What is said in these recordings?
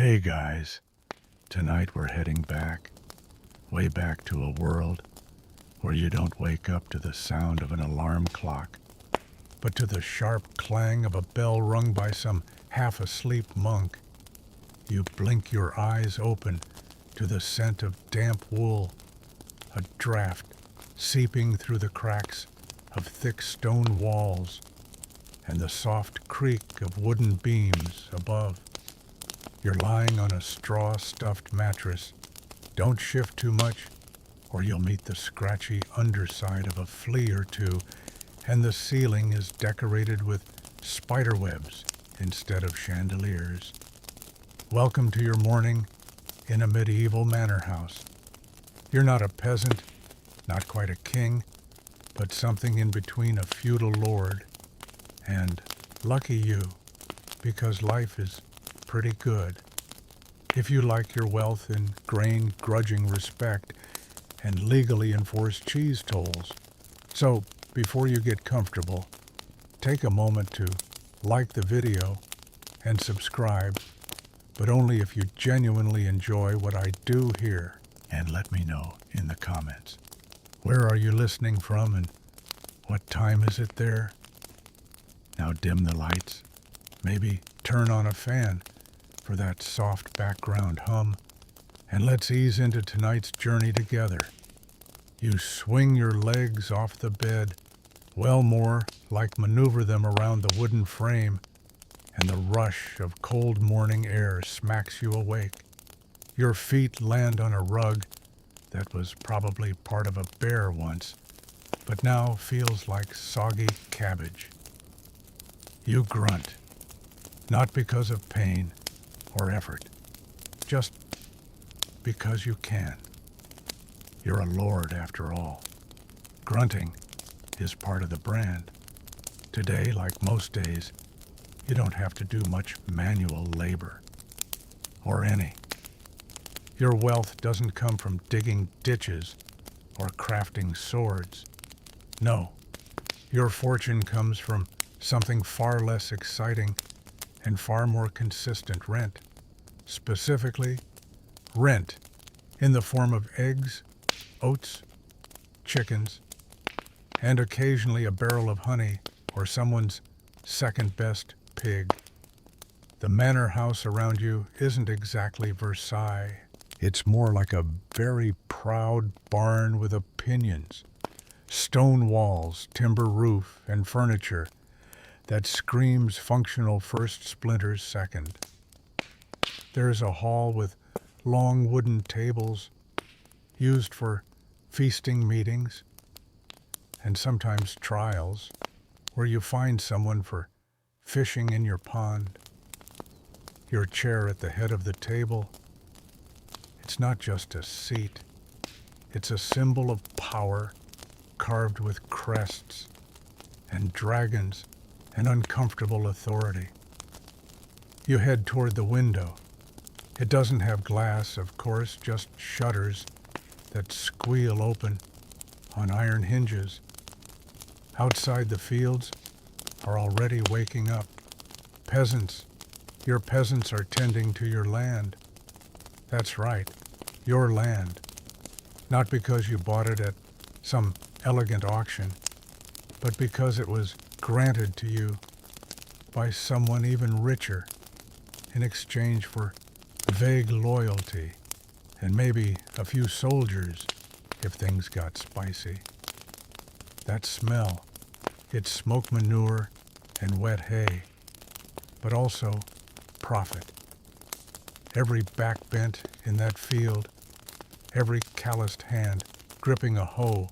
Hey guys, tonight we're heading back, way back to a world where you don't wake up to the sound of an alarm clock, but to the sharp clang of a bell rung by some half-asleep monk. You blink your eyes open to the scent of damp wool, a draft seeping through the cracks of thick stone walls, and the soft creak of wooden beams above. You're lying on a straw-stuffed mattress. Don't shift too much, or you'll meet the scratchy underside of a flea or two, and the ceiling is decorated with spider webs instead of chandeliers. Welcome to your morning in a medieval manor house. You're not a peasant, not quite a king, but something in between a feudal lord. And lucky you, because life is pretty good. If you like your wealth in grain grudging respect and legally enforced cheese tolls. So, before you get comfortable, take a moment to like the video and subscribe, but only if you genuinely enjoy what I do here. And let me know in the comments. Where are you listening from and what time is it there? Now dim the lights. Maybe turn on a fan for that soft background hum, and let's ease into tonight's journey together. You swing your legs off the bed, well more like maneuver them around the wooden frame, and the rush of cold morning air smacks you awake. Your feet land on a rug that was probably part of a bear once, but now feels like soggy cabbage. You grunt, not because of pain or effort, just because you can. You're a lord after all. Grunting is part of the brand. Today, like most days, you don't have to do much manual labor, or any. Your wealth doesn't come from digging ditches or crafting swords. No, your fortune comes from something far less exciting and far more consistent: rent. Specifically, rent in the form of eggs, oats, chickens, and occasionally a barrel of honey or someone's second best pig. The manor house around you isn't exactly Versailles. It's more like a very proud barn with opinions, stone walls, timber roof, and furniture that screams functional first, splinters second. There's a hall with long wooden tables used for feasting meetings and sometimes trials, where you find someone for fishing in your pond. Your chair at the head of the table, it's not just a seat, it's a symbol of power carved with crests and dragons and uncomfortable authority. You head toward the window. It doesn't have glass, of course, just shutters that squeal open on iron hinges. Outside, the fields are already waking up. Peasants, your peasants are tending to your land. That's right, your land. Not because you bought it at some elegant auction, but because it was granted to you by someone even richer in exchange for vague loyalty and maybe a few soldiers if things got spicy. That smell, it's smoke manure and wet hay, but also profit. Every back bent in that field, every calloused hand gripping a hoe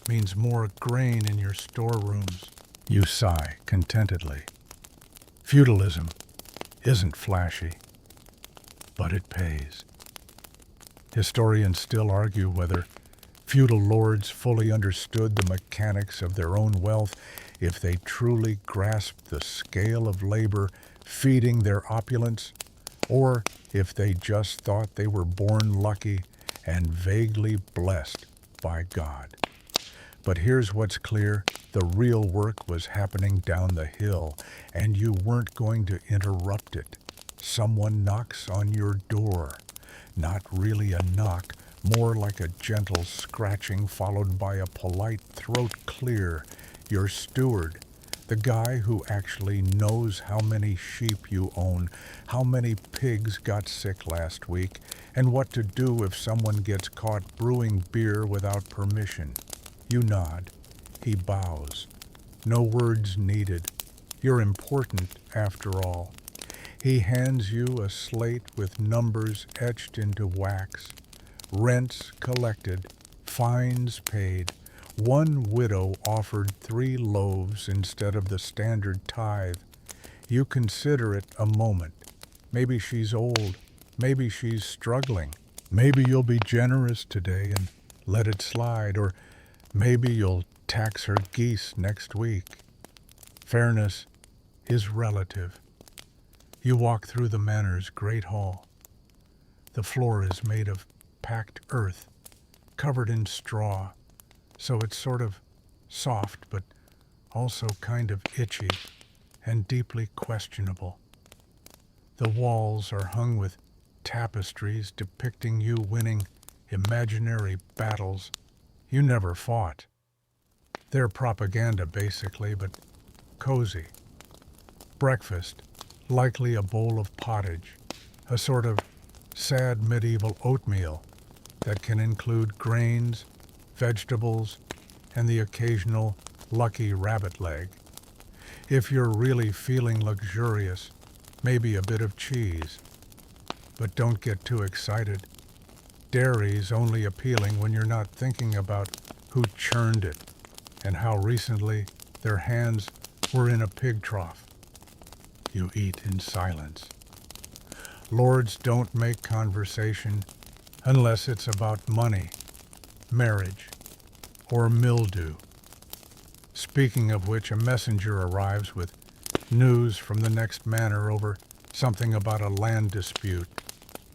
means more grain in your storerooms. You sigh contentedly. Feudalism isn't flashy, but it pays. Historians still argue whether feudal lords fully understood the mechanics of their own wealth, if they truly grasped the scale of labor feeding their opulence, or if they just thought they were born lucky and vaguely blessed by God. But here's what's clear: the real work was happening down the hill, and you weren't going to interrupt it. Someone knocks on your door. Not really a knock, more like a gentle scratching followed by a polite throat clear. Your steward, the guy who actually knows how many sheep you own, how many pigs got sick last week, and what to do if someone gets caught brewing beer without permission. You nod. He bows. No words needed. You're important, after all. He hands you a slate with numbers etched into wax. Rents collected, fines paid. One widow offered 3 loaves instead of the standard tithe. You consider it a moment. Maybe she's old. Maybe she's struggling. Maybe you'll be generous today and let it slide, or maybe you'll tax her geese next week. Fairness is relative. You walk through the manor's great hall. The floor is made of packed earth, covered in straw, so it's sort of soft, but also kind of itchy and deeply questionable. The walls are hung with tapestries depicting you winning imaginary battles you never fought. They're propaganda, basically, but cozy. Breakfast, likely a bowl of pottage, a sort of sad medieval oatmeal that can include grains, vegetables, and the occasional lucky rabbit leg. If you're really feeling luxurious, maybe a bit of cheese. But don't get too excited. Dairy's only appealing when you're not thinking about who churned it and how recently their hands were in a pig trough. You eat in silence. Lords don't make conversation unless it's about money, marriage, or mildew. Speaking of which, a messenger arrives with news from the next manor over something about a land dispute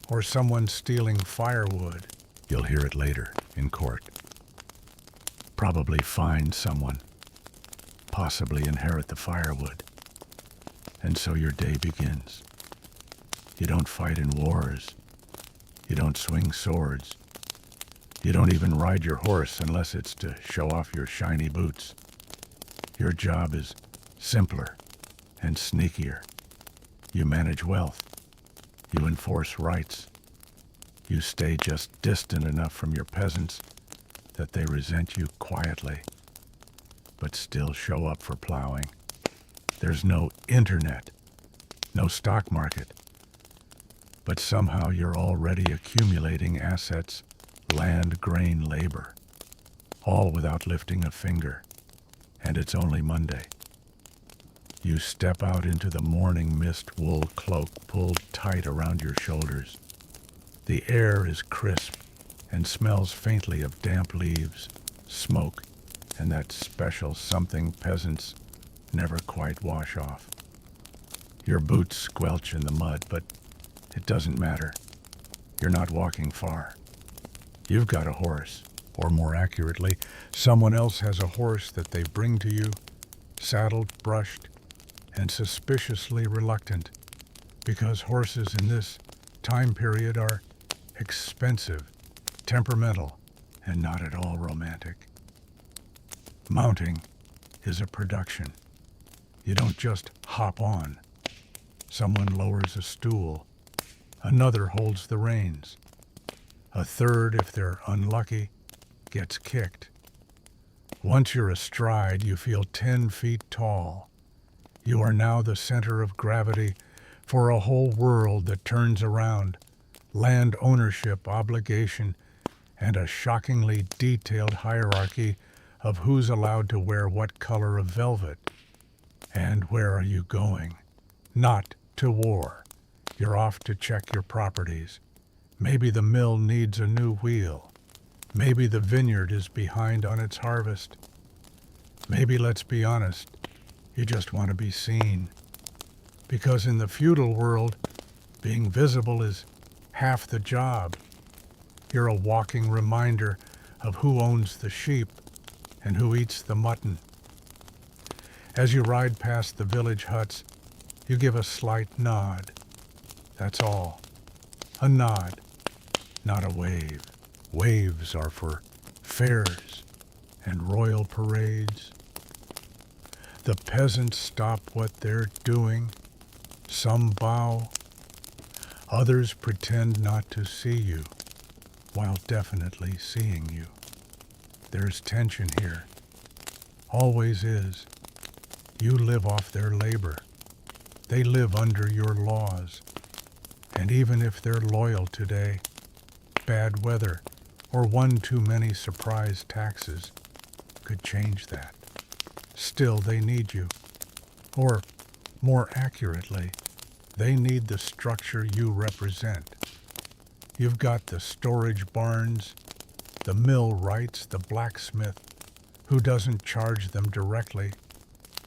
or someone stealing firewood. You'll hear it later in court. Probably find someone, possibly inherit the firewood. And so your day begins. You don't fight in wars. You don't swing swords. You don't even ride your horse unless it's to show off your shiny boots. Your job is simpler and sneakier. You manage wealth. You enforce rights. You stay just distant enough from your peasants that they resent you quietly, but still show up for plowing. There's no internet, no stock market, but somehow you're already accumulating assets, land, grain, labor, all without lifting a finger, and it's only Monday. You step out into the morning mist, wool cloak pulled tight around your shoulders. The air is crisp and smells faintly of damp leaves, smoke, and that special something peasants never quite wash off. Your boots squelch in the mud, but it doesn't matter. You're not walking far. You've got a horse, or more accurately, someone else has a horse that they bring to you, saddled, brushed, and suspiciously reluctant, because horses in this time period are expensive, temperamental, and not at all romantic. Mounting is a production. You don't just hop on. Someone lowers a stool. Another holds the reins. A third, if they're unlucky, gets kicked. Once you're astride, you feel 10 feet tall. You are now the center of gravity for a whole world that turns around, land ownership, obligation, and a shockingly detailed hierarchy of who's allowed to wear what color of velvet. And where are you going? Not to war. You're off to check your properties. Maybe the mill needs a new wheel. Maybe the vineyard is behind on its harvest. Maybe, let's be honest, you just want to be seen. Because in the feudal world, being visible is half the job. You're a walking reminder of who owns the sheep and who eats the mutton. As you ride past the village huts, you give a slight nod. That's all. A nod, not a wave. Waves are for fairs and royal parades. The peasants stop what they're doing. Some bow. Others pretend not to see you, while definitely seeing you. There's tension here. Always is. You live off their labor. They live under your laws. And even if they're loyal today, bad weather or one too many surprise taxes could change that. Still, they need you. Or, more accurately, they need the structure you represent. You've got the storage barns, the millwrights, the blacksmith, who doesn't charge them directly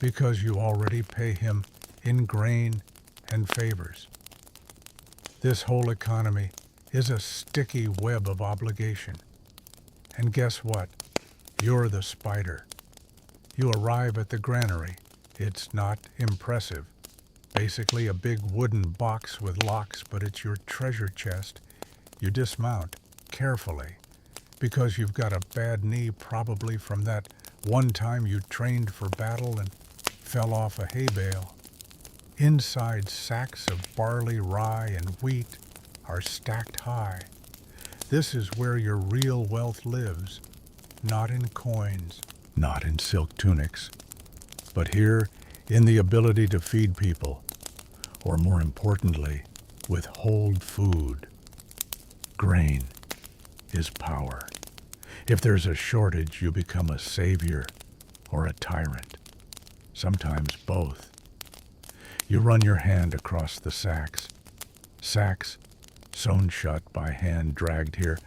because you already pay him in grain and favors. This whole economy is a sticky web of obligation. And guess what? You're the spider. You arrive at the granary. It's not impressive. Basically a big wooden box with locks, but it's your treasure chest. You dismount carefully because you've got a bad knee, probably from that one time you trained for battle and fell off a hay bale. Inside, sacks of barley, rye, and wheat are stacked high. This is where your real wealth lives, not in coins, not in silk tunics, but here in the ability to feed people, or more importantly, withhold food. Grain is power. If there's a shortage, you become a savior or a tyrant, sometimes both. You run your hand across the sacks sewn shut by hand, dragged here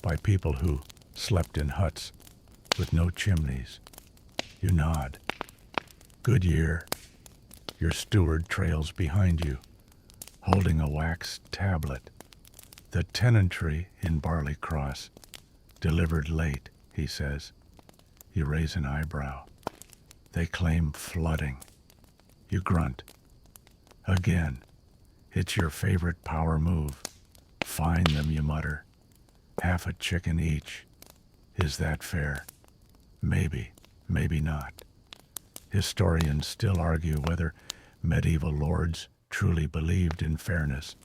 by people who slept in huts with no chimneys. You nod. Good year. Your steward trails behind you, holding a wax tablet. The tenantry in Barley Cross, delivered late, he says. You raise an eyebrow. They claim flooding. You grunt. Again, it's your favorite power move. Find them, you mutter. Half a chicken each. Is that fair? Maybe, maybe not. Historians still argue whether medieval lords truly believed in fairness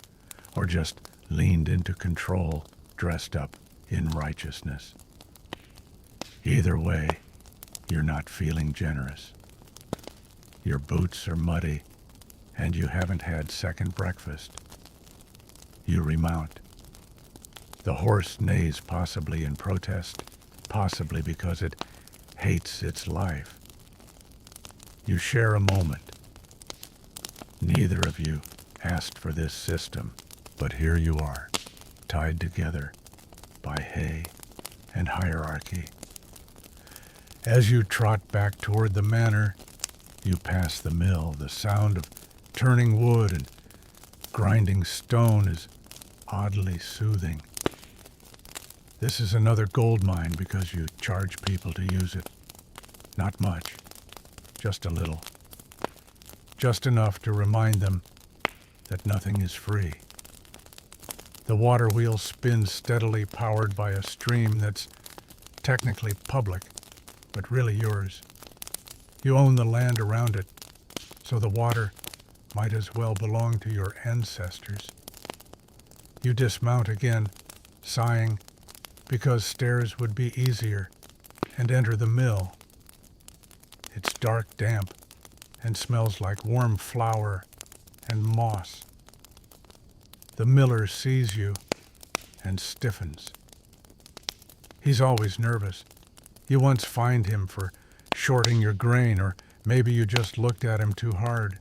or just leaned into control dressed up in righteousness. Either way, you're not feeling generous. Your boots are muddy and you haven't had second breakfast. You remount. The horse neighs, possibly in protest, possibly because it hates its life. You share a moment. Neither of you asked for this system, but here you are, tied together by hay and hierarchy. As you trot back toward the manor, you pass the mill. The sound of turning wood and grinding stone is oddly soothing. This is another gold mine because you charge people to use it. Not much, just a little. Just enough to remind them that nothing is free. The water wheel spins steadily, powered by a stream that's technically public, but really yours. You own the land around it, so the water might as well belong to your ancestors. You dismount again, sighing, because stairs would be easier, and enter the mill. It's dark, damp, and smells like warm flour and moss. The miller sees you and stiffens. He's always nervous. You once fined him for shorting your grain, or maybe you just looked at him too hard.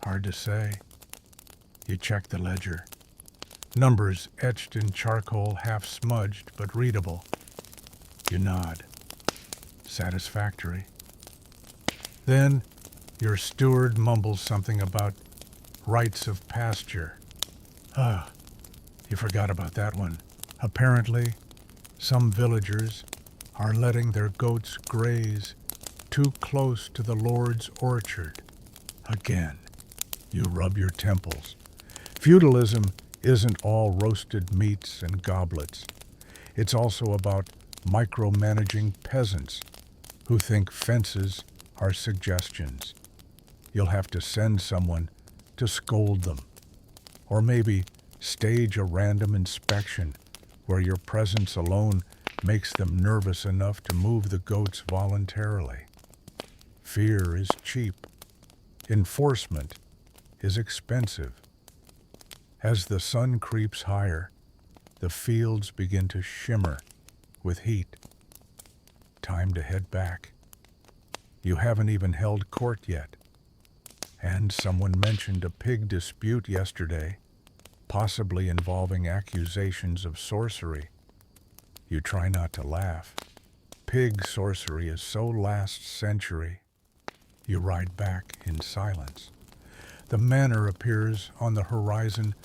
Hard to say. You check the ledger. Numbers etched in charcoal, half smudged but readable. You nod. Satisfactory. Then your steward mumbles something about rights of pasture. You forgot about that one. Apparently, some villagers are letting their goats graze too close to the Lord's orchard. Again, you rub your temples. Feudalism isn't all roasted meats and goblets. It's also about micromanaging peasants who think fences are suggestions. You'll have to send someone to scold them, or maybe stage a random inspection where your presence alone makes them nervous enough to move the goats voluntarily. Fear is cheap. Enforcement is expensive. As the sun creeps higher, the fields begin to shimmer with heat. Time to head back. You haven't even held court yet. And someone mentioned a pig dispute yesterday, possibly involving accusations of sorcery. You try not to laugh. Pig sorcery is so last century. You ride back in silence. The manor appears on the horizon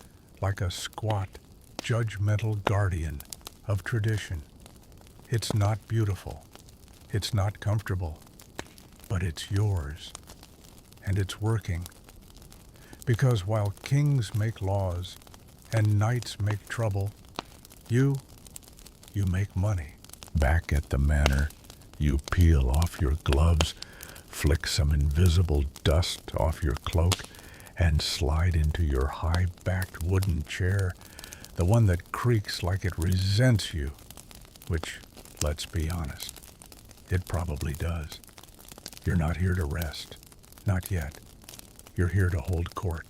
like a squat, judgmental guardian of tradition. It's not beautiful. It's not comfortable. But it's yours. And it's working. Because while kings make laws and knights make trouble, you make money. Back at the manor, you peel off your gloves, flick some invisible dust off your cloak, and slide into your high-backed wooden chair, the one that creaks like it resents you, which, let's be honest, it probably does. You're not here to rest. Not yet. You're here to hold court.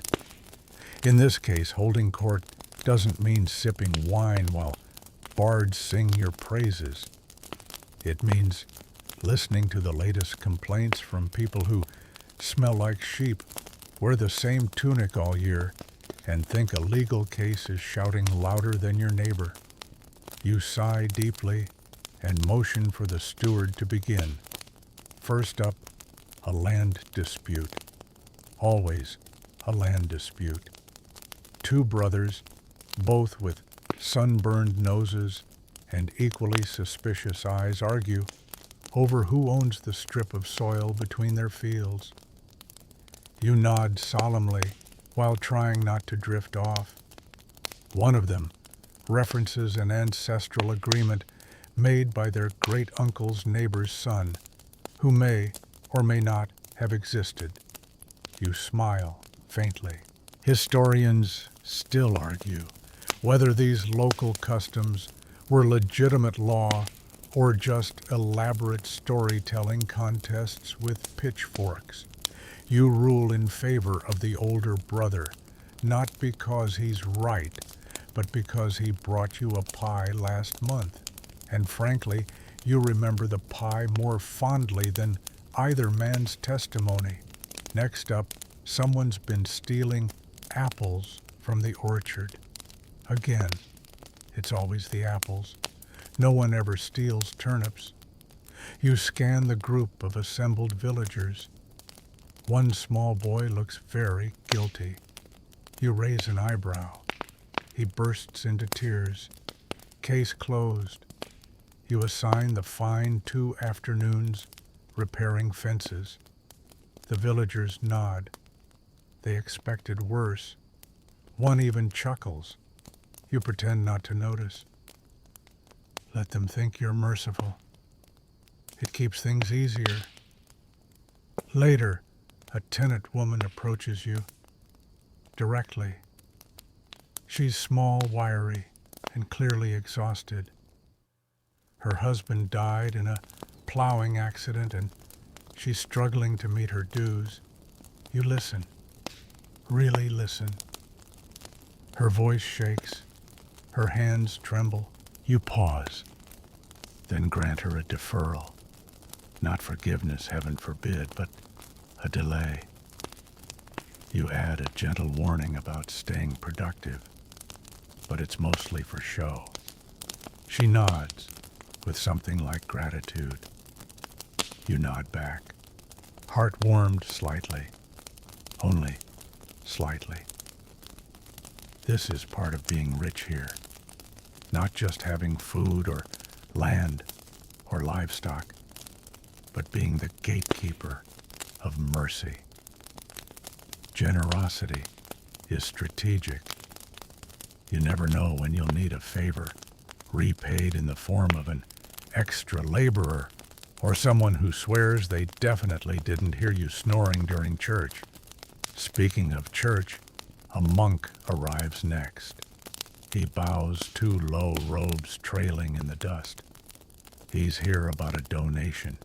In this case, holding court doesn't mean sipping wine while bards sing your praises. It means listening to the latest complaints from people who smell like sheep, wear the same tunic all year, and think a legal case is shouting louder than your neighbor. You sigh deeply and motion for the steward to begin. First up, a land dispute. Always a land dispute. Two brothers, both with sunburned noses and equally suspicious eyes, argue over who owns the strip of soil between their fields. You nod solemnly while trying not to drift off. One of them references an ancestral agreement made by their great-uncle's neighbor's son, who may or may not have existed. You smile faintly. Historians still argue whether these local customs were legitimate law or just elaborate storytelling contests with pitchforks. You rule in favor of the older brother, not because he's right, but because he brought you a pie last month. And frankly, you remember the pie more fondly than either man's testimony. Next up, someone's been stealing apples from the orchard. Again, it's always the apples. No one ever steals turnips. You scan the group of assembled villagers. One small boy looks very guilty. You raise an eyebrow. He bursts into tears. Case closed. You assign the fine 2 afternoons repairing fences. The villagers nod. They expected worse. One even chuckles. You pretend not to notice. Let them think you're merciful. It keeps things easier. Later, a tenant woman approaches you directly. She's small, wiry, and clearly exhausted. Her husband died in a plowing accident, and she's struggling to meet her dues. You listen. Really listen. Her voice shakes. Her hands tremble. You pause, then grant her a deferral. Not forgiveness, heaven forbid, but a delay. You add a gentle warning about staying productive, but it's mostly for show. She nods with something like gratitude. You nod back, heart warmed slightly, only slightly. This is part of being rich here. Not just having food or land or livestock, but being the gatekeeper of mercy. Generosity is strategic. You never know when you'll need a favor, repaid in the form of an extra laborer or someone who swears they definitely didn't hear you snoring during church. Speaking of church, a monk arrives next. He bows, two low robes trailing in the dust. He's here about a donation.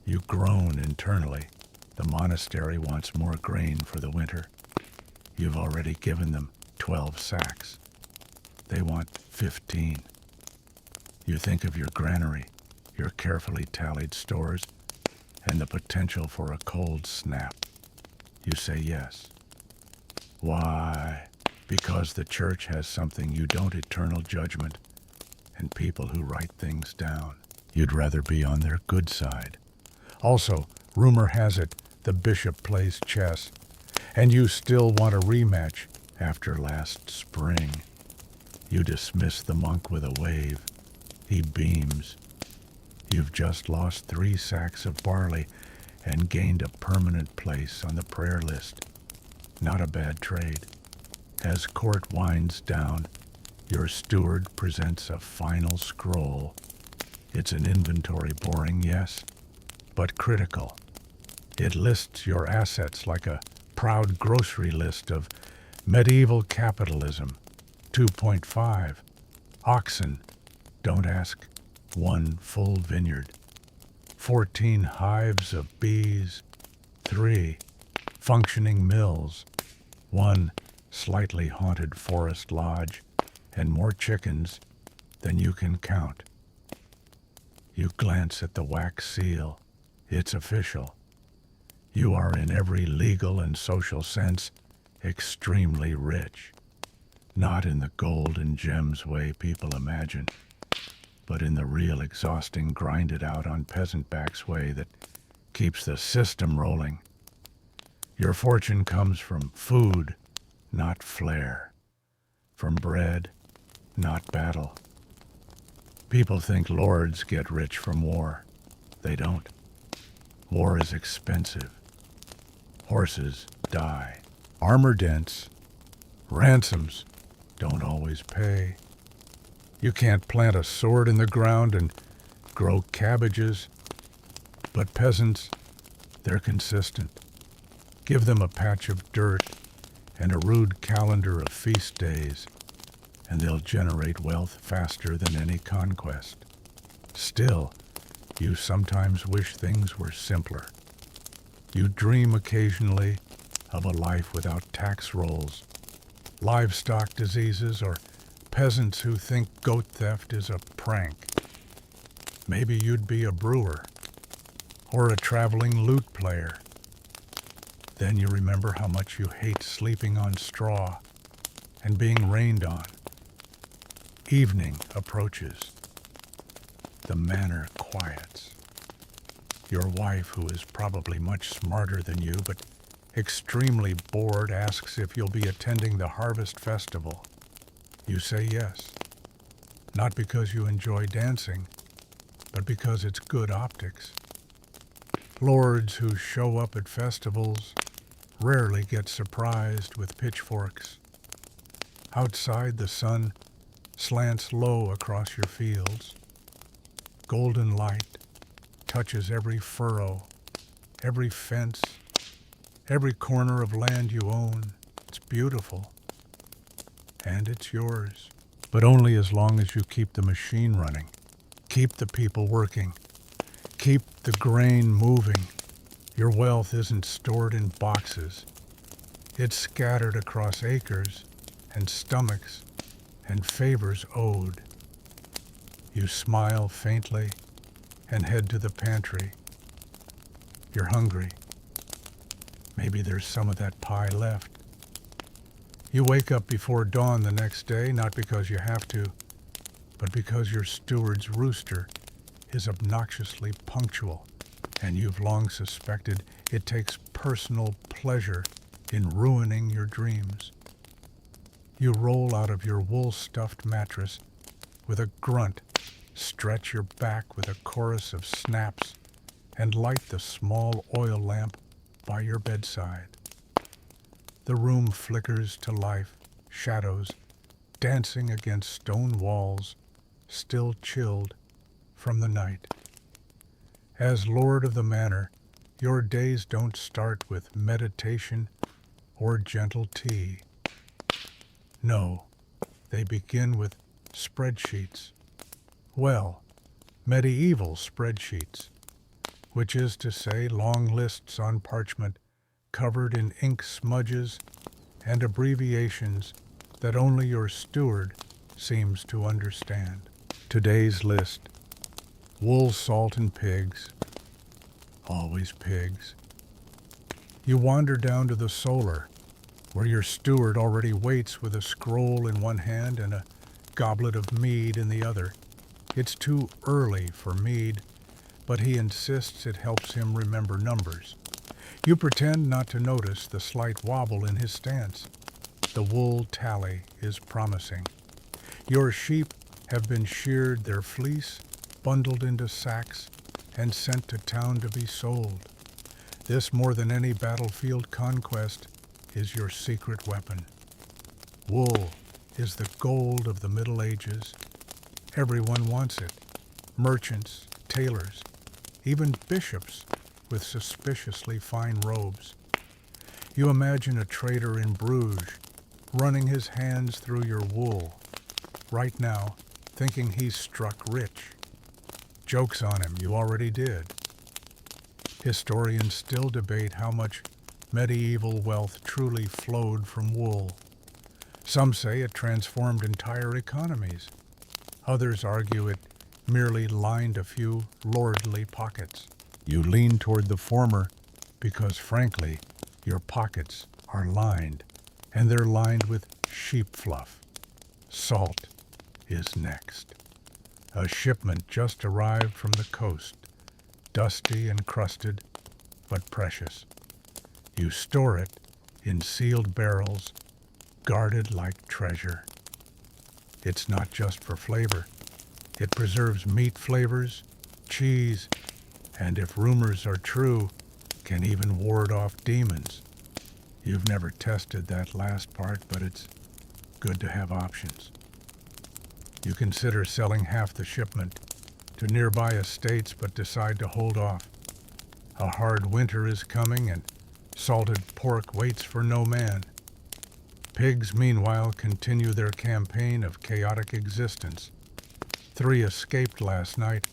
You groan internally. The monastery wants more grain for the winter. You've already given them 12 sacks. They want 15. You think of your granary, your carefully tallied stores, and the potential for a cold snap. You say yes. Why? Because the church has something you don't: eternal judgment, and people who write things down. You'd rather be on their good side. Also, rumor has it the bishop plays chess, and you still want a rematch after last spring. You dismiss the monk with a wave. He beams. You've just lost 3 sacks of barley and gained a permanent place on the prayer list. Not a bad trade. As court winds down, your steward presents a final scroll. It's an inventory, boring, yes, but critical. It lists your assets like a proud grocery list of medieval capitalism. 2.5. Oxen, don't ask. 1 full vineyard. 14 hives of bees. 3 functioning mills. 1 slightly haunted forest lodge, and more chickens than you can count. You glance at the wax seal. It's official. You are, in every legal and social sense, extremely rich. Not in the gold and gems way people imagine, but in the real exhausting, grinded out on peasant backs way that keeps the system rolling. Your fortune comes from food, not flair. From bread, not battle. People think lords get rich from war. They don't. War is expensive. Horses die. Armor dents. Ransoms don't always pay. You can't plant a sword in the ground and grow cabbages. But peasants, they're consistent. Give them a patch of dirt and a rude calendar of feast days, and they'll generate wealth faster than any conquest. Still, you sometimes wish things were simpler. You dream occasionally of a life without tax rolls, livestock diseases, or peasants who think goat theft is a prank. Maybe you'd be a brewer or a traveling lute player. Then you remember how much you hate sleeping on straw and being rained on. Evening approaches. The manor quiets. Your wife, who is probably much smarter than you, but extremely bored, asks if you'll be attending the harvest festival. You say yes. Not because you enjoy dancing, but because it's good optics. Lords who show up at festivals rarely get surprised with pitchforks. Outside, the sun slants low across your fields. Golden light touches every furrow, every fence, every corner of land you own. It's beautiful. And it's yours. But only as long as you keep the machine running. Keep the people working. Keep the grain moving. Your wealth isn't stored in boxes. It's scattered across acres and stomachs and favors owed. You smile faintly and head to the pantry. You're hungry. Maybe there's some of that pie left. You wake up before dawn the next day, not because you have to, but because your steward's rooster is obnoxiously punctual, and you've long suspected it takes personal pleasure in ruining your dreams. You roll out of your wool-stuffed mattress with a grunt, stretch your back with a chorus of snaps, and light the small oil lamp by your bedside. The room flickers to life, shadows, dancing against stone walls, still chilled from the night. As lord of the manor, your days don't start with meditation or gentle tea. No, they begin with spreadsheets. Well, medieval spreadsheets, which is to say long lists on parchment covered in ink smudges and abbreviations that only your steward seems to understand. Today's list: wool, salt, and pigs. Always pigs. You wander down to the solar, where your steward already waits with a scroll in one hand and a goblet of mead in the other. It's too early for mead, but he insists it helps him remember numbers. You pretend not to notice the slight wobble in his stance. The wool tally is promising. Your sheep have been sheared, their fleece bundled into sacks and sent to town to be sold. This, more than any battlefield conquest, is your secret weapon. Wool is the gold of the Middle Ages. Everyone wants it. Merchants, tailors, even bishops with suspiciously fine robes. You imagine a trader in Bruges running his hands through your wool, right now thinking he's struck rich. Joke's on him, you already did. Historians still debate how much medieval wealth truly flowed from wool. Some say it transformed entire economies. Others argue it merely lined a few lordly pockets. You lean toward the former because, frankly, your pockets are lined, and they're lined with sheep fluff. Salt is next. A shipment just arrived from the coast, dusty and crusted, but precious. You store it in sealed barrels, guarded like treasure. It's not just for flavor. It preserves meat flavors, cheese, and if rumors are true, can even ward off demons. You've never tested that last part, but it's good to have options. You consider selling half the shipment to nearby estates, but decide to hold off. A hard winter is coming, and salted pork waits for no man. Pigs, meanwhile, continue their campaign of chaotic existence. 3 escaped last night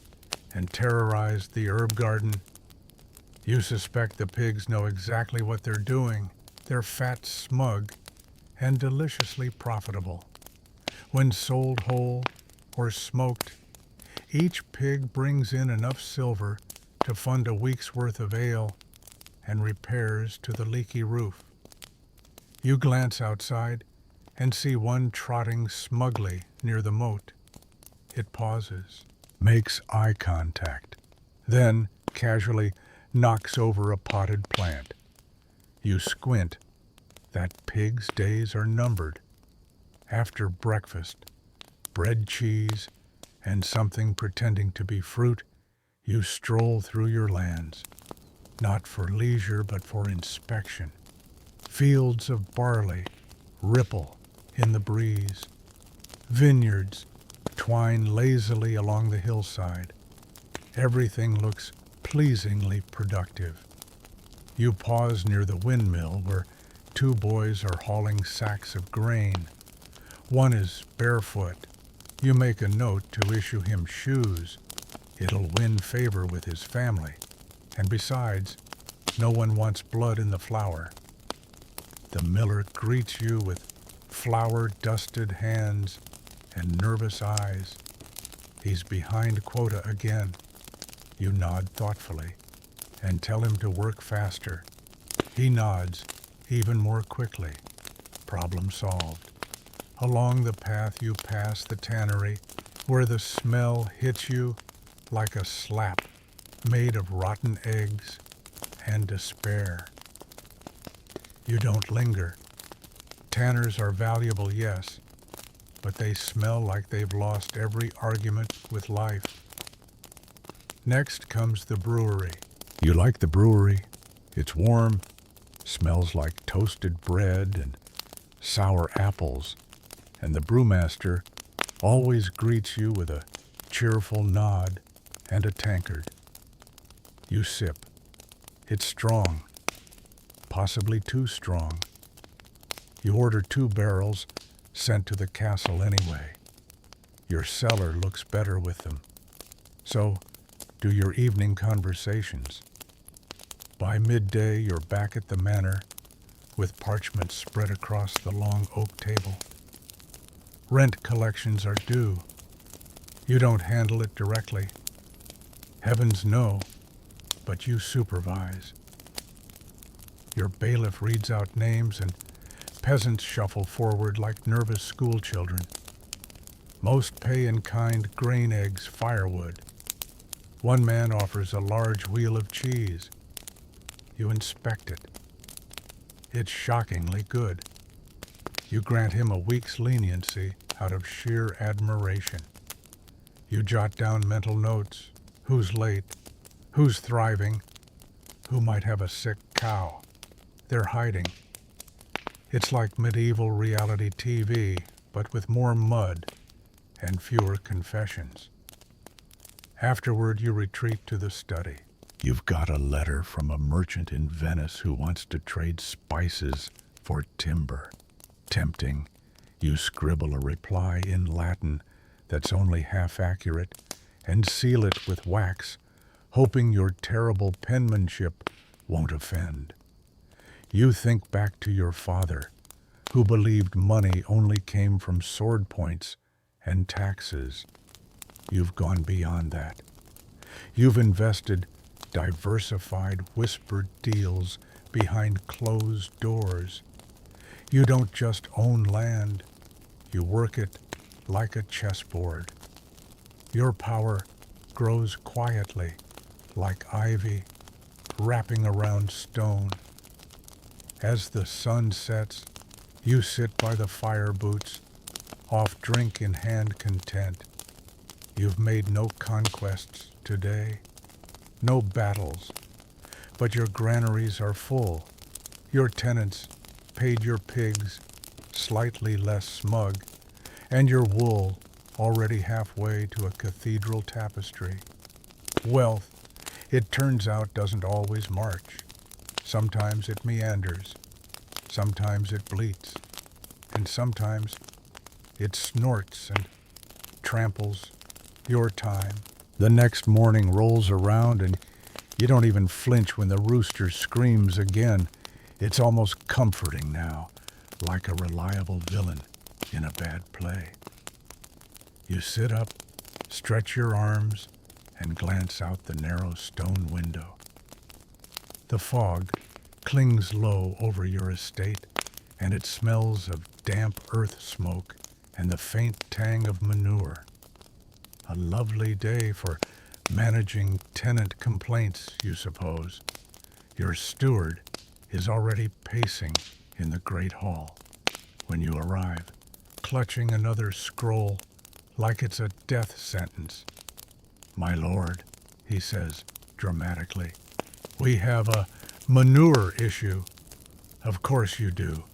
and terrorized the herb garden. You suspect the pigs know exactly what they're doing. They're fat, smug, and deliciously profitable. When sold whole or smoked, each pig brings in enough silver to fund a week's worth of ale and repairs to the leaky roof. You glance outside and see one trotting smugly near the moat. It pauses, makes eye contact, then casually knocks over a potted plant. You squint. That pig's days are numbered. After breakfast, bread, cheese, and something pretending to be fruit, you stroll through your lands, not for leisure but for inspection. Fields of barley ripple in the breeze. Vineyards twine lazily along the hillside. Everything looks pleasingly productive. You pause near the windmill where 2 boys are hauling sacks of grain. One is barefoot. You make a note to issue him shoes. It'll win favor with his family. And besides, no one wants blood in the flour. The miller greets you with flour-dusted hands and nervous eyes. He's behind quota again. You nod thoughtfully and tell him to work faster. He nods even more quickly. Problem solved. Along the path you pass the tannery, where the smell hits you like a slap made of rotten eggs and despair. You don't linger. Tanners are valuable, yes, but they smell like they've lost every argument with life. Next comes the brewery. You like the brewery? It's warm, smells like toasted bread and sour apples, and the brewmaster always greets you with a cheerful nod and a tankard. You sip. It's strong, possibly too strong. You order 2 barrels, sent to the castle anyway. Your cellar looks better with them. So, do your evening conversations. By midday, you're back at the manor, with parchment spread across the long oak table. Rent collections are due. You don't handle it directly. Heavens no, but you supervise. Your bailiff reads out names and peasants shuffle forward like nervous schoolchildren. Most pay in kind grain eggs, firewood. One man offers a large wheel of cheese. You inspect it. It's shockingly good. You grant him a week's leniency out of sheer admiration. You jot down mental notes. Who's late? Who's thriving? Who might have a sick cow? They're hiding. It's like medieval reality TV, but with more mud and fewer confessions. Afterward, you retreat to the study. You've got a letter from a merchant in Venice who wants to trade spices for timber. Tempting, you scribble a reply in Latin that's only half accurate and seal it with wax, hoping your terrible penmanship won't offend. You think back to your father, who believed money only came from sword points and taxes. You've gone beyond that. You've invested diversified, whispered deals behind closed doors. You don't just own land, you work it like a chessboard. Your power grows quietly, like ivy, wrapping around stone. As the sun sets, you sit by the fire boots, off drink in hand content. You've made no conquests today, no battles, but your granaries are full. Your tenants paid your pigs slightly less smug, and your wool already halfway to a cathedral tapestry. Wealth, it turns out, doesn't always march. Sometimes it meanders, sometimes it bleats, and sometimes it snorts and tramples your time. The next morning rolls around and you don't even flinch when the rooster screams again. It's almost comforting now, like a reliable villain in a bad play. You sit up, stretch your arms, and glance out the narrow stone window. The fog clings low over your estate, and it smells of damp earth smoke and the faint tang of manure. A lovely day for managing tenant complaints, you suppose. Your steward is already pacing in the great hall when you arrive, clutching another scroll like it's a death sentence. "My lord," he says dramatically, "we have a manure issue." Of course you do.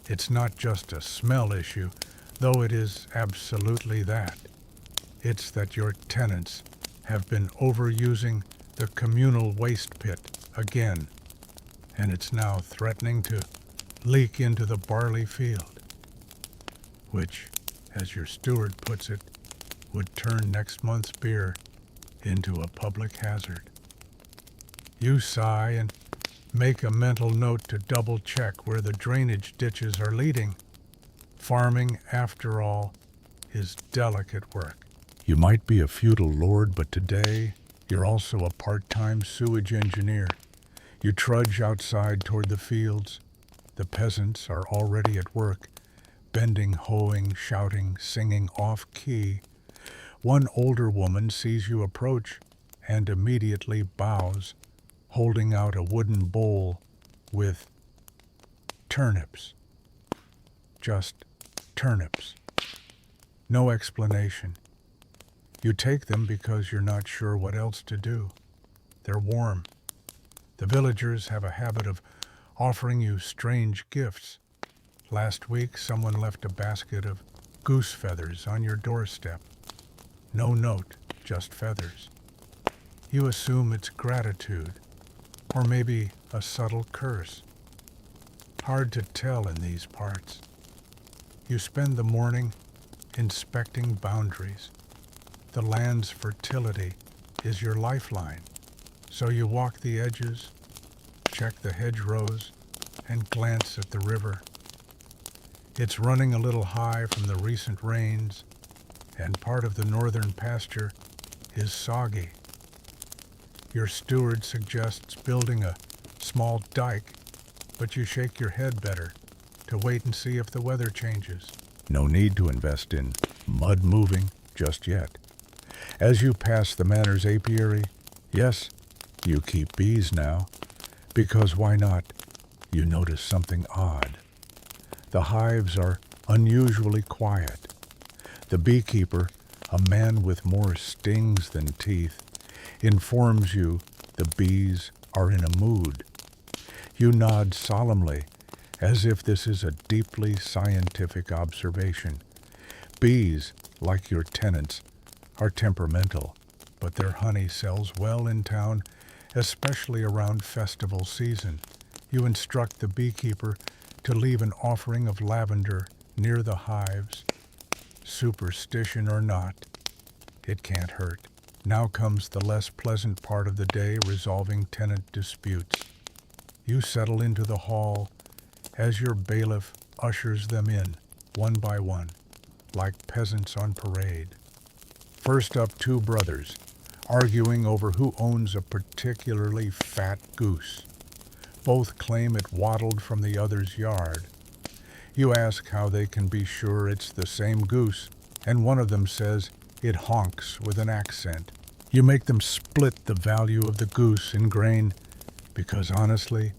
It's not just a smell issue, though it is absolutely that. It's that your tenants have been overusing the communal waste pit again, and it's now threatening to leak into the barley field, which, as your steward puts it, would turn next month's beer into a public hazard. You sigh and make a mental note to double-check where the drainage ditches are leading. Farming, after all, is delicate work. You might be a feudal lord, but today you're also a part-time sewage engineer. You trudge outside toward the fields. The peasants are already at work, bending, hoeing, shouting, singing off-key. One older woman sees you approach and immediately bows, holding out a wooden bowl with turnips. Just turnips. No explanation. You take them because you're not sure what else to do. They're warm. The villagers have a habit of offering you strange gifts. Last week, someone left a basket of goose feathers on your doorstep. No note, just feathers. You assume it's gratitude, or maybe a subtle curse. Hard to tell in these parts. You spend the morning inspecting boundaries. The land's fertility is your lifeline, so you walk the edges, check the hedgerows, and glance at the river. It's running a little high from the recent rains, and part of the northern pasture is soggy. Your steward suggests building a small dike, but you shake your head better to wait and see if the weather changes. No need to invest in mud moving just yet. As you pass the manor's apiary, yes, you keep bees now, because why not? You notice something odd. The hives are unusually quiet. The beekeeper, a man with more stings than teeth, informs you the bees are in a mood. You nod solemnly, as if this is a deeply scientific observation. Bees, like your tenants, are temperamental, but their honey sells well in town, especially around festival season. You instruct the beekeeper to leave an offering of lavender near the hives. Superstition or not, it can't hurt. Now comes the less pleasant part of the day, resolving tenant disputes. You settle into the hall as your bailiff ushers them in, one by one, like peasants on parade. First up, two brothers, arguing over who owns a particularly fat goose. Both claim it waddled from the other's yard. You ask how they can be sure it's the same goose, and one of them says it honks with an accent. You make them split the value of the goose in grain, because honestly,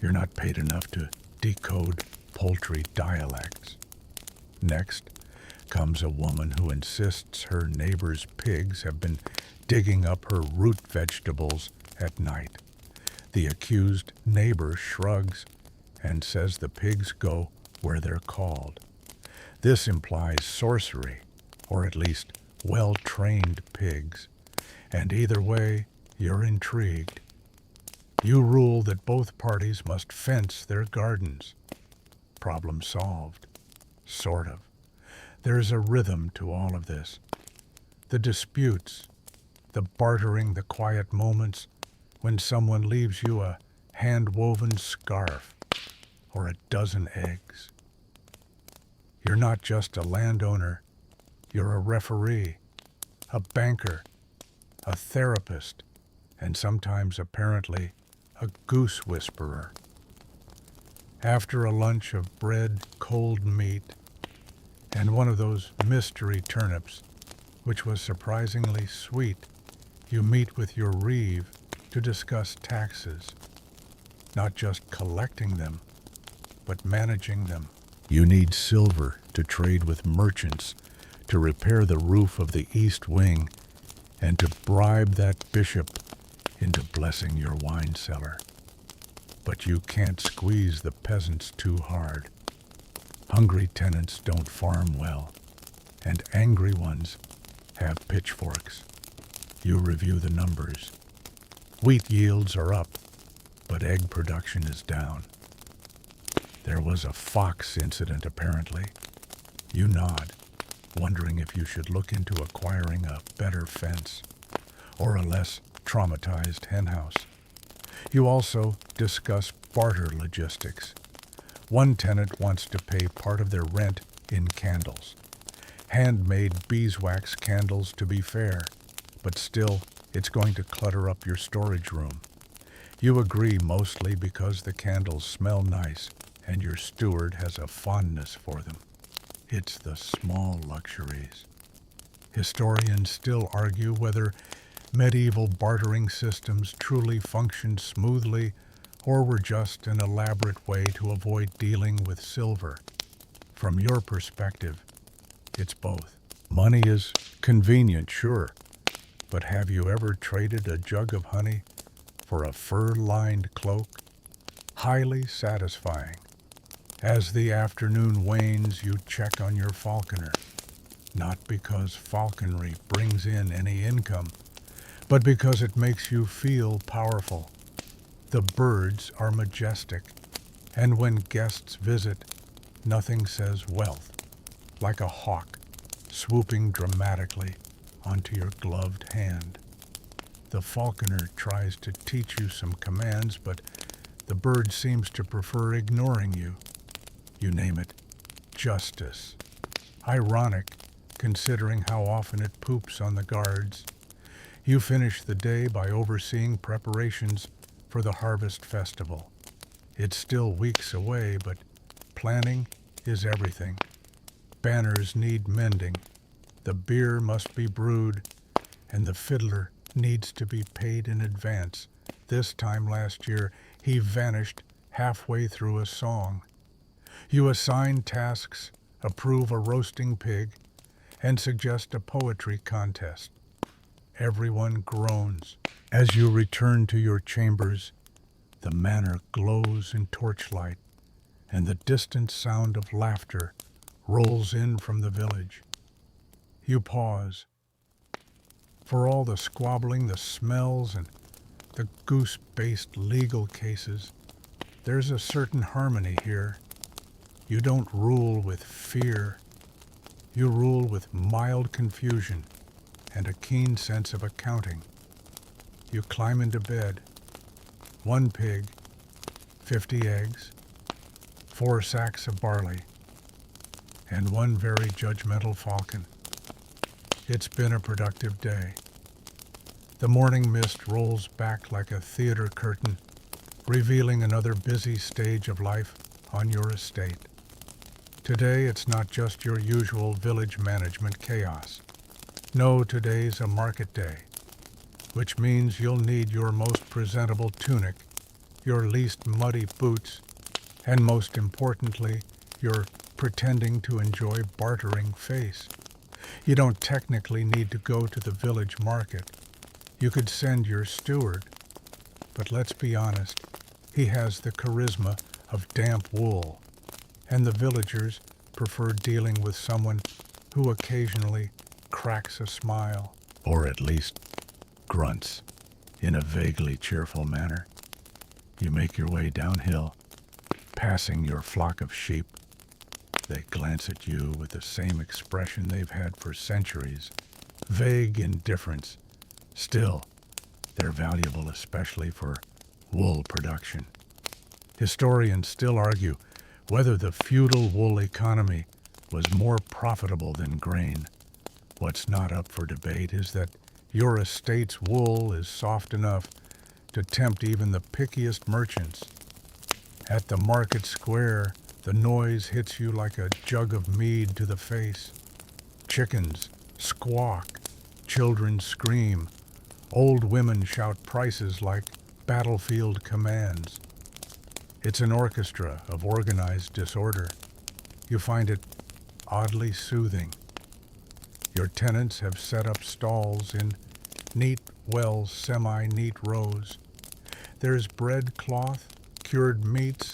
you're not paid enough to decode poultry dialects. Next comes a woman who insists her neighbor's pigs have been digging up her root vegetables at night. The accused neighbor shrugs and says the pigs go where they're called. This implies sorcery, or at least well-trained pigs, and either way, you're intrigued. You rule that both parties must fence their gardens. Problem solved. Sort of. There's a rhythm to all of this. The disputes, the bartering, the quiet moments when someone leaves you a hand-woven scarf or a dozen eggs. You're not just a landowner, you're a referee, a banker, a therapist, and sometimes, apparently, a goose whisperer. After a lunch of bread, cold meat, and one of those mystery turnips, which was surprisingly sweet, you meet with your reeve to discuss taxes, not just collecting them, but managing them. You need silver to trade with merchants, to repair the roof of the east wing, and to bribe that bishop into blessing your wine cellar. But you can't squeeze the peasants too hard. Hungry tenants don't farm well, and angry ones have pitchforks. You review the numbers. Wheat yields are up, but egg production is down. There was a fox incident, apparently. You nod, wondering if you should look into acquiring a better fence or a less traumatized henhouse. You also discuss barter logistics. One tenant wants to pay part of their rent in candles. Handmade beeswax candles, to be fair, but still, it's going to clutter up your storage room. You agree mostly because the candles smell nice and your steward has a fondness for them. It's the small luxuries. Historians still argue whether medieval bartering systems truly functioned smoothly or were just an elaborate way to avoid dealing with silver. From your perspective, it's both. Money is convenient, sure, but have you ever traded a jug of honey for a fur-lined cloak? Highly satisfying. As the afternoon wanes, you check on your falconer, not because falconry brings in any income, but because it makes you feel powerful. The birds are majestic, and when guests visit, nothing says wealth like a hawk swooping dramatically onto your gloved hand. The falconer tries to teach you some commands, but the bird seems to prefer ignoring you. You name it, justice. Ironic, considering how often it poops on the guards. You finish the day by overseeing preparations for the harvest festival. It's still weeks away, but planning is everything. Banners need mending, the beer must be brewed, and the fiddler needs to be paid in advance. This time last year, he vanished halfway through a song. You assign tasks, approve a roasting pig, and suggest a poetry contest. Everyone groans. As you return to your chambers, the manor glows in torchlight, and the distant sound of laughter rolls in from the village. You pause. For all the squabbling, the smells, and the goose-based legal cases, there's a certain harmony here. You don't rule with fear. You rule with mild confusion and a keen sense of accounting. You climb into bed. 1 pig, 50 eggs, 4 sacks of barley, and 1 very judgmental falcon. It's been a productive day. The morning mist rolls back like a theater curtain, revealing another busy stage of life on your estate. Today, it's not just your usual village management chaos. No, today's a market day, which means you'll need your most presentable tunic, your least muddy boots, and most importantly, your pretending to enjoy bartering face. You don't technically need to go to the village market. You could send your steward, but let's be honest, he has the charisma of damp wool, and the villagers prefer dealing with someone who occasionally cracks a smile, or at least grunts in a vaguely cheerful manner. You make your way downhill, passing your flock of sheep. They glance at you with the same expression they've had for centuries, vague indifference. Still, they're valuable, especially for wool production. Historians still argue whether the feudal wool economy was more profitable than grain. What's not up for debate is that your estate's wool is soft enough to tempt even the pickiest merchants. At the market square, the noise hits you like a jug of mead to the face. Chickens squawk, children scream, old women shout prices like battlefield commands. It's an orchestra of organized disorder. You find it oddly soothing. Your tenants have set up stalls in neat, semi-neat rows. There's bread cloth, cured meats,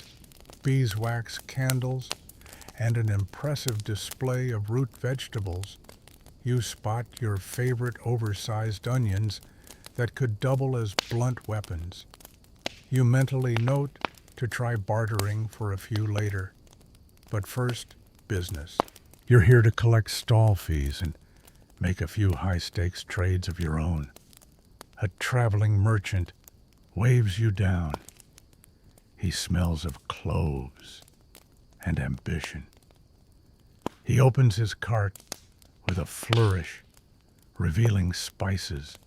beeswax candles, and an impressive display of root vegetables. You spot your favorite oversized onions that could double as blunt weapons. You mentally note to try bartering for a few later. But first, business. You're here to collect stall fees and make a few high-stakes trades of your own. A traveling merchant waves you down. He smells of cloves and ambition. He opens his cart with a flourish, revealing spices,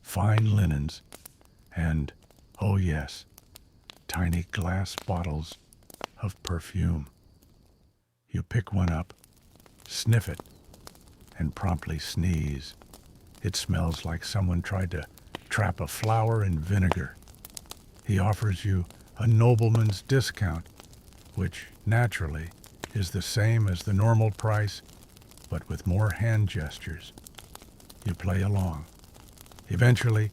fine linens, and, oh yes, tiny glass bottles of perfume. You pick one up, sniff it, and promptly sneeze. It smells like someone tried to trap a flower in vinegar. He offers you a nobleman's discount, which, naturally, is the same as the normal price, but with more hand gestures. You play along. Eventually,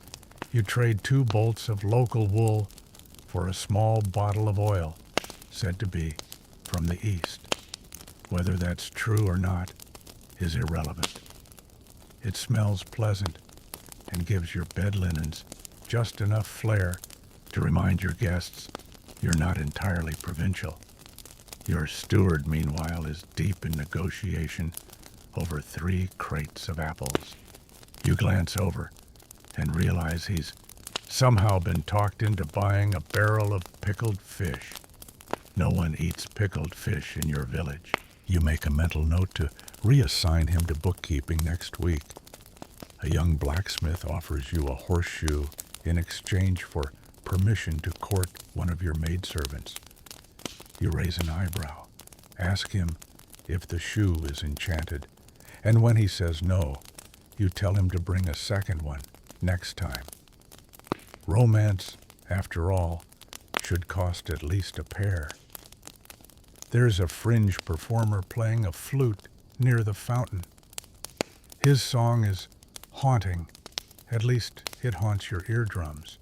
you trade 2 bolts of local wool for a small bottle of oil, said to be from the east. Whether that's true or not is irrelevant. It smells pleasant and gives your bed linens just enough flair to remind your guests you're not entirely provincial. Your steward, meanwhile, is deep in negotiation over 3 crates of apples. You glance over and realize he's somehow been talked into buying a barrel of pickled fish. No one eats pickled fish in your village. You make a mental note to reassign him to bookkeeping next week. A young blacksmith offers you a horseshoe in exchange for permission to court one of your maidservants. You raise an eyebrow, ask him if the shoe is enchanted, and when he says no, you tell him to bring a second one next time. Romance, after all, should cost at least a pair. There's a fringe performer playing a flute near the fountain. His song is haunting, at least it haunts your eardrums.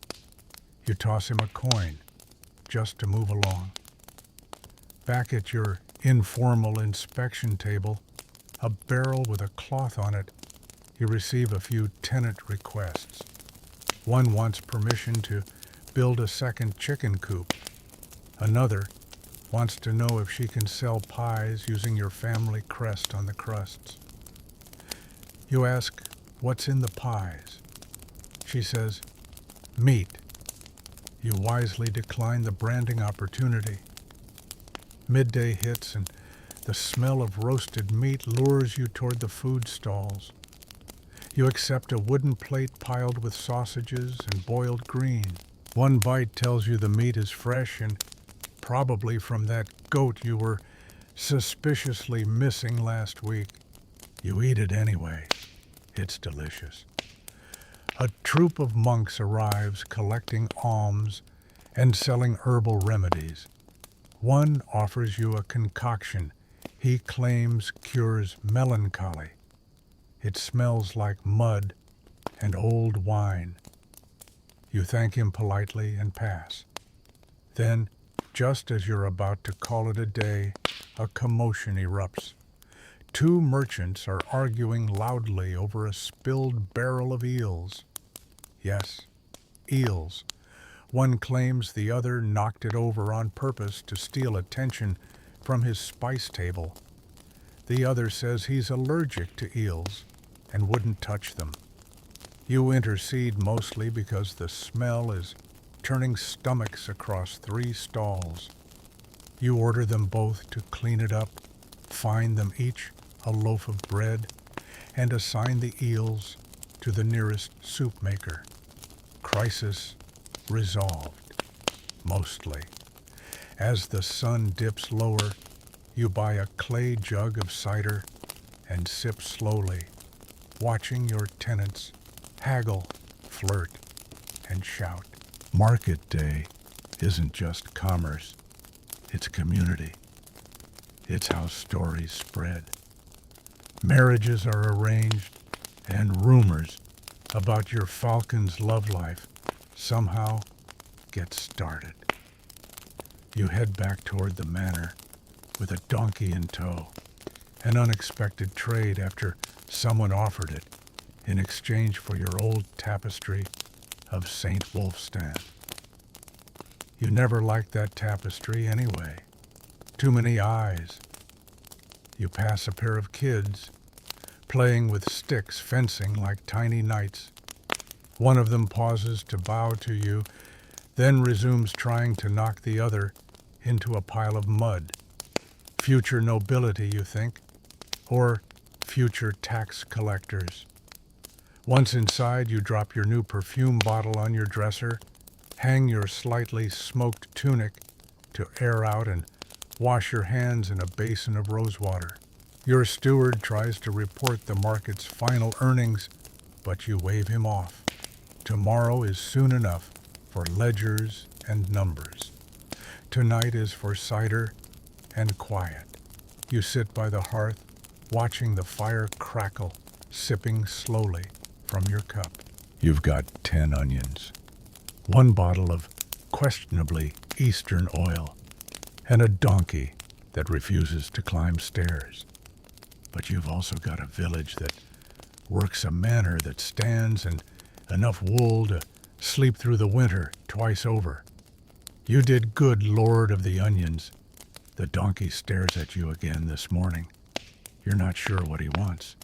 You toss him a coin just to move along. Back at your informal inspection table, a barrel with a cloth on it, you receive a few tenant requests. One wants permission to build a second chicken coop. Another wants to know if she can sell pies using your family crest on the crusts. You ask, what's in the pies? She says, meat. You wisely decline the branding opportunity. Midday hits and the smell of roasted meat lures you toward the food stalls. You accept a wooden plate piled with sausages and boiled green. One bite tells you the meat is fresh and probably from that goat you were suspiciously missing last week. You eat it anyway. It's delicious. A troop of monks arrives collecting alms and selling herbal remedies. One offers you a concoction he claims cures melancholy. It smells like mud and old wine. You thank him politely and pass. Then, just as you're about to call it a day, a commotion erupts. 2 merchants are arguing loudly over a spilled barrel of eels. Yes, eels. One claims the other knocked it over on purpose to steal attention from his spice table. The other says he's allergic to eels and wouldn't touch them. You intercede mostly because the smell is turning stomachs across 3 stalls. You order them both to clean it up, fine them each a loaf of bread, and assign the eels to the nearest soup maker. Crisis resolved, mostly. As the sun dips lower, you buy a clay jug of cider and sip slowly, watching your tenants haggle, flirt, and shout. Market day isn't just commerce, it's community. It's how stories spread. Marriages are arranged, and rumors about your falcon's love life somehow get started. You head back toward the manor with a donkey in tow, an unexpected trade after someone offered it in exchange for your old tapestry of St. Wulfstan. You never liked that tapestry anyway. Too many eyes. You pass a pair of kids playing with sticks, fencing like tiny knights. One of them pauses to bow to you, then resumes trying to knock the other into a pile of mud. Future nobility, you think, or future tax collectors. Once inside, you drop your new perfume bottle on your dresser, hang your slightly smoked tunic to air out, and wash your hands in a basin of rosewater. Your steward tries to report the market's final earnings, but you wave him off. Tomorrow is soon enough for ledgers and numbers. Tonight is for cider and quiet. You sit by the hearth, watching the fire crackle, sipping slowly from your cup. You've got 10 onions, 1 bottle of questionably Eastern oil, and a donkey that refuses to climb stairs. But you've also got a village that works a manor that stands and enough wool to sleep through the winter twice over. You did good, Lord of the Onions. The donkey stares at you again this morning. You're not sure what he wants.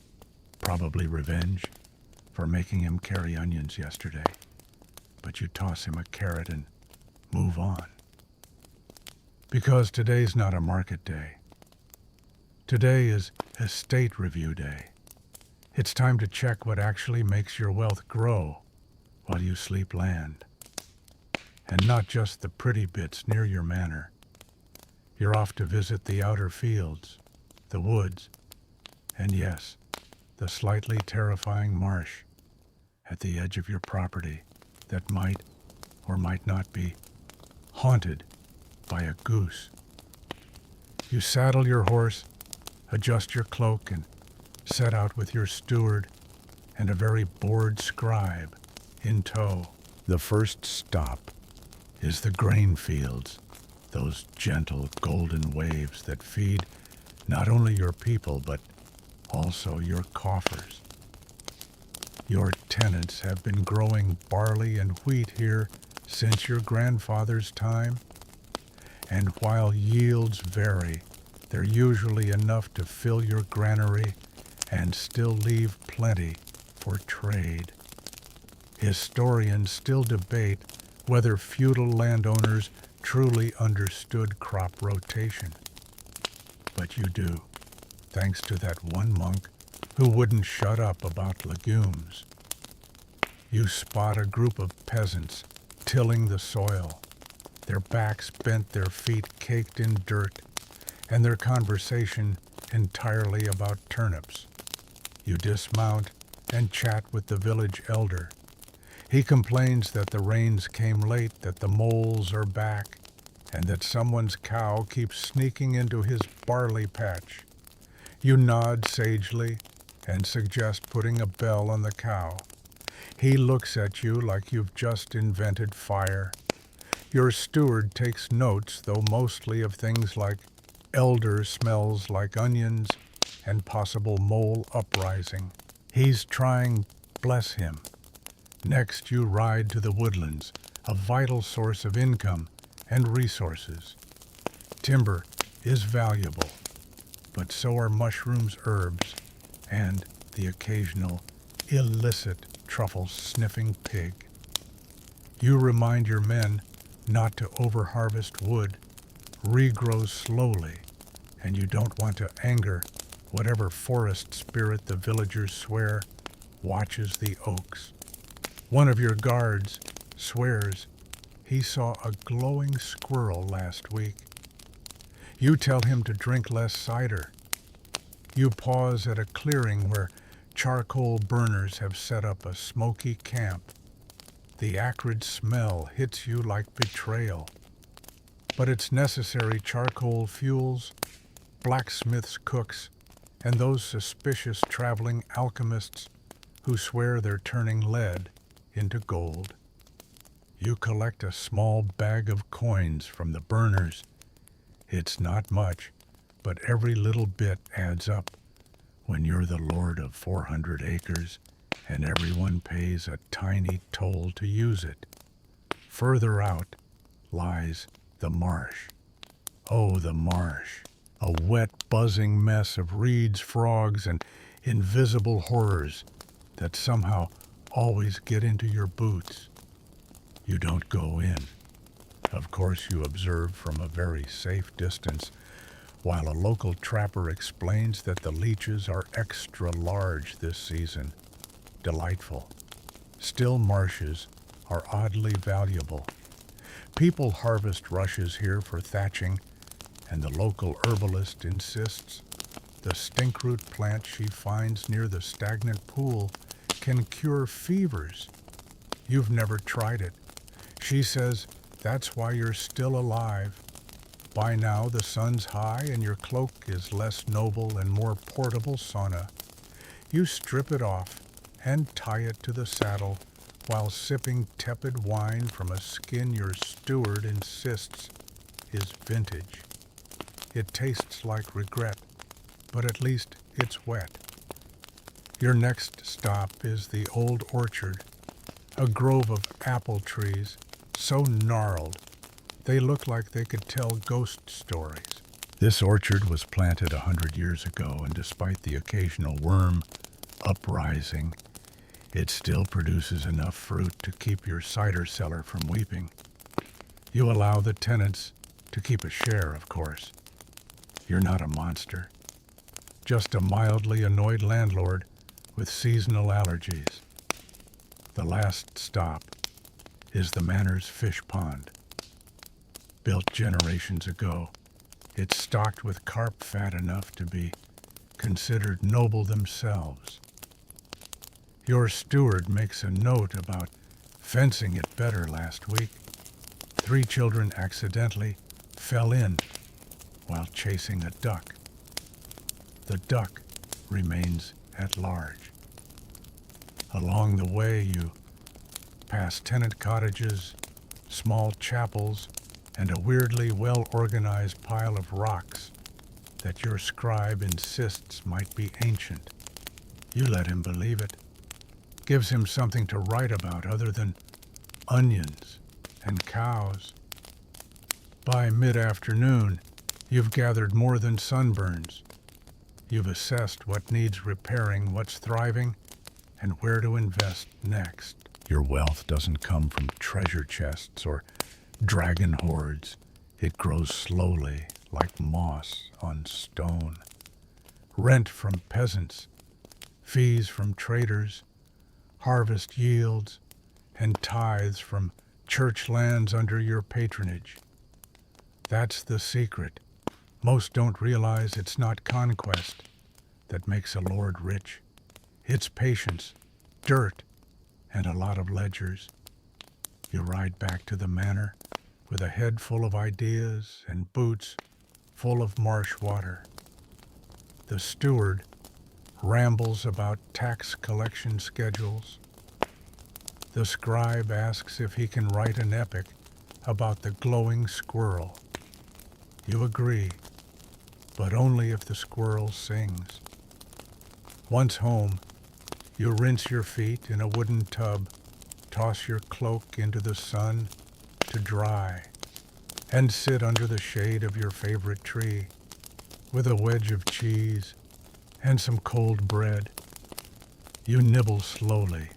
Probably revenge for making him carry onions yesterday. But you toss him a carrot and move on. Because today's not a market day. Today is estate review day. It's time to check what actually makes your wealth grow while you sleep land. And not just the pretty bits near your manor. You're off to visit the outer fields, the woods, and yes, the slightly terrifying marsh at the edge of your property that might or might not be haunted by a goose. You saddle your horse, adjust your cloak, and set out with your steward and a very bored scribe in tow. The first stop is the grain fields, those gentle golden waves that feed not only your people but also your coffers. Your tenants have been growing barley and wheat here since your grandfather's time, and while yields vary, they're usually enough to fill your granary and still leave plenty for trade. Historians still debate whether feudal landowners truly understood crop rotation. But you do, thanks to that one monk who wouldn't shut up about legumes. You spot a group of peasants tilling the soil, their backs bent, their feet caked in dirt, and their conversation entirely about turnips. You dismount and chat with the village elder. He complains that the rains came late, that the moles are back, and that someone's cow keeps sneaking into his barley patch. You nod sagely and suggest putting a bell on the cow. He looks at you like you've just invented fire. Your steward takes notes, though mostly of things like elder smells like onions and possible mole uprising. He's trying, bless him. Next, you ride to the woodlands, a vital source of income and resources. Timber is valuable, but so are mushrooms, herbs, and the occasional illicit truffle-sniffing pig. You remind your men not to overharvest wood, regrow slowly, and you don't want to anger whatever forest spirit the villagers swear watches the oaks. One of your guards swears he saw a glowing squirrel last week. You tell him to drink less cider. You pause at a clearing where charcoal burners have set up a smoky camp. The acrid smell hits you like betrayal. But it's necessary charcoal fuels, blacksmiths' cooks, and those suspicious traveling alchemists who swear they're turning lead into gold. You collect a small bag of coins from the burners. It's not much, but every little bit adds up when you're the lord of 400 acres and everyone pays a tiny toll to use it. Further out lies the marsh. Oh, the marsh, a wet, buzzing mess of reeds, frogs, and invisible horrors that somehow always get into your boots. You don't go in. Of course, you observe from a very safe distance, while a local trapper explains that the leeches are extra large this season. Delightful. Still marshes are oddly valuable. People harvest rushes here for thatching, and the local herbalist insists the stinkroot plant she finds near the stagnant pool can cure fevers. You've never tried it. She says that's why you're still alive. By now the sun's high and your cloak is less noble and more portable sauna. You strip it off and tie it to the saddle while sipping tepid wine from a skin your steward insists is vintage. it tastes like regret, but at least it's wet. Your next stop is the old orchard, a grove of apple trees so gnarled they look like they could tell ghost stories. This orchard was planted 100 years ago, and despite the occasional worm uprising, it still produces enough fruit to keep your cider cellar from weeping. You allow the tenants to keep a share, of course. You're not a monster, just a mildly annoyed landlord with seasonal allergies. The last stop is the manor's fish pond. Built generations ago, it's stocked with carp fat enough to be considered noble themselves. Your steward makes a note about fencing it better last week. 3 children accidentally fell in while chasing a duck. The duck remains at large. Along the way, you pass tenant cottages, small chapels, and a weirdly well-organized pile of rocks that your scribe insists might be ancient. You let him believe it. Gives him something to write about other than onions and cows. By mid-afternoon, you've gathered more than sunburns. You've assessed what needs repairing, what's thriving, and where to invest next. Your wealth doesn't come from treasure chests or dragon hordes. It grows slowly, like moss on stone. Rent from peasants, fees from traders, harvest yields, and tithes from church lands under your patronage. That's the secret. Most don't realize it's not conquest that makes a lord rich. It's patience, dirt, and a lot of ledgers. You ride back to the manor with a head full of ideas and boots full of marsh water. The steward rambles about tax collection schedules. The scribe asks if he can write an epic about the glowing squirrel. You agree, but only if the squirrel sings. Once home, you rinse your feet in a wooden tub, toss your cloak into the sun to dry, and sit under the shade of your favorite tree with a wedge of cheese and some cold bread. You nibble slowly,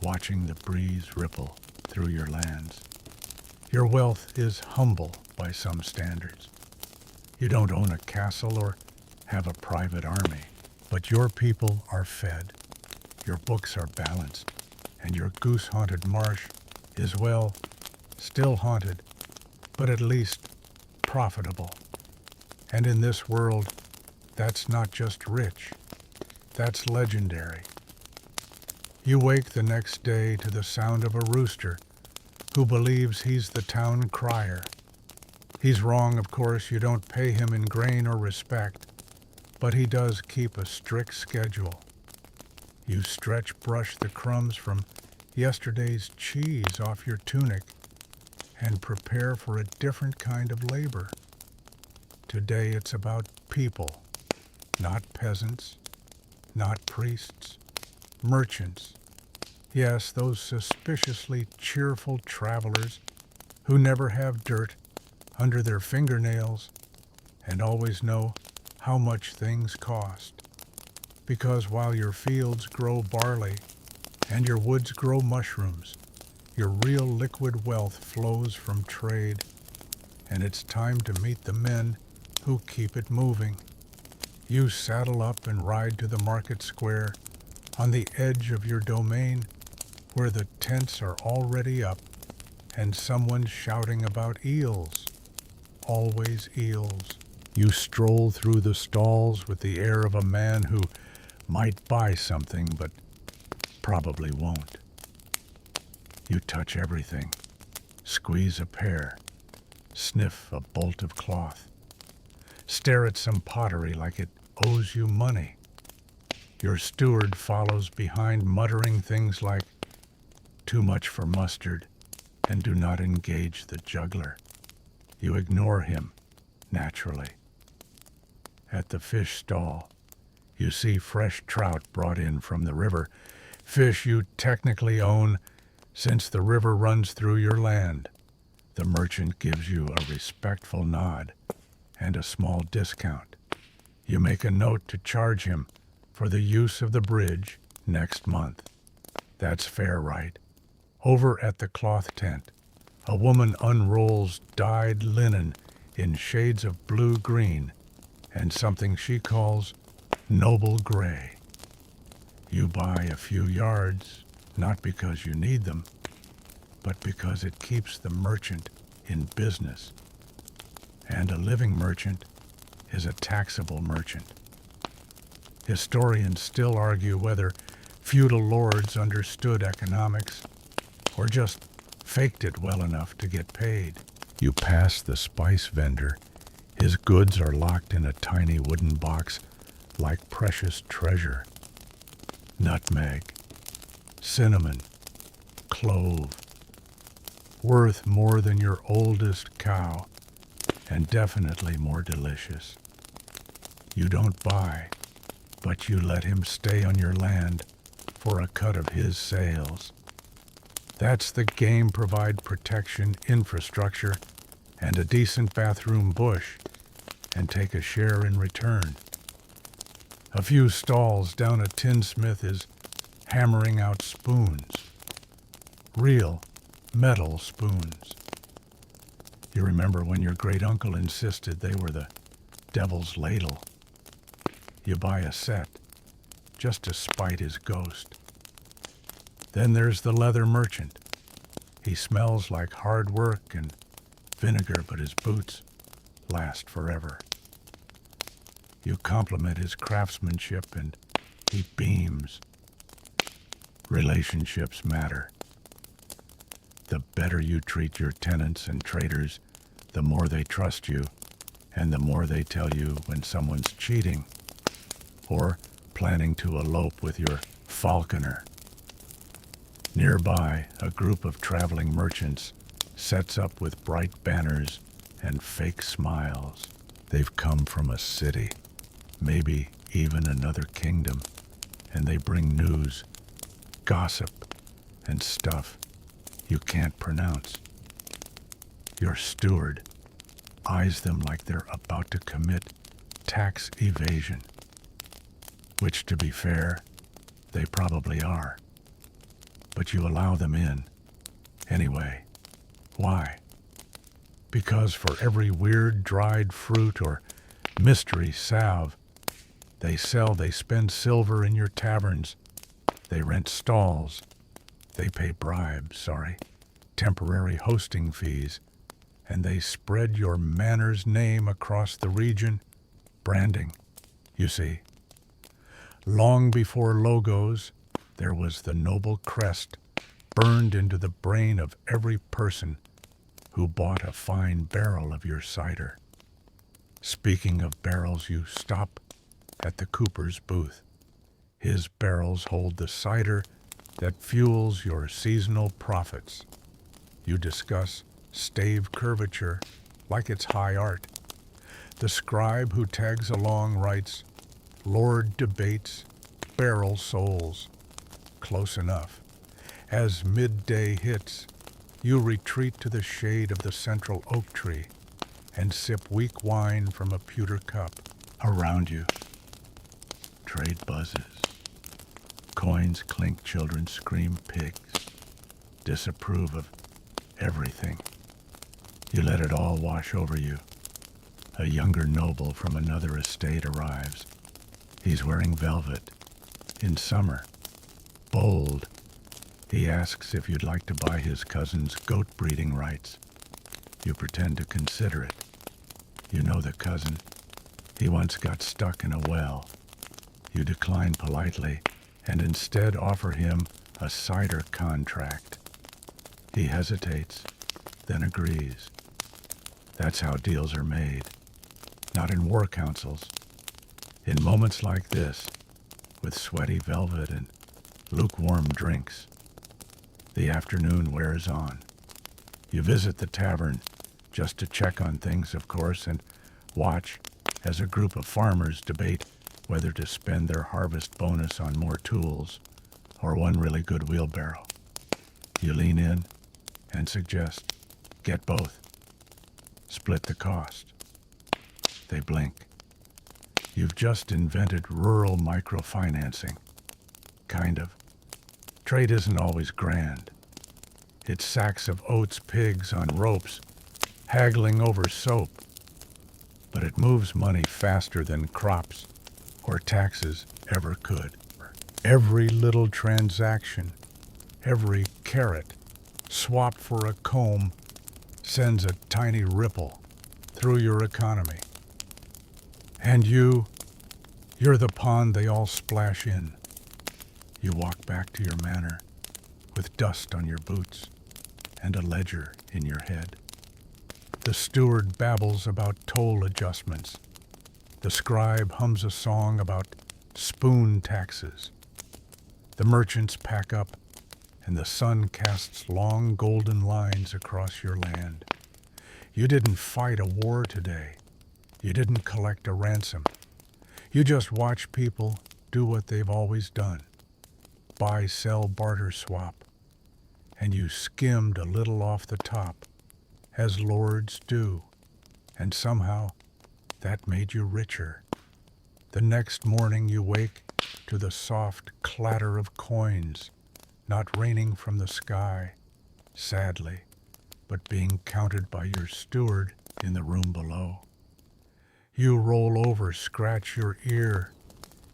watching the breeze ripple through your lands. Your wealth is humble by some standards. You don't own a castle or have a private army, but your people are fed, your books are balanced, and your goose-haunted marsh is, well, still haunted, but at least profitable. And in this world, that's not just rich, that's legendary. You wake the next day to the sound of a rooster who believes he's the town crier. He's wrong, of course. You don't pay him in grain or respect, but he does keep a strict schedule. You brush the crumbs from yesterday's cheese off your tunic and prepare for a different kind of labor. Today it's about people, not peasants, not priests, merchants. Yes, those suspiciously cheerful travelers who never have dirt under their fingernails and always know how much things cost. Because while your fields grow barley and your woods grow mushrooms, your real liquid wealth flows from trade, and it's time to meet the men who keep it moving. You saddle up and ride to the market square on the edge of your domain where the tents are already up and someone's shouting about eels. Always eels. You stroll through the stalls with the air of a man who might buy something but probably won't. You touch everything, squeeze a pear, sniff a bolt of cloth, stare at some pottery like it owes you money. Your steward follows behind, muttering things like, "Too much for mustard," and "Do not engage the juggler." You ignore him, naturally. at the fish stall. You see fresh trout brought in from the river, fish you technically own since the river runs through your land. The merchant gives you a respectful nod and a small discount. You make a note to charge him for the use of the bridge next month. That's fair, right? Over at the cloth tent, a woman unrolls dyed linen in shades of blue-green and something she calls noble gray. You buy a few yards, not because you need them, but because it keeps the merchant in business. And a living merchant is a taxable merchant. Historians still argue whether feudal lords understood economics or just faked it well enough to get paid. You pass the spice vendor. His goods are locked in a tiny wooden box like precious treasure. Nutmeg, cinnamon, clove, worth more than your oldest cow, and definitely more delicious. You don't buy, but you let him stay on your land for a cut of his sales. That's the game. Provide protection, infrastructure, and a decent bathroom bush, and take a share in return. A few stalls down, a tinsmith is hammering out spoons. Real metal spoons. You remember when your great-uncle insisted they were the devil's ladle. You buy a set, just to spite his ghost. Then there's the leather merchant. He smells like hard work and vinegar, but his boots last forever. You compliment his craftsmanship and he beams. Relationships matter. The better you treat your tenants and traders, the more they trust you, and the more they tell you when someone's cheating or planning to elope with your falconer. Nearby, a group of traveling merchants sets up with bright banners and fake smiles. They've come from a city, maybe even another kingdom, and they bring news, gossip, and stuff you can't pronounce. Your steward eyes them like they're about to commit tax evasion, which, to be fair, they probably are. But you allow them in anyway. Why? Because for every weird dried fruit or mystery salve they sell, they spend silver in your taverns, they rent stalls, they pay bribes, temporary hosting fees, and they spread your manor's name across the region. Branding, you see. Long before logos, there was the noble crest burned into the brain of every person who bought a fine barrel of your cider. Speaking of barrels, you stop at the cooper's booth. His barrels hold the cider that fuels your seasonal profits. You discuss stave curvature like it's high art. The scribe who tags along writes, "Lord debates barrel souls." Close enough. As midday hits, you retreat to the shade of the central oak tree and sip weak wine from a pewter cup. Around you, trade buzzes. Coins clink, children scream, pigs disapprove of everything. You let it all wash over you. A younger noble from another estate arrives. He's wearing velvet. In summer. Bold. He asks if you'd like to buy his cousin's goat breeding rights. You pretend to consider it. You know the cousin. He once got stuck in a well. You decline politely and instead offer him a cider contract. He hesitates, then agrees. That's how deals are made. Not in war councils. In moments like this, with sweaty velvet and lukewarm drinks. The afternoon wears on. You visit the tavern just to check on things, of course, and watch as a group of farmers debate whether to spend their harvest bonus on more tools or one really good wheelbarrow. You lean in and suggest, get both. Split the cost. They blink. You've just invented rural microfinancing. Kind of. Trade isn't always grand. It's sacks of oats pigs on ropes, haggling over soap. But it moves money faster than crops or taxes ever could. Every little transaction, every carrot swapped for a comb sends a tiny ripple through your economy. And you're the pond they all splash in. You walk back to your manor with dust on your boots and a ledger in your head. The steward babbles about toll adjustments. The scribe hums a song about spoon taxes. The merchants pack up, and the sun casts long golden lines across your land. You didn't fight a war today. You didn't collect a ransom. You just watch people do what they've always done. Buy, sell, barter, swap. And you skimmed a little off the top, as lords do, and somehow that made you richer. The next morning you wake to the soft clatter of coins, not raining from the sky, sadly, but being counted by your steward in the room below. You roll over, scratch your ear,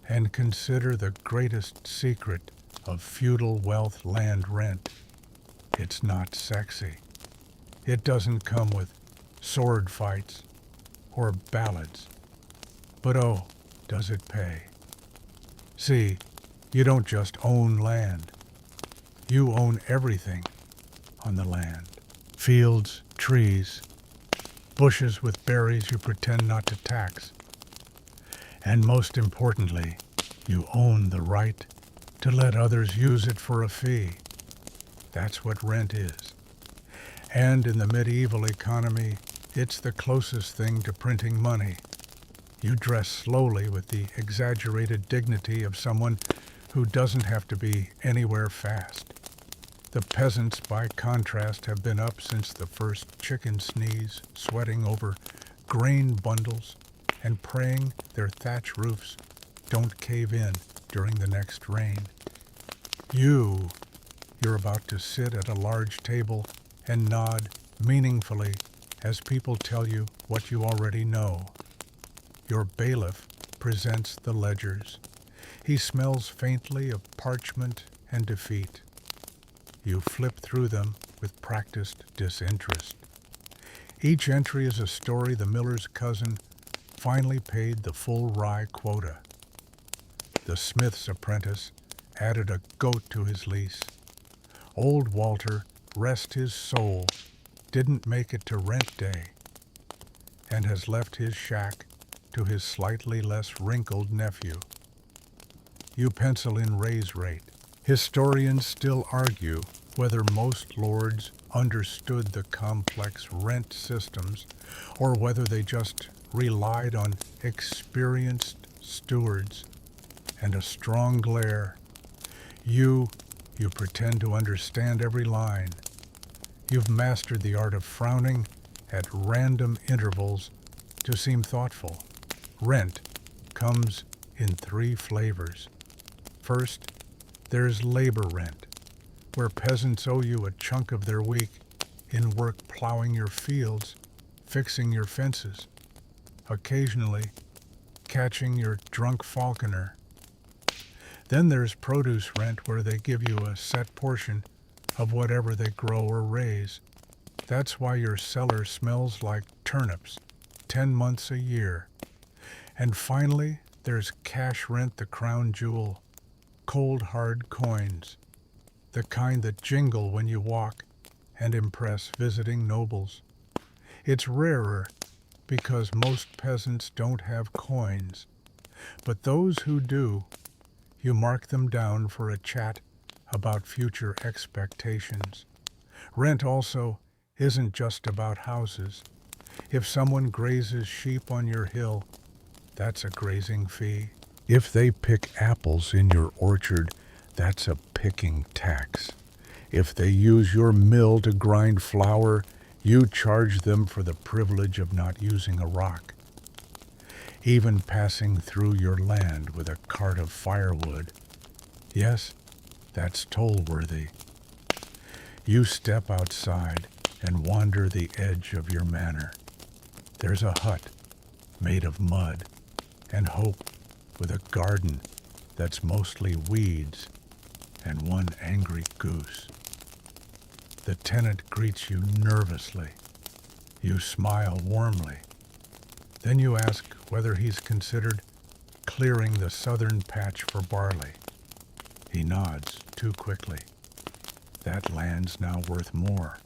and consider the greatest secret of feudal wealth land rent. It's not sexy. It doesn't come with sword fights or ballads. But oh, does it pay? See, you don't just own land. You own everything on the land. Fields, trees, bushes with berries you pretend not to tax. And most importantly, you own the right to let others use it for a fee. That's what rent is. And in the medieval economy, it's the closest thing to printing money. You dress slowly with the exaggerated dignity of someone who doesn't have to be anywhere fast. The peasants, by contrast, have been up since the first chicken sneeze, sweating over grain bundles and praying their thatch roofs don't cave in during the next rain. You're about to sit at a large table and nod meaningfully as people tell you what you already know. Your bailiff presents the ledgers. He smells faintly of parchment and defeat. You flip through them with practiced disinterest. Each entry is a story the miller's cousin finally paid the full rye quota. The smith's apprentice added a goat to his lease. Old Walter, rest his soul, didn't make it to rent day and has left his shack to his slightly less wrinkled nephew. You pencil in raise rate. Historians still argue whether most lords understood the complex rent systems or whether they just relied on experienced stewards and a strong glare. You pretend to understand every line. You've mastered the art of frowning at random intervals to seem thoughtful. Rent comes in 3 flavors. First, there's labor rent, where peasants owe you a chunk of their week in work plowing your fields, fixing your fences, occasionally catching your drunk falconer. Then there's produce rent, where they give you a set portion of whatever they grow or raise. That's why your cellar smells like turnips 10 months a year. And finally, there's cash rent, the crown jewel, cold hard coins, the kind that jingle when you walk and impress visiting nobles. It's rarer because most peasants don't have coins, but those who do, you mark them down for a chat about future expectations. Rent also isn't just about houses. If someone grazes sheep on your hill, that's a grazing fee. If they pick apples in your orchard, that's a picking tax. If they use your mill to grind flour, you charge them for the privilege of not using a rock. Even passing through your land with a cart of firewood, yes, that's toll-worthy. You step outside and wander the edge of your manor. There's a hut made of mud and hope, with a garden that's mostly weeds and one angry goose. The tenant greets you nervously. You smile warmly. Then you ask whether he's considered clearing the southern patch for barley. He nods too quickly. That land's now worth more.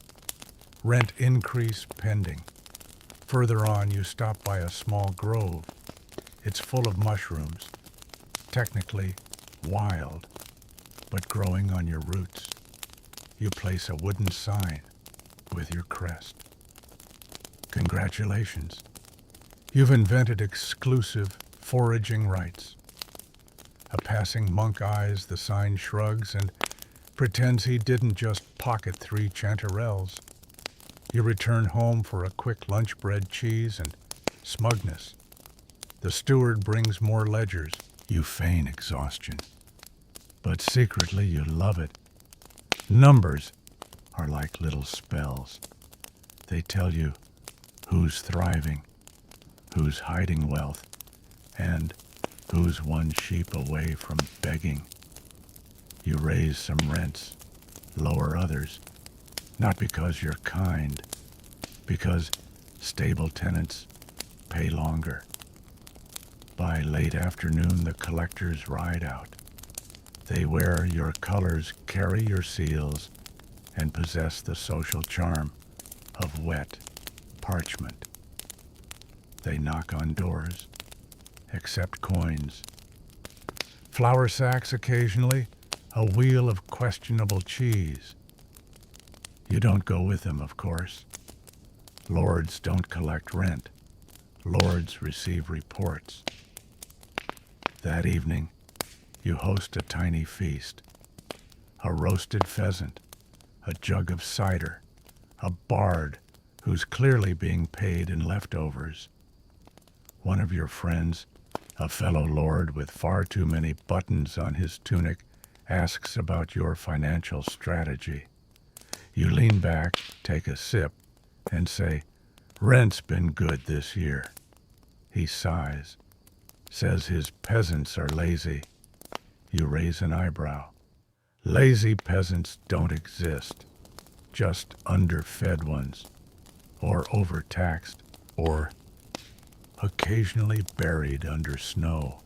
Rent increase pending. Further on, you stop by a small grove. It's full of mushrooms, technically wild, but growing on your roots. You place a wooden sign with your crest. Congratulations. You've invented exclusive foraging rights. A passing monk eyes the sign, shrugs, and pretends he didn't just pocket 3 chanterelles. You return home for a quick lunch, bread, cheese, and smugness. The steward brings more ledgers. You feign exhaustion, but secretly you love it. Numbers are like little spells. They tell you who's thriving, who's hiding wealth, and who's one sheep away from begging. You raise some rents, lower others, not because you're kind, because stable tenants pay longer. By late afternoon, the collectors ride out. They wear your colors, carry your seals, and possess the social charm of wet parchment. They knock on doors, accept coins, flour sacks occasionally, a wheel of questionable cheese. You don't go with them, of course. Lords don't collect rent. Lords receive reports. That evening, you host a tiny feast. A roasted pheasant, a jug of cider, a bard who's clearly being paid in leftovers. One of your friends, a fellow lord with far too many buttons on his tunic, asks about your financial strategy. You lean back, take a sip, and say, "Rent's been good this year." He sighs, says his peasants are lazy. You raise an eyebrow. Lazy peasants don't exist, just underfed ones, or overtaxed, or occasionally buried under snow.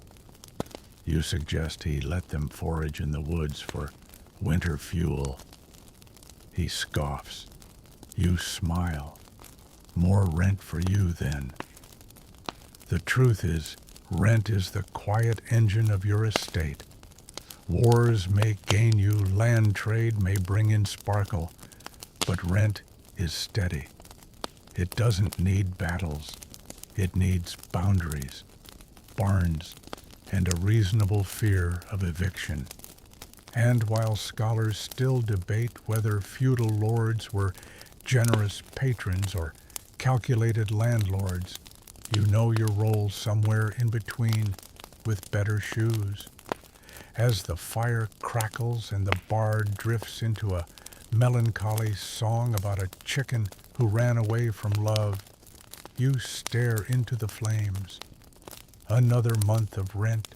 You suggest he let them forage in the woods for winter fuel. He scoffs. You smile. More rent for you, then. The truth is, rent is the quiet engine of your estate. Wars may gain you, land trade may bring in sparkle, but rent is steady. It doesn't need battles. It needs boundaries, barns, and a reasonable fear of eviction. And while scholars still debate whether feudal lords were generous patrons or calculated landlords, you know your role somewhere in between with better shoes. As the fire crackles and the bard drifts into a melancholy song about a chicken who ran away from love, you stare into the flames. Another month of rent,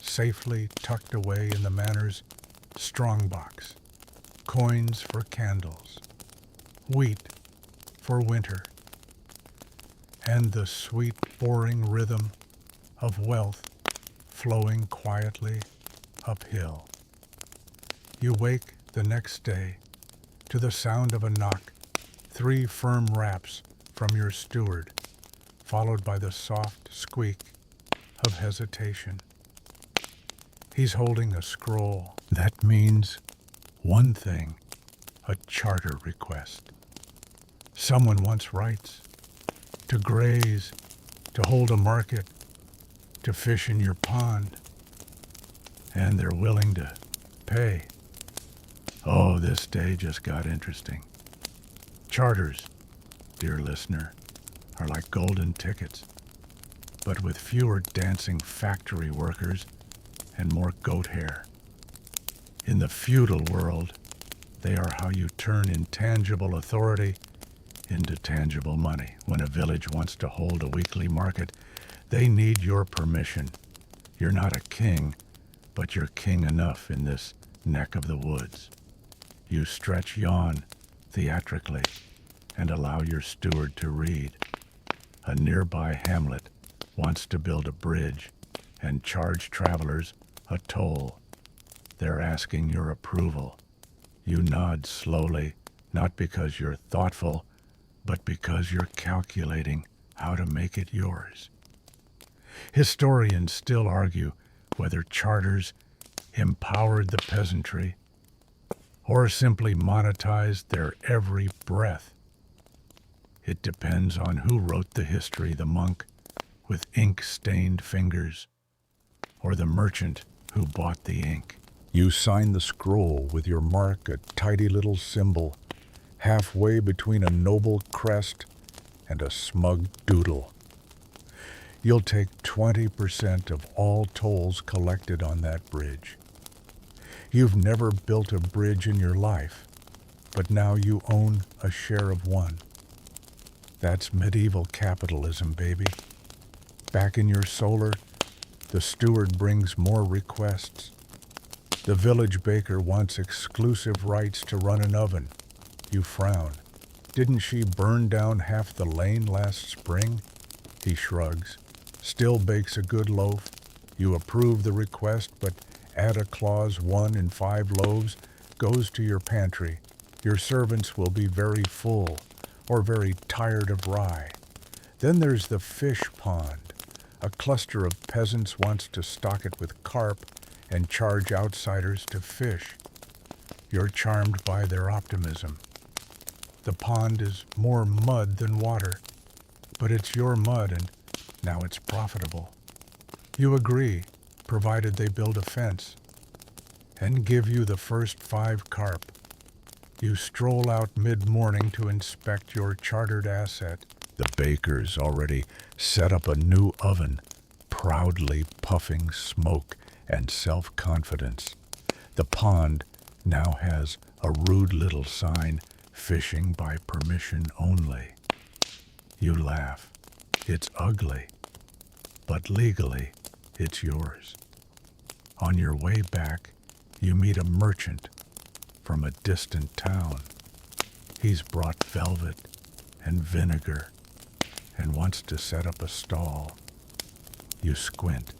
safely tucked away in the manor's strongbox. Coins for candles. Wheat for winter. And the sweet, boring rhythm of wealth flowing quietly uphill. You wake the next day to the sound of a knock, 3 firm raps from your steward, followed by the soft squeak of hesitation. He's holding a scroll. That means one thing, a charter request. Someone wants rights, to graze, to hold a market, to fish in your pond, and they're willing to pay. Oh, this day just got interesting. Charters, dear listener, are like golden tickets, but with fewer dancing factory workers and more goat hair. In the feudal world, they are how you turn intangible authority into tangible money. When a village wants to hold a weekly market, they need your permission. You're not a king, but you're king enough in this neck of the woods. You stretch yawn theatrically and allow your steward to read. A nearby hamlet wants to build a bridge and charge travelers a toll. They're asking your approval. You nod slowly, not because you're thoughtful, but because you're calculating how to make it yours. Historians still argue whether charters empowered the peasantry or simply monetized their every breath. It depends on who wrote the history, the monk with ink-stained fingers or the merchant who bought the ink. You sign the scroll with your mark, a tidy little symbol, halfway between a noble crest and a smug doodle. You'll take 20% of all tolls collected on that bridge. You've never built a bridge in your life, but now you own a share of one. That's medieval capitalism, baby. Back in your solar, the steward brings more requests. The village baker wants exclusive rights to run an oven. You frown. Didn't she burn down half the lane last spring? He shrugs. Still bakes a good loaf. You approve the request, but add a clause 1 in 5 loaves goes to your pantry. Your servants will be very full or very tired of rye. Then there's the fish pond. A cluster of peasants wants to stock it with carp and charge outsiders to fish. You're charmed by their optimism. The pond is more mud than water, but it's your mud and now it's profitable. You agree, provided they build a fence and give you the first 5 carp. You stroll out mid-morning to inspect your chartered asset. The baker's already set up a new oven, proudly puffing smoke and self-confidence. The pond now has a rude little sign, fishing by permission only. You laugh. It's ugly, but legally, it's yours. On your way back, you meet a merchant from a distant town. He's brought velvet and vinegar and wants to set up a stall. You squint.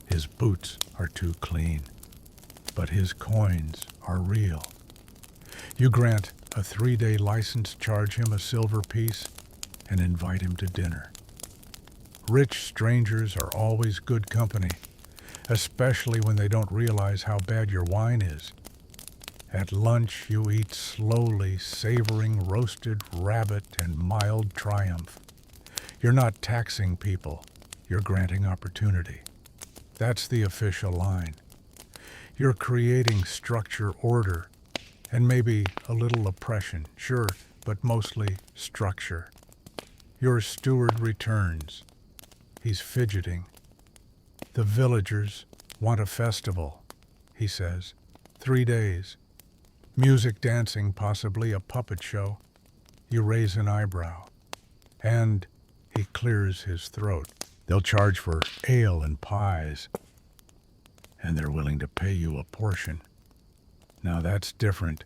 His boots are too clean, but his coins are real. You grant a 3-day license, charge him a silver piece, and invite him to dinner. Rich strangers are always good company, especially when they don't realize how bad your wine is. At lunch, you eat slowly, savoring roasted rabbit and mild triumph. You're not taxing people, you're granting opportunity. That's the official line. You're creating structure, order, and maybe a little oppression, sure, but mostly structure. Your steward returns. He's fidgeting. The villagers want a festival, he says. 3 days. Music, dancing, possibly a puppet show. You raise an eyebrow. And he clears his throat. They'll charge for ale and pies, and they're willing to pay you a portion. Now that's different.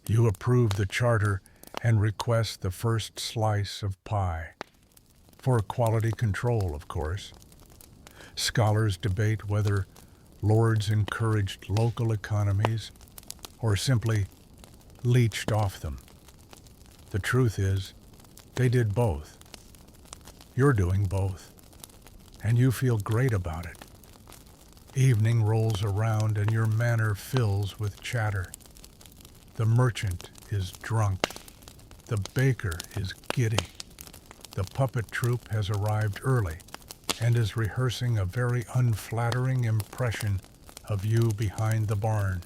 You approve the charter and request the first slice of pie. For quality control, of course. Scholars debate whether lords encouraged local economies or simply leached off them. The truth is, they did both. You're doing both, and you feel great about it. Evening rolls around and your manor fills with chatter. The merchant is drunk. The baker is giddy. The puppet troupe has arrived early. and is rehearsing a very unflattering impression of you behind the barn.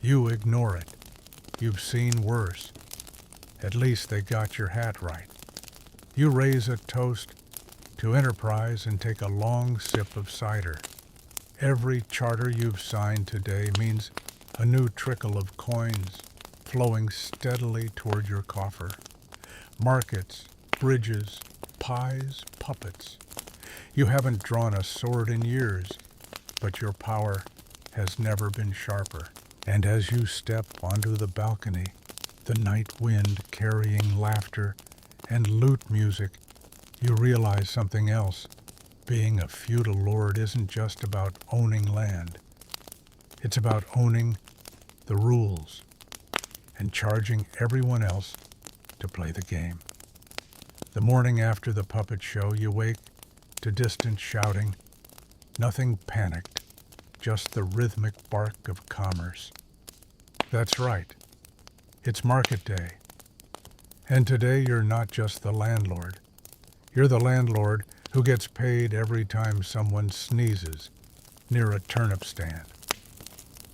You ignore it. You've seen worse. At least they got your hat right. You raise a toast to enterprise and take a long sip of cider. Every charter you've signed today means a new trickle of coins flowing steadily toward your coffer. Markets, bridges, pies, puppets. You haven't drawn a sword in years, but your power has never been sharper. And as you step onto the balcony, the night wind carrying laughter and lute music, you realize something else. Being a feudal lord isn't just about owning land. It's about owning the rules and charging everyone else to play the game. The morning after the puppet show, you wake to distant shouting. Nothing panicked, just the rhythmic bark of commerce. That's right. It's market day. And today you're not just the landlord. You're the landlord who gets paid every time someone sneezes near a turnip stand.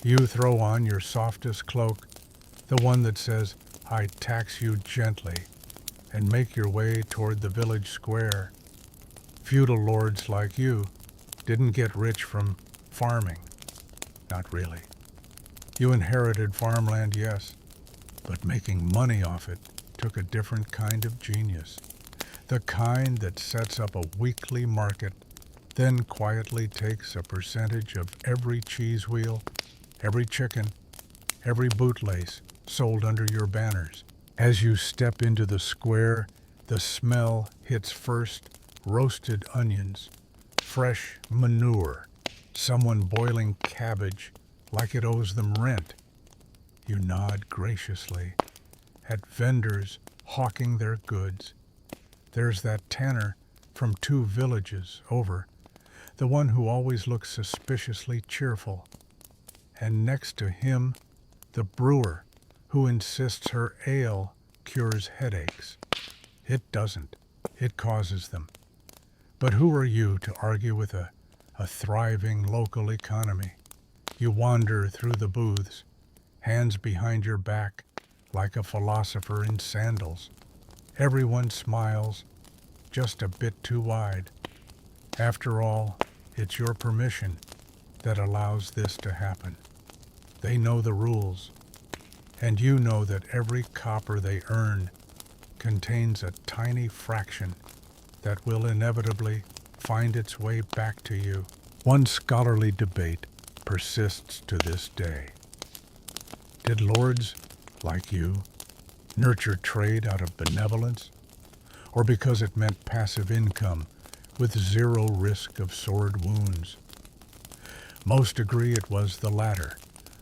You throw on your softest cloak, the one that says, "I tax you gently," and make your way toward the village square. Feudal lords like you didn't get rich from farming. Not really. You inherited farmland, yes, but making money off it took a different kind of genius. The kind that sets up a weekly market, then quietly takes a percentage of every cheese wheel, every chicken, every bootlace sold under your banners. As you step into the square, the smell hits first roasted onions, fresh manure, someone boiling cabbage like it owes them rent. You nod graciously at vendors hawking their goods. There's that tanner from 2 villages over, the one who always looks suspiciously cheerful. And next to him, the brewer who insists her ale cures headaches. It doesn't. It causes them. But who are you to argue with a thriving local economy? You wander through the booths, hands behind your back, like a philosopher in sandals. Everyone smiles, just a bit too wide. After all, it's your permission that allows this to happen. They know the rules, and you know that every copper they earn contains a tiny fraction that will inevitably find its way back to you. One scholarly debate persists to this day. Did lords like you nurture trade out of benevolence, or because it meant passive income with zero risk of sword wounds? Most agree it was the latter,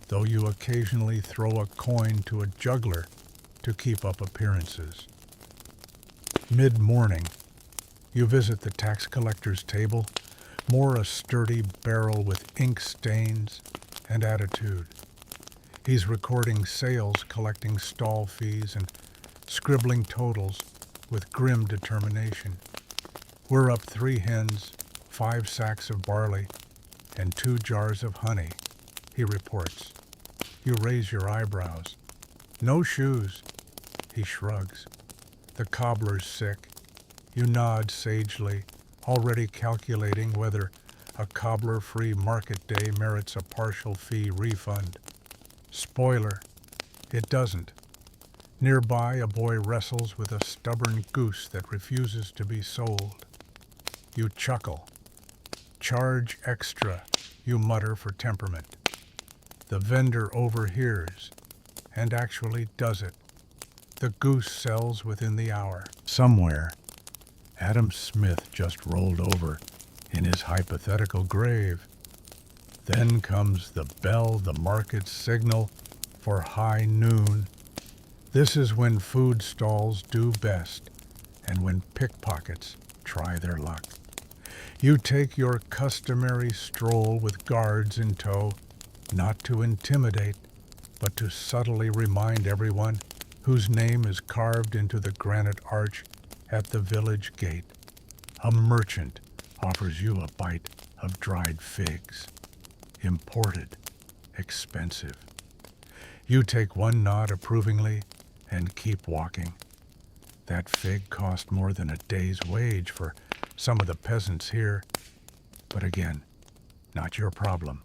though you occasionally throw a coin to a juggler to keep up appearances. Mid-morning, you visit the tax collector's table, more a sturdy barrel with ink stains and attitude. He's recording sales, collecting stall fees, and scribbling totals with grim determination. We're up 3 hens, 5 sacks of barley, and 2 jars of honey, he reports. You raise your eyebrows. No shoes, he shrugs. The cobbler's sick. You nod sagely, already calculating whether a cobbler-free market day merits a partial fee refund. Spoiler, it doesn't. Nearby, a boy wrestles with a stubborn goose that refuses to be sold. You chuckle. Charge extra, you mutter for temperament. The vendor overhears and actually does it. The goose sells within the hour. Somewhere, Adam Smith just rolled over in his hypothetical grave. Then comes the bell, the market signal for high noon. This is when food stalls do best and when pickpockets try their luck. You take your customary stroll with guards in tow, not to intimidate, but to subtly remind everyone whose name is carved into the granite arch at the village gate. A merchant, offers you a bite of dried figs, imported, expensive. You take one nod approvingly and keep walking. That fig cost more than a day's wage for some of the peasants here, but again, not your problem.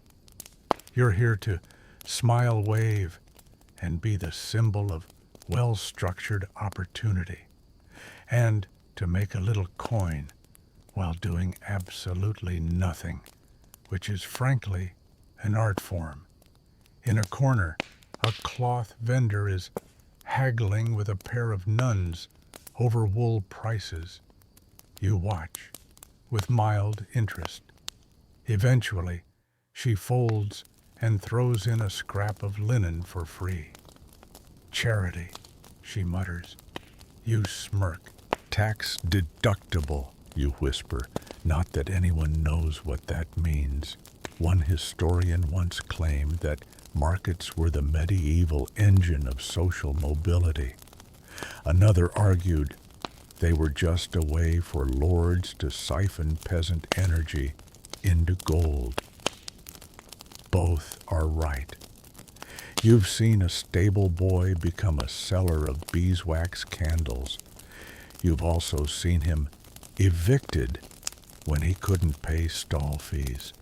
You're here to smile, wave, and be the symbol of well-structured opportunity, and to make a little coin while doing absolutely nothing, which is frankly an art form. In a corner, a cloth vendor is haggling with a pair of nuns over wool prices. You watch with mild interest. Eventually, she folds and throws in a scrap of linen for free. Charity, she mutters. You smirk. Tax deductible, you whisper. Not that anyone knows what that means. One historian once claimed that markets were the medieval engine of social mobility. Another argued they were just a way for lords to siphon peasant energy into gold. Both are right. You've seen a stable boy become a seller of beeswax candles. You've also seen him evicted when he couldn't pay stall fees.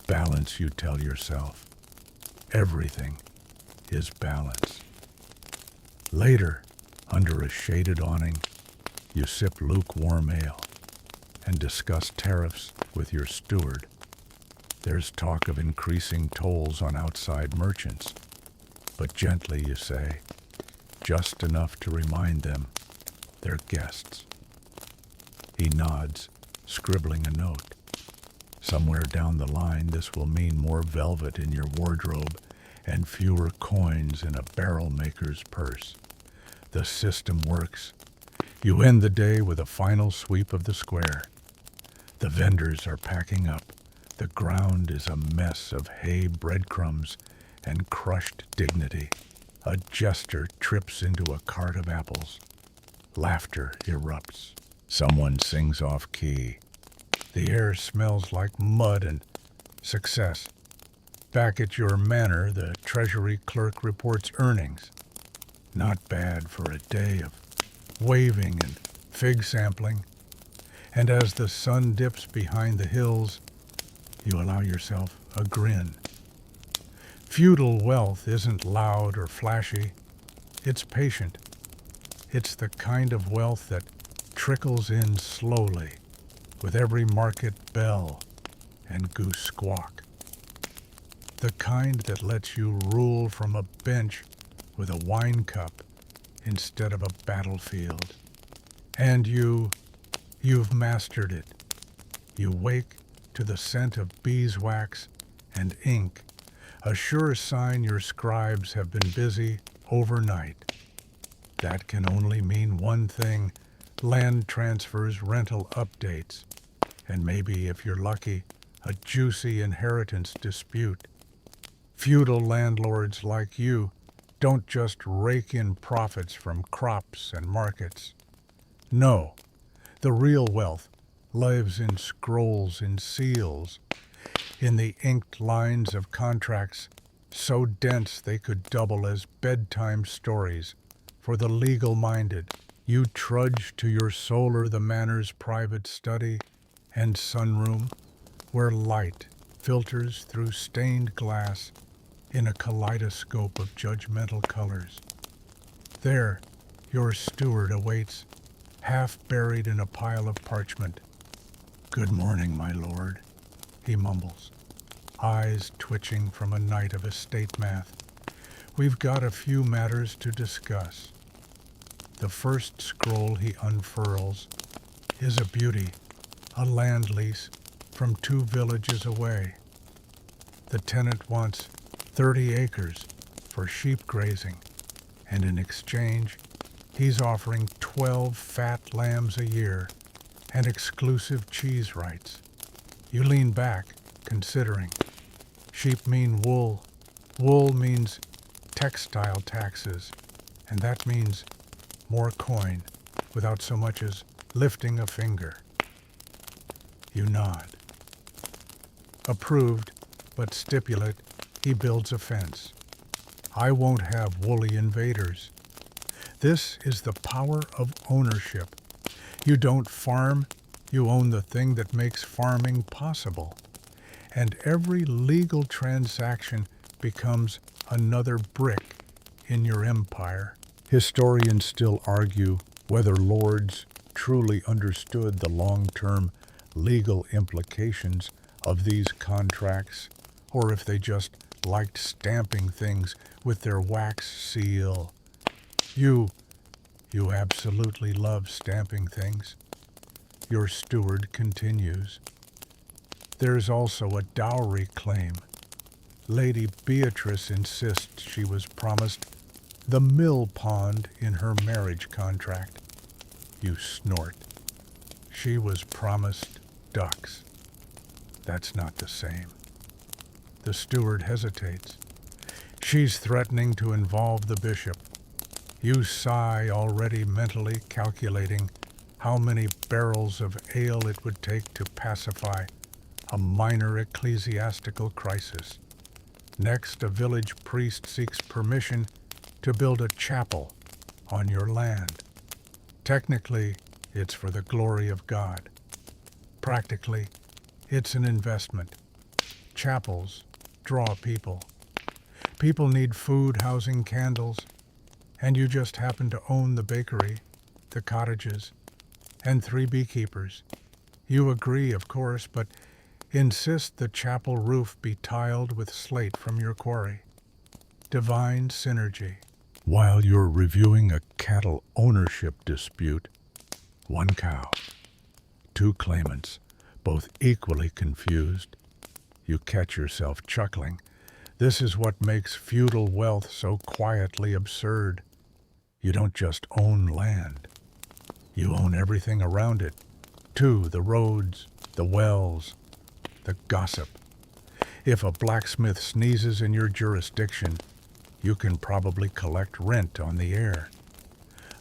Balance, you tell yourself. Everything is balance. Later, under a shaded awning, you sip lukewarm ale and discuss tariffs with your steward. There's talk of increasing tolls on outside merchants, but gently you say, just enough to remind them they're guests. He nods, scribbling a note. Somewhere down the line, this will mean more velvet in your wardrobe and fewer coins in a barrel maker's purse. The system works. You end the day with a final sweep of the square. The vendors are packing up. The ground is a mess of hay, breadcrumbs, and crushed dignity. A jester trips into a cart of apples. Laughter erupts. Someone sings off key. The air smells like mud and success. Back at your manor, the treasury clerk reports earnings. Not bad for a day of waving and fig sampling. And as the sun dips behind the hills, you allow yourself a grin. Feudal wealth isn't loud or flashy. It's patient. It's the kind of wealth that trickles in slowly with every market bell and goose squawk. The kind that lets you rule from a bench with a wine cup instead of a battlefield. And you've mastered it. You wake to the scent of beeswax and ink, a sure sign your scribes have been busy overnight. That can only mean one thing: land transfers, rental updates, and maybe, if you're lucky, a juicy inheritance dispute. Feudal landlords like you don't just rake in profits from crops and markets. No, the real wealth lives in scrolls, in seals, in the inked lines of contracts so dense they could double as bedtime stories for the legal-minded. You trudge to your solar, the manor's private study and sunroom, where light filters through stained glass in a kaleidoscope of judgmental colors. There, your steward awaits, half buried in a pile of parchment. "Good morning, my lord," he mumbles, eyes twitching from a night of estate math. "We've got a few matters to discuss." The first scroll he unfurls is a beauty, a land lease from 2 villages away. The tenant wants 30 acres for sheep grazing, and in exchange, he's offering 12 fat lambs a year and exclusive cheese rights. You lean back, considering. Sheep mean wool. Wool means textile taxes, and that means more coin without so much as lifting a finger. You nod. Approved, but stipulate he builds a fence. I won't have woolly invaders. This is the power of ownership. You don't farm, you own the thing that makes farming possible. And every legal transaction becomes another brick in your empire. Historians still argue whether lords truly understood the long-term legal implications of these contracts, or if they just liked stamping things with their wax seal. You absolutely love stamping things. Your steward continues. There's also a dowry claim. Lady Beatrice insists she was promised the mill pond in her marriage contract. You snort. She was promised ducks. That's not the same. The steward hesitates. She's threatening to involve the bishop. You sigh, already mentally calculating how many barrels of ale it would take to pacify a minor ecclesiastical crisis. Next, a village priest seeks permission to build a chapel on your land. Technically, it's for the glory of God. Practically, it's an investment. Chapels draw people. People need food, housing, candles, and you just happen to own the bakery, the cottages, and 3 beekeepers. You agree, of course, but insist the chapel roof be tiled with slate from your quarry. Divine synergy. While you're reviewing a cattle ownership dispute, 1 cow, 2 claimants, both equally confused, you catch yourself chuckling. This is what makes feudal wealth so quietly absurd. You don't just own land. You own everything around it, too, the roads, the wells, the gossip. If a blacksmith sneezes in your jurisdiction, you can probably collect rent on the air.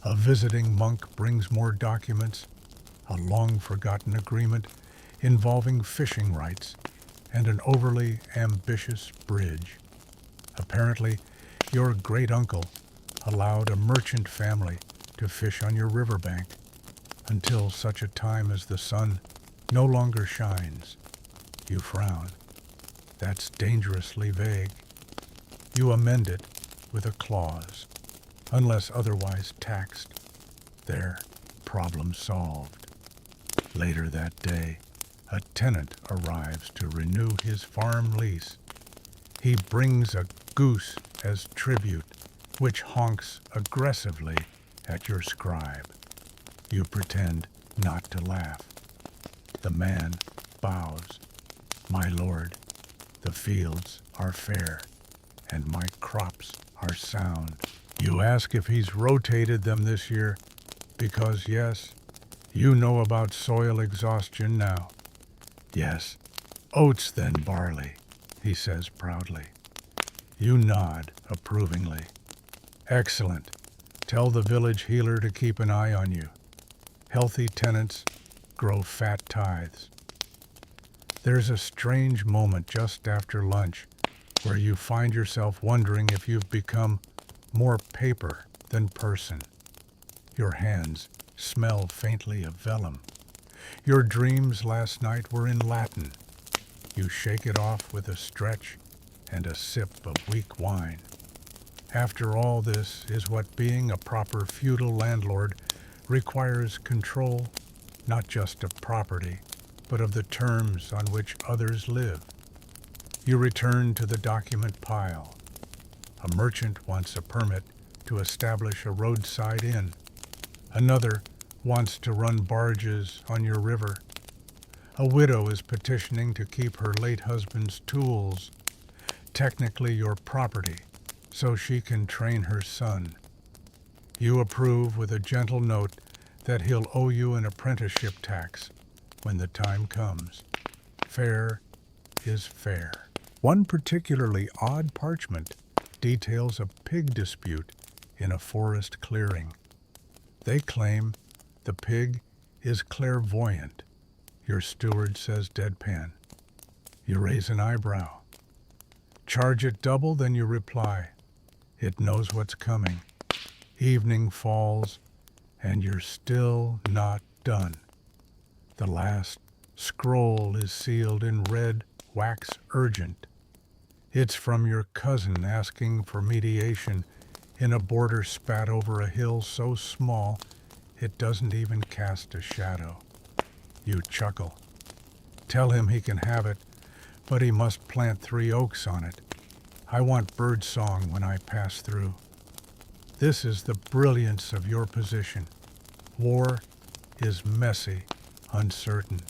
A visiting monk brings more documents, a long-forgotten agreement involving fishing rights, and an overly ambitious bridge. Apparently, your great-uncle allowed a merchant family to fish on your riverbank until such a time as the sun no longer shines. You frown. That's dangerously vague. You amend it with a clause, unless otherwise taxed. There, problem solved. Later that day, a tenant arrives to renew his farm lease. He brings a goose as tribute, which honks aggressively at your scribe. You pretend not to laugh. The man bows. My lord, the fields are fair, and my crops are sound. You ask if he's rotated them this year, because yes, you know about soil exhaustion now. Yes, oats then barley, he says proudly. You nod approvingly. Excellent. Tell the village healer to keep an eye on you. Healthy tenants grow fat tithes. There's a strange moment just after lunch where you find yourself wondering if you've become more paper than person. Your hands smell faintly of vellum. Your dreams last night were in Latin. You shake it off with a stretch and a sip of weak wine. After all, this is what being a proper feudal landlord requires: control, not just of property, but of the terms on which others live. You return to the document pile. A merchant wants a permit to establish a roadside inn. Another wants to run barges on your river. A widow is petitioning to keep her late husband's tools, technically your property, so she can train her son. You approve with a gentle note that he'll owe you an apprenticeship tax when the time comes. Fair is fair. One particularly odd parchment details a pig dispute in a forest clearing. They claim the pig is clairvoyant your steward says deadpan. You raise an eyebrow. Charge it double, then you reply. It knows what's coming. Evening falls, and you're still not done. The last scroll is sealed in red wax urgent. It's from your cousin asking for mediation in a border spat over a hill so small it doesn't even cast a shadow. You chuckle. Tell him he can have it, but he must plant 3 oaks on it. I want bird song when I pass through. This is the brilliance of your position. War is messy, uncertain.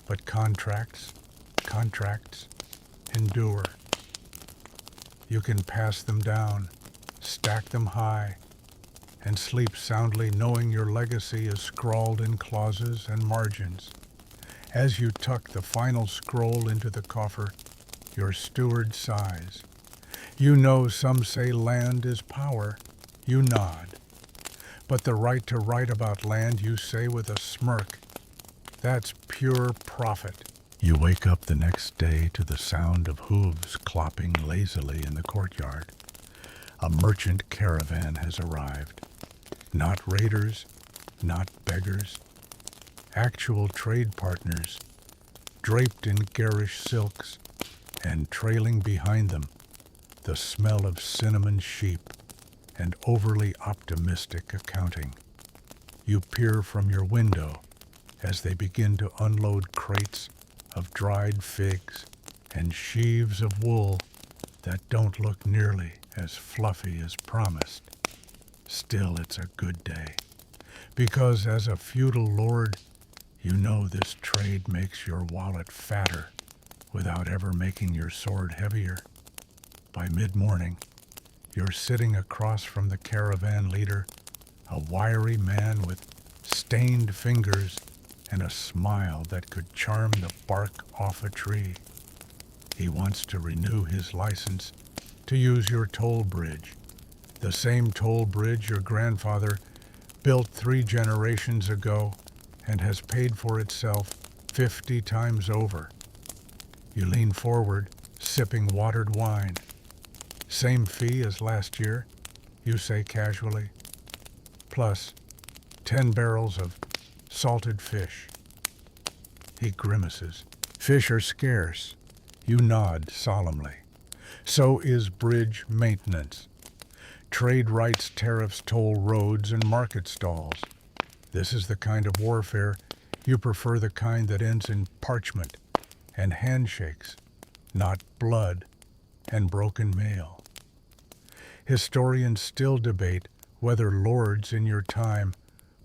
But contracts endure. You can pass them down, stack them high, and sleep soundly knowing your legacy is scrawled in clauses and margins. As you tuck the final scroll into the coffer, your steward sighs. You know some say land is power. You nod. But the right to write about land, you say with a smirk, that's pure profit. You wake up the next day to the sound of hooves clopping lazily in the courtyard. A merchant caravan has arrived. Not raiders, not beggars. Actual trade partners, draped in garish silks, and trailing behind them, the smell of cinnamon sheep and overly optimistic accounting. You peer from your window as they begin to unload crates of dried figs and sheaves of wool that don't look nearly as fluffy as promised. Still, it's a good day, because as a feudal lord, you know this trade makes your wallet fatter without ever making your sword heavier. By mid-morning, you're sitting across from the caravan leader, a wiry man with stained fingers and a smile that could charm the bark off a tree. He wants to renew his license to use your toll bridge, the same toll bridge your grandfather built 3 generations ago and has paid for itself 50 times over. You lean forward, sipping watered wine. Same fee as last year, you say casually, plus 10 barrels of salted fish. He grimaces. Fish are scarce. You nod solemnly. So is bridge maintenance. Trade rights tariffs toll roads and market stalls. This is the kind of warfare you prefer, the kind that ends in parchment and handshakes, not blood and broken mail. Historians still debate whether lords in your time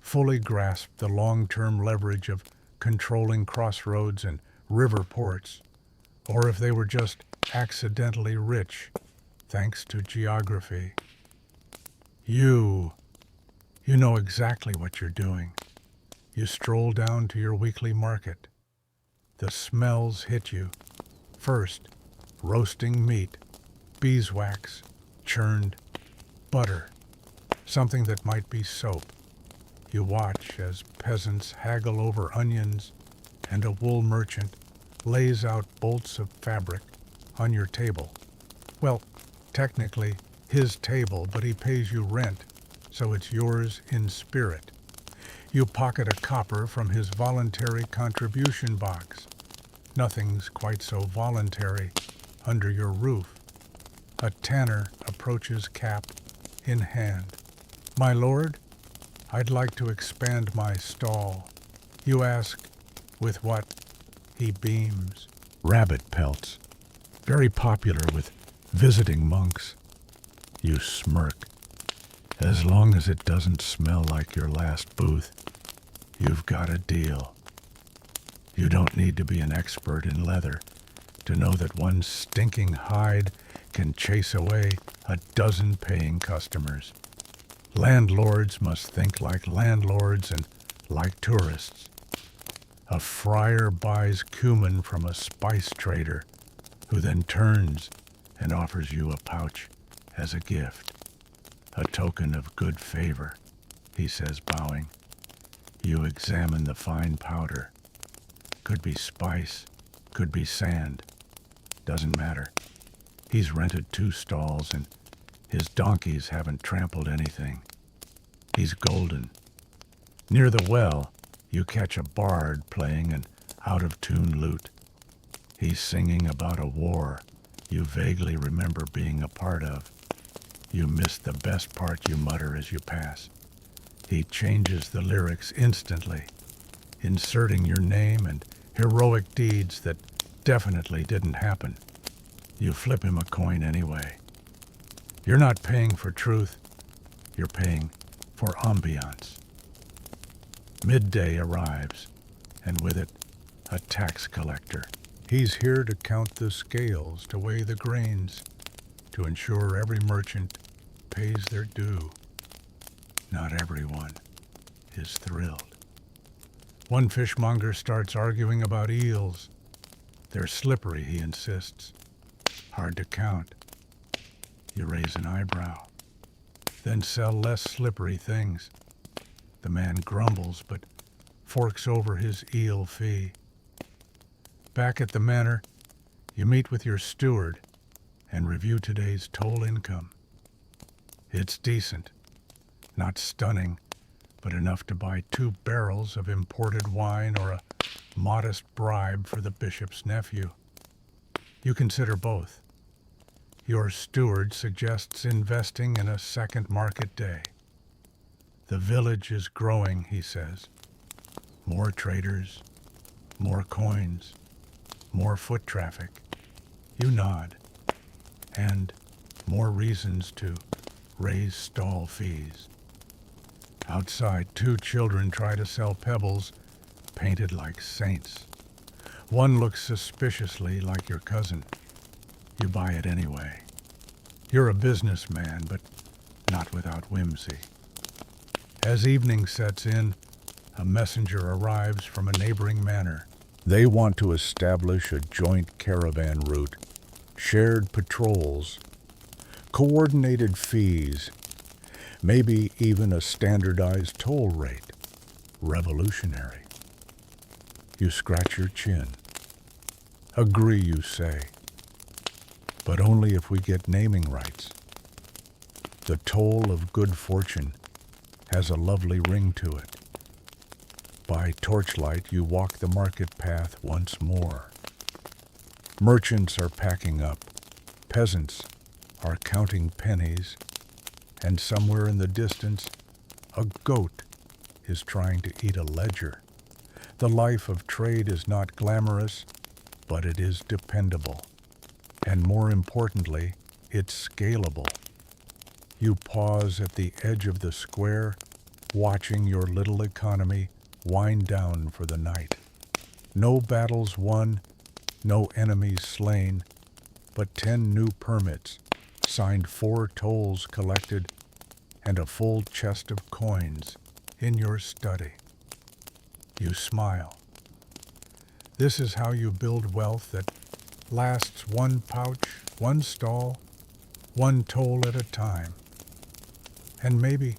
fully grasped the long-term leverage of controlling crossroads and river ports, or if they were just accidentally rich thanks to geography. You know exactly what you're doing. You stroll down to your weekly market. The smells hit you. First, roasting meat, beeswax, churned butter, something that might be soap. You watch as peasants haggle over onions and a wool merchant lays out bolts of fabric on your table. Well, technically his table, but he pays you rent, so it's yours in spirit. You pocket a copper from his voluntary contribution box. Nothing's quite so voluntary under your roof. A tanner approaches, cap in hand. My lord, I'd like to expand my stall. You ask, with what? He beams. Rabbit pelts. Very popular with visiting monks. You smirk. As long as it doesn't smell like your last booth, you've got a deal. You don't need to be an expert in leather to know that one stinking hide can chase away a dozen paying customers. Landlords must think like landlords and like tourists. A friar buys cumin from a spice trader, who then turns and offers you a pouch as a gift. A token of good favor, he says, bowing. You examine the fine powder. Could be spice, could be sand. Doesn't matter. He's rented 2 stalls and his donkeys haven't trampled anything. He's golden. Near the well, you catch a bard playing an out-of-tune lute. He's singing about a war you vaguely remember being a part of. You miss the best part you mutter as you pass. He changes the lyrics instantly, inserting your name and heroic deeds that definitely didn't happen. You flip him a coin anyway. You're not paying for truth, you're paying for ambiance. Midday arrives, and with it, a tax collector. He's here to count the scales, to weigh the grains, to ensure every merchant pays their due. Not everyone is thrilled. One fishmonger starts arguing about eels. They're slippery, he insists. Hard to count. You raise an eyebrow. Then sell less slippery things. The man grumbles, but forks over his eel fee. Back at the manor, you meet with your steward and review today's toll income. It's decent. Not stunning, but enough to buy 2 barrels of imported wine or a modest bribe for the bishop's nephew. You consider both. Your steward suggests investing in a second market day. The village is growing, he says. More traders, more coins, more foot traffic. You nod. And more reasons to raise stall fees. Outside, 2 children try to sell pebbles painted like saints. One looks suspiciously like your cousin. You buy it anyway. You're a businessman, but not without whimsy. As evening sets in, a messenger arrives from a neighboring manor. They want to establish a joint caravan route, shared patrols, coordinated fees, maybe even a standardized toll rate. Revolutionary. You scratch your chin. Agree, you say. But only if we get naming rights. The toll of good fortune has a lovely ring to it. By torchlight, you walk the market path once more. Merchants are packing up. Peasants are counting pennies. And somewhere in the distance, a goat is trying to eat a ledger. The life of trade is not glamorous, but it is dependable. And more importantly, it's scalable. You pause at the edge of the square, watching your little economy wind down for the night. No battles won, no enemies slain, but 10 new permits, signed 4 tolls collected, and a full chest of coins in your study. You smile. This is how you build wealth that lasts 1 pouch, 1 stall, 1 toll at a time. And maybe,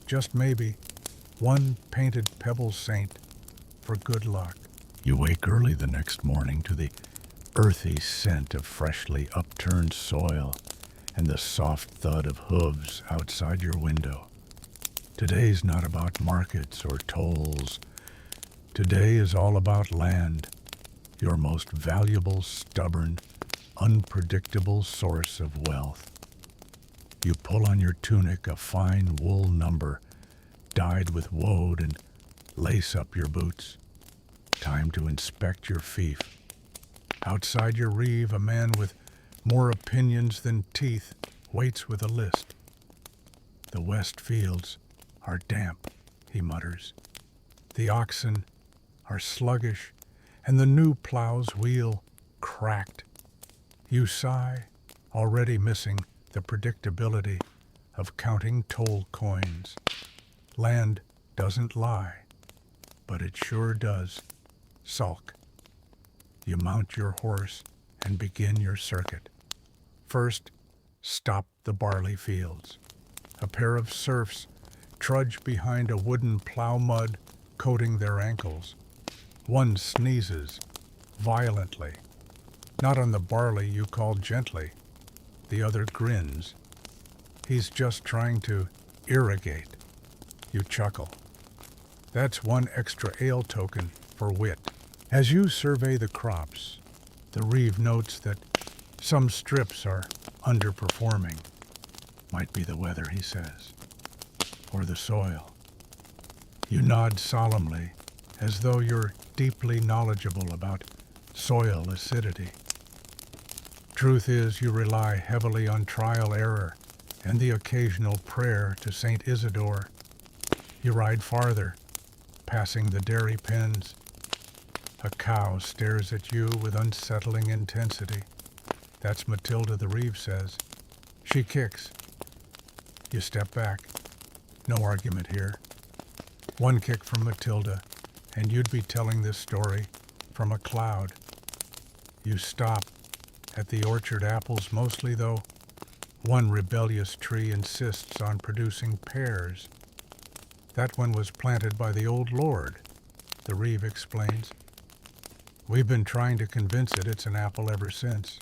just maybe, 1 painted pebble saint for good luck. You wake early the next morning to the earthy scent of freshly upturned soil and the soft thud of hooves outside your window. Today's not about markets or tolls. Today is all about land, your most valuable, stubborn, unpredictable source of wealth. You pull on your tunic a fine wool number, dyed with woad, and lace up your boots. Time to inspect your fief. Outside your reeve, a man with more opinions than teeth waits with a list. The west fields are damp, he mutters. The oxen are sluggish, and the new plow's wheel cracked. You sigh, already missing the predictability of counting toll coins. Land doesn't lie, but it sure does sulk. You mount your horse and begin your circuit. First, stop the barley fields. A pair of serfs trudge behind a wooden plow mud coating their ankles. One sneezes violently, not on the barley you called gently. The other grins. He's just trying to irrigate. You chuckle. That's one extra ale token for wit. As you survey the crops, the reeve notes that some strips are underperforming. Might be the weather, he says, or the soil. You nod solemnly, as though you're deeply knowledgeable about soil acidity. Truth is, you rely heavily on trial error and the occasional prayer to Saint Isidore. You ride farther, passing the dairy pens. A cow stares at you with unsettling intensity. That's Matilda, the reeve says. She kicks. You step back. No argument here. One kick from Matilda, and you'd be telling this story from a cloud. You stop at the orchard apples mostly, though. One rebellious tree insists on producing pears. That one was planted by the old lord, the reeve explains. We've been trying to convince it it's an apple ever since.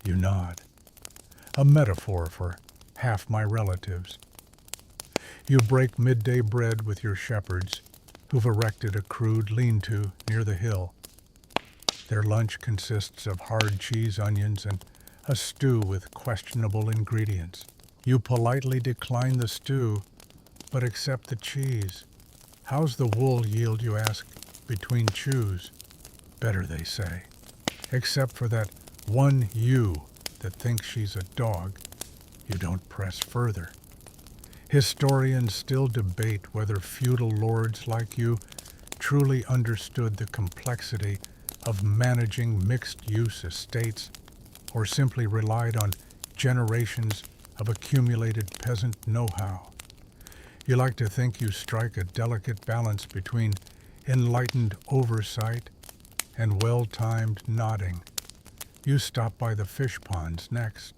You nod. A metaphor for half my relatives. You break midday bread with your shepherds, who've erected a crude lean-to near the hill. Their lunch consists of hard cheese onions and a stew with questionable ingredients. You politely decline the stew, but accept the cheese. How's the wool yield, you ask, between chews? Better, they say. Except for that one ewe that thinks she's a dog, you don't press further. Historians still debate whether feudal lords like you truly understood the complexity of managing mixed-use estates or simply relied on generations of accumulated peasant know-how. You like to think you strike a delicate balance between enlightened oversight and well-timed nodding. You stop by the fish ponds next.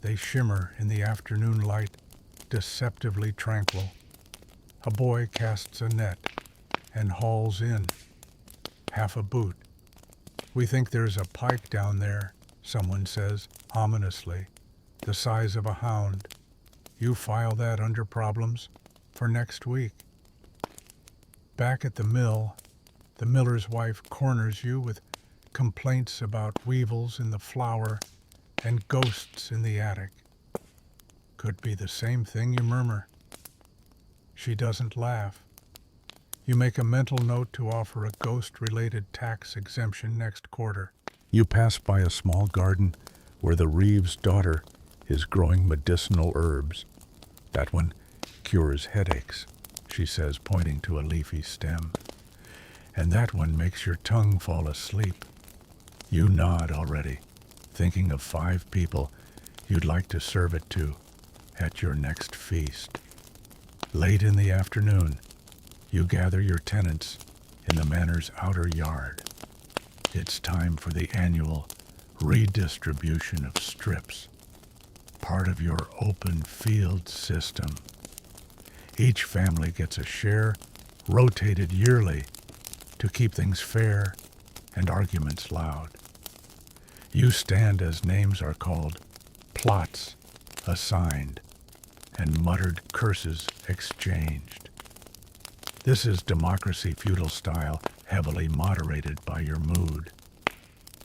They shimmer in the afternoon light, deceptively tranquil. A boy casts a net and hauls in half a boot. We think there's a pike down there, someone says, ominously, the size of a hound. You file that under problems for next week. Back at the mill, the miller's wife corners you with complaints about weevils in the flour and ghosts in the attic. Could be the same thing, you murmur. She doesn't laugh. You make a mental note to offer a ghost-related tax exemption next quarter. You pass by a small garden where the reeve's daughter is growing medicinal herbs. That one cures headaches, she says, pointing to a leafy stem. And that one makes your tongue fall asleep. You nod already, thinking of 5 people you'd like to serve it to at your next feast. Late in the afternoon, you gather your tenants in the manor's outer yard. It's time for the annual redistribution of strips, part of your open field system. Each family gets a share, rotated yearly, to keep things fair and arguments loud. You stand as names are called, plots assigned, and muttered curses exchanged. This is democracy feudal style, heavily moderated by your mood.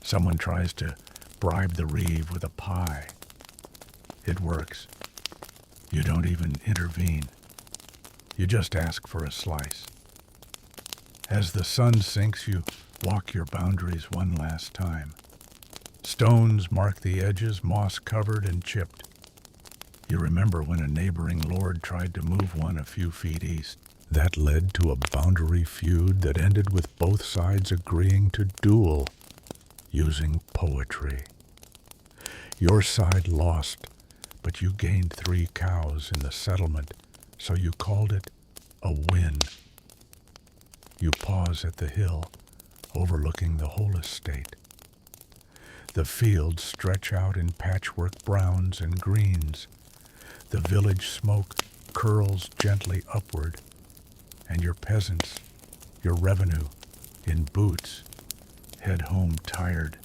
Someone tries to bribe the reeve with a pie. It works. You don't even intervene. You just ask for a slice. As the sun sinks, you walk your boundaries one last time. Stones mark the edges, moss-covered and chipped. You remember when a neighboring lord tried to move one a few feet east. That led to a boundary feud that ended with both sides agreeing to duel using poetry. Your side lost, but you gained 3 cows in the settlement, so you called it a win. You pause at the hill, overlooking the whole estate. The fields stretch out in patchwork browns and greens. The village smoke curls gently upward, and your peasants, your revenue, in boots, head home tired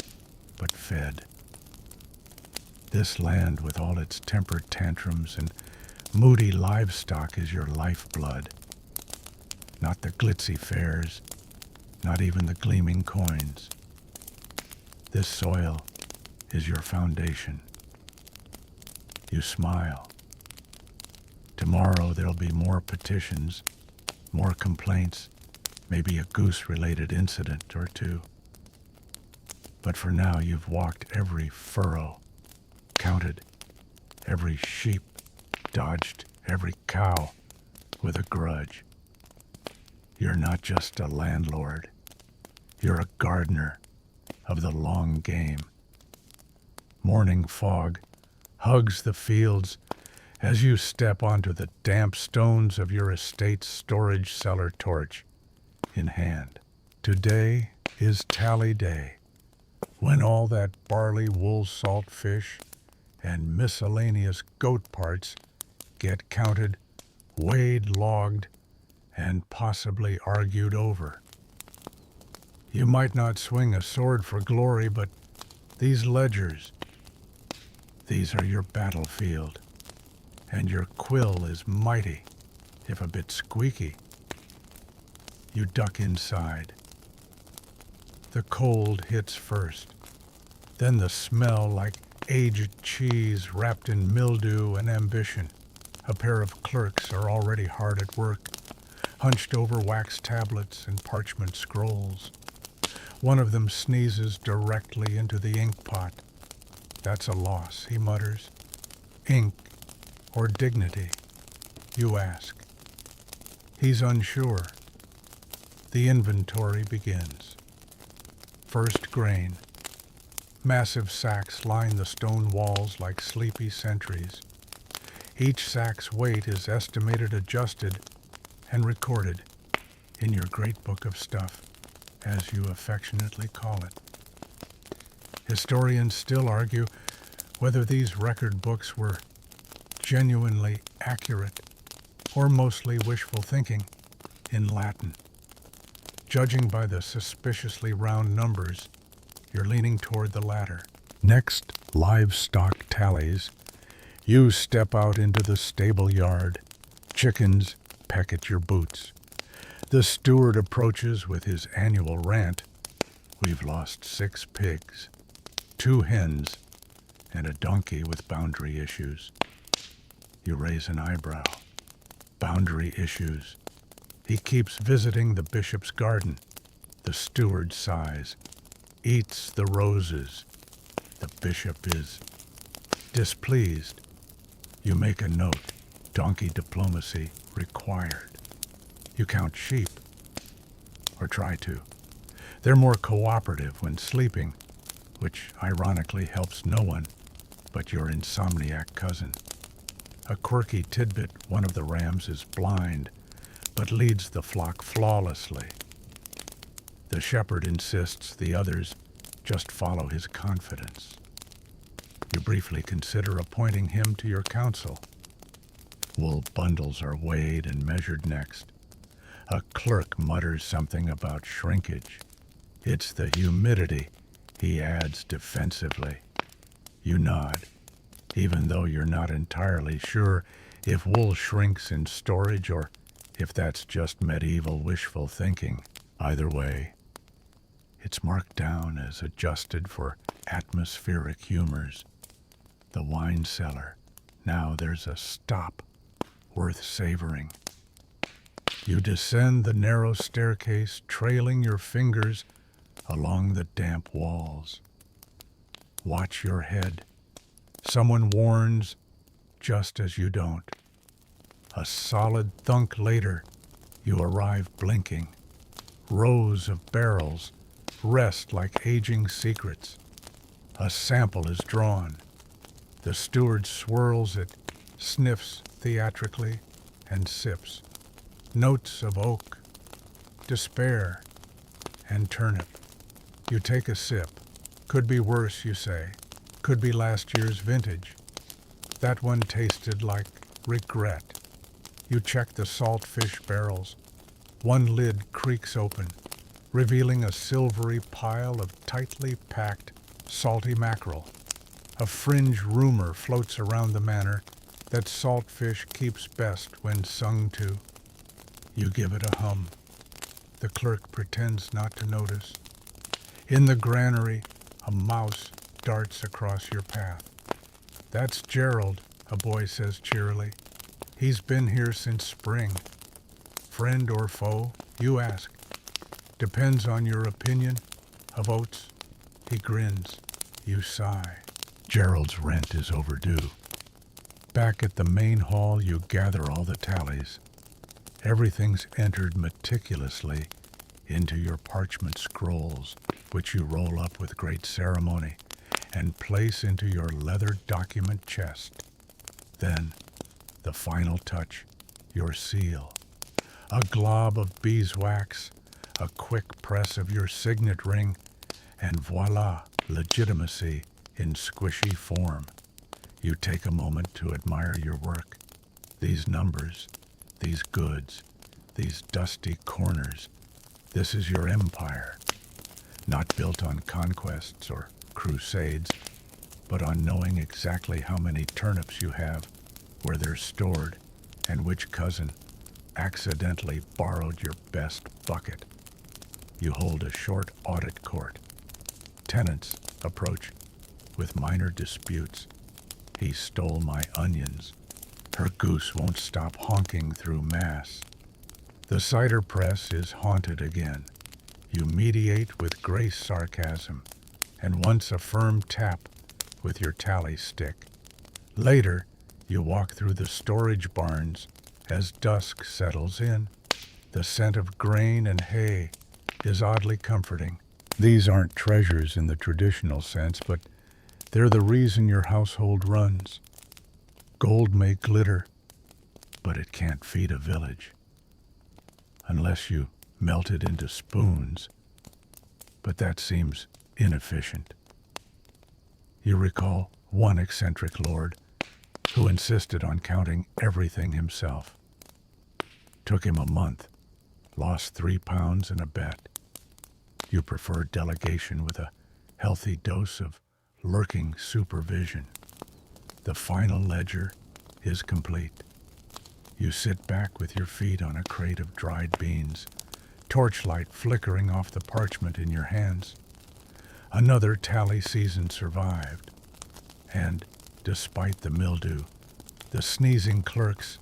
but fed. This land with all its tempered tantrums and moody livestock is your lifeblood. Not the glitzy fares, not even the gleaming coins. This soil is your foundation. You smile. Tomorrow there'll be more petitions, more complaints, maybe a goose-related incident or two. But for now you've walked every furrow, counted every sheep, dodged every cow with a grudge. You're not just a landlord. You're a gardener of the long game. Morning fog hugs the fields as you step onto the damp stones of your estate's storage cellar, torch in hand. Today is tally day, when all that barley, wool, salt fish, and miscellaneous goat parts get counted, weighed, logged, and possibly argued over. You might not swing a sword for glory, but these ledgers, these are your battlefield, and your quill is mighty, if a bit squeaky. You duck inside. The cold hits first, then the smell like aged cheese wrapped in mildew and ambition. A pair of clerks are already hard at work, hunched over wax tablets and parchment scrolls. One of them sneezes directly into the ink pot. That's a loss, he mutters. Ink or dignity, you ask. He's unsure. The inventory begins. First grain. Massive sacks line the stone walls like sleepy sentries. Each sack's weight is estimated, adjusted, and recorded in your great book of stuff, as you affectionately call it. Historians still argue whether these record books were genuinely accurate or mostly wishful thinking in Latin. Judging by the suspiciously round numbers, you're leaning toward the latter. Next, livestock tallies. You step out into the stable yard. Chickens peck at your boots. The steward approaches with his annual rant. We've lost 6 pigs, 2 hens, and a donkey with boundary issues. You raise an eyebrow. Boundary issues. He keeps visiting the bishop's garden. The steward sighs, eats the roses. The bishop is displeased. You make a note. Donkey diplomacy required. You count sheep, or try to. They're more cooperative when sleeping, which ironically helps no one but your insomniac cousin. A quirky tidbit, one of the rams is blind, but leads the flock flawlessly. The shepherd insists the others just follow his confidence. You briefly consider appointing him to your council. Wool bundles are weighed and measured next. A clerk mutters something about shrinkage. It's the humidity, he adds defensively. You nod, even though you're not entirely sure if wool shrinks in storage or if that's just medieval wishful thinking. Either way, it's marked down as adjusted for atmospheric humors. The wine cellar. Now there's a stop worth savoring. You descend the narrow staircase, trailing your fingers along the damp walls. Watch your head. Someone warns just as you don't. A solid thunk later, you arrive blinking. Rows of barrels rest like aging secrets. A sample is drawn. The steward swirls it, sniffs theatrically, and sips. Notes of oak, despair, and turnip. You take a sip. Could be worse, you say. Could be last year's vintage. That one tasted like regret. You check the salt fish barrels. One lid creaks open, revealing a silvery pile of tightly packed, salty mackerel. A fringe rumor floats around the manor that saltfish keeps best when sung to. You give it a hum. The clerk pretends not to notice. In the granary, a mouse darts across your path. "That's Gerald," a boy says cheerily. "He's been here since spring." "Friend or foe?" you ask. "Depends on your opinion of oats." He grins. You sigh. Gerald's rent is overdue. Back at the main hall, you gather all the tallies. Everything's entered meticulously into your parchment scrolls, which you roll up with great ceremony and place into your leather document chest. Then, the final touch, your seal. A glob of beeswax, a quick press of your signet ring, and voila, legitimacy in squishy form. You take a moment to admire your work. These numbers, these goods, these dusty corners. This is your empire, not built on conquests or crusades, but on knowing exactly how many turnips you have, where they're stored, and which cousin accidentally borrowed your best bucket. You hold a short audit court. Tenants approach with minor disputes. "He stole my onions." "Her goose won't stop honking through mass." The cider press is haunted again. You mediate with grace sarcasm, and once a firm tap with your tally stick. Later, you walk through the storage barns as dusk settles in. The scent of grain and hay is oddly comforting. These aren't treasures in the traditional sense, but they're the reason your household runs. Gold may glitter, but it can't feed a village. Unless you melt it into spoons. But that seems inefficient. You recall one eccentric lord who insisted on counting everything himself. Took him a month, lost 3 pounds in a bet. You prefer delegation with a healthy dose of lurking supervision. The final ledger is complete. You sit back with your feet on a crate of dried beans, torchlight flickering off the parchment in your hands. Another tally season survived, and despite the mildew, the sneezing clerks,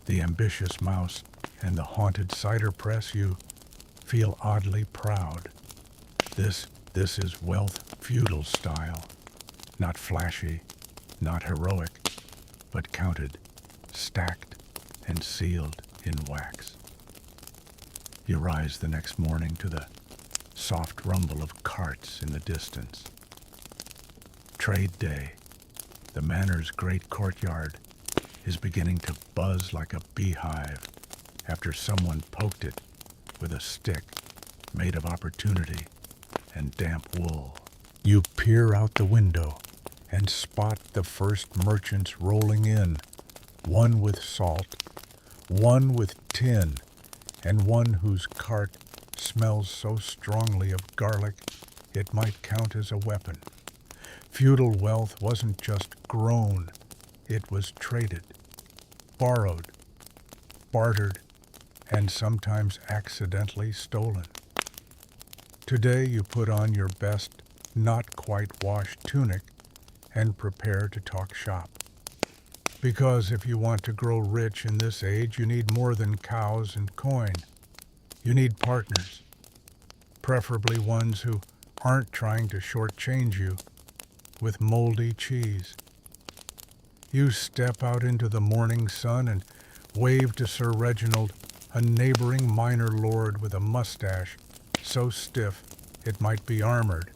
the ambitious mouse, and the haunted cider press, you feel oddly proud. This is wealth feudal style, not flashy, not heroic, but counted, stacked, and sealed in wax. You rise the next morning to the soft rumble of carts in the distance. Trade day. The manor's great courtyard is beginning to buzz like a beehive after someone poked it with a stick made of opportunity and damp wool. You peer out the window and spot the first merchants rolling in, one with salt, one with tin, and one whose cart smells so strongly of garlic it might count as a weapon. Feudal wealth wasn't just grown, it was traded, borrowed, bartered, and sometimes accidentally stolen. Today you put on your best, not quite washed tunic and prepare to talk shop. Because if you want to grow rich in this age, you need more than cows and coin. You need partners, preferably ones who aren't trying to shortchange you with moldy cheese. You step out into the morning sun and wave to Sir Reginald, a neighboring minor lord with a mustache so stiff it might be armored.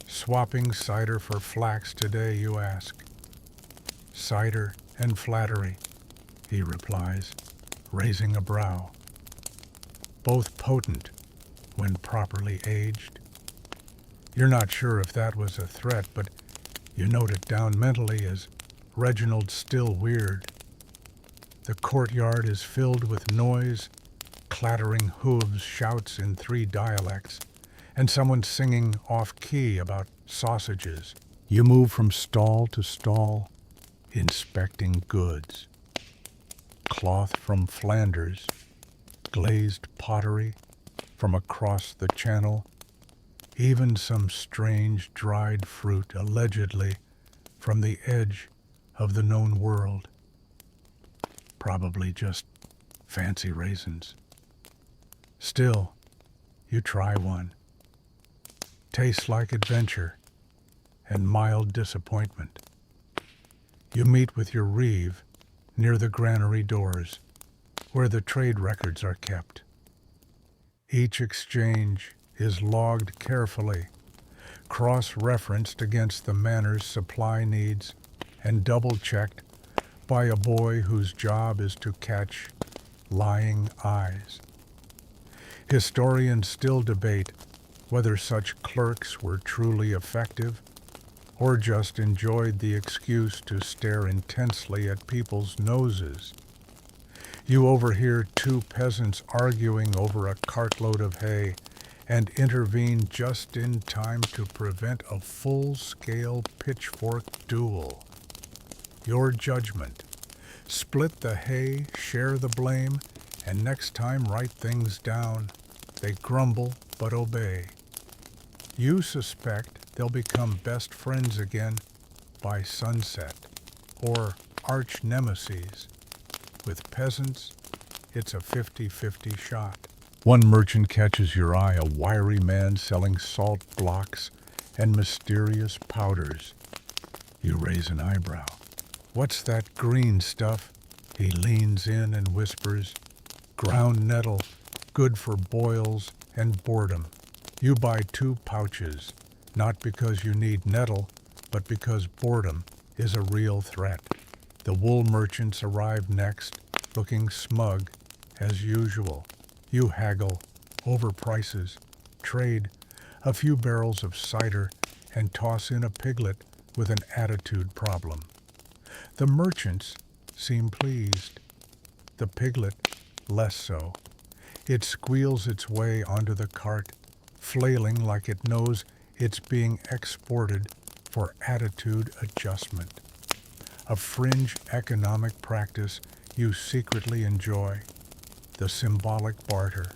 "Swapping cider for flax today," you ask. "Cider and flattery," he replies, raising a brow. Both potent when properly aged. You're not sure if that was a threat, but you note it down mentally as Reginald's still weird. The courtyard is filled with noise, clattering hooves, shouts in 3 dialects, and someone singing off-key about sausages. You move from stall to stall, inspecting goods. Cloth from Flanders, glazed pottery from across the channel, even some strange dried fruit allegedly from the edge of the known world. Probably just fancy raisins. Still, you try one. Tastes like adventure and mild disappointment. You meet with your reeve near the granary doors, where the trade records are kept. Each exchange is logged carefully, cross-referenced against the manor's supply needs, and double-checked by a boy whose job is to catch lying eyes. Historians still debate whether such clerks were truly effective or just enjoyed the excuse to stare intensely at people's noses. You overhear 2 peasants arguing over a cartload of hay and intervene just in time to prevent a full-scale pitchfork duel. Your judgment: split the hay, share the blame, and next time write things down. They grumble but obey. You suspect they'll become best friends again by sunset, or arch nemeses. With peasants, it's a 50-50 shot. One merchant catches your eye, a wiry man selling salt blocks and mysterious powders. You raise an eyebrow. What's that green stuff? He leans in and whispers, ground nettle, good for boils and boredom. You buy 2 pouches, not because you need nettle, but because boredom is a real threat. The wool merchants arrive next, looking smug as usual. You haggle over prices, trade a few barrels of cider, and toss in a piglet with an attitude problem. The merchants seem pleased. The piglet, less so. It squeals its way onto the cart, flailing like it knows it's being exported for attitude adjustment. A fringe economic practice you secretly enjoy, the symbolic barter.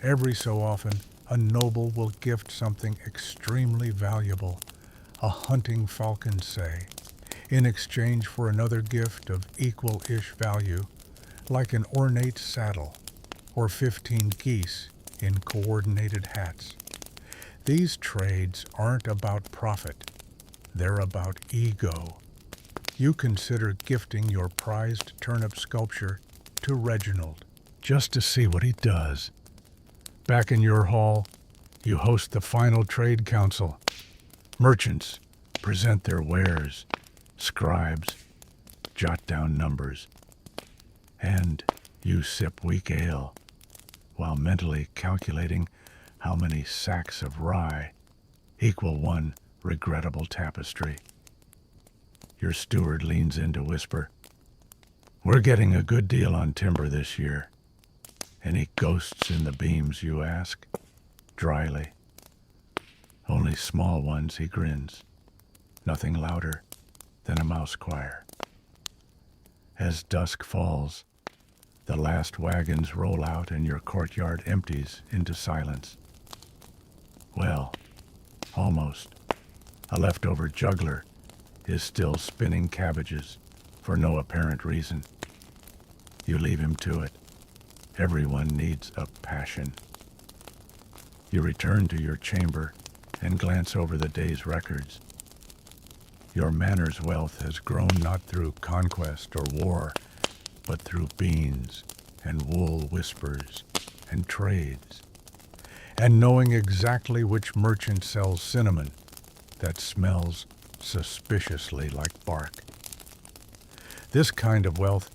Every so often, a noble will gift something extremely valuable, a hunting falcon, say, in exchange for another gift of equal-ish value, like an ornate saddle or 15 geese in coordinated hats. These trades aren't about profit. They're about ego. You consider gifting your prized turnip sculpture to Reginald just to see what he does. Back in your hall, you host the final trade council. Merchants present their wares. Scribes jot down numbers. And you sip weak ale while mentally calculating how many sacks of rye equal one regrettable tapestry. Your steward leans in to whisper, "We're getting a good deal on timber this year." "Any ghosts in the beams?" you ask, dryly. "Only small ones," he grins. "Nothing louder than a mouse choir." As dusk falls, the last wagons roll out and your courtyard empties into silence. Well, almost. A leftover juggler is still spinning cabbages for no apparent reason. You leave him to it. Everyone needs a passion. You return to your chamber and glance over the day's records. Your manor's wealth has grown not through conquest or war, but through beans and wool whispers and trades, and knowing exactly which merchant sells cinnamon that smells suspiciously like bark. This kind of wealth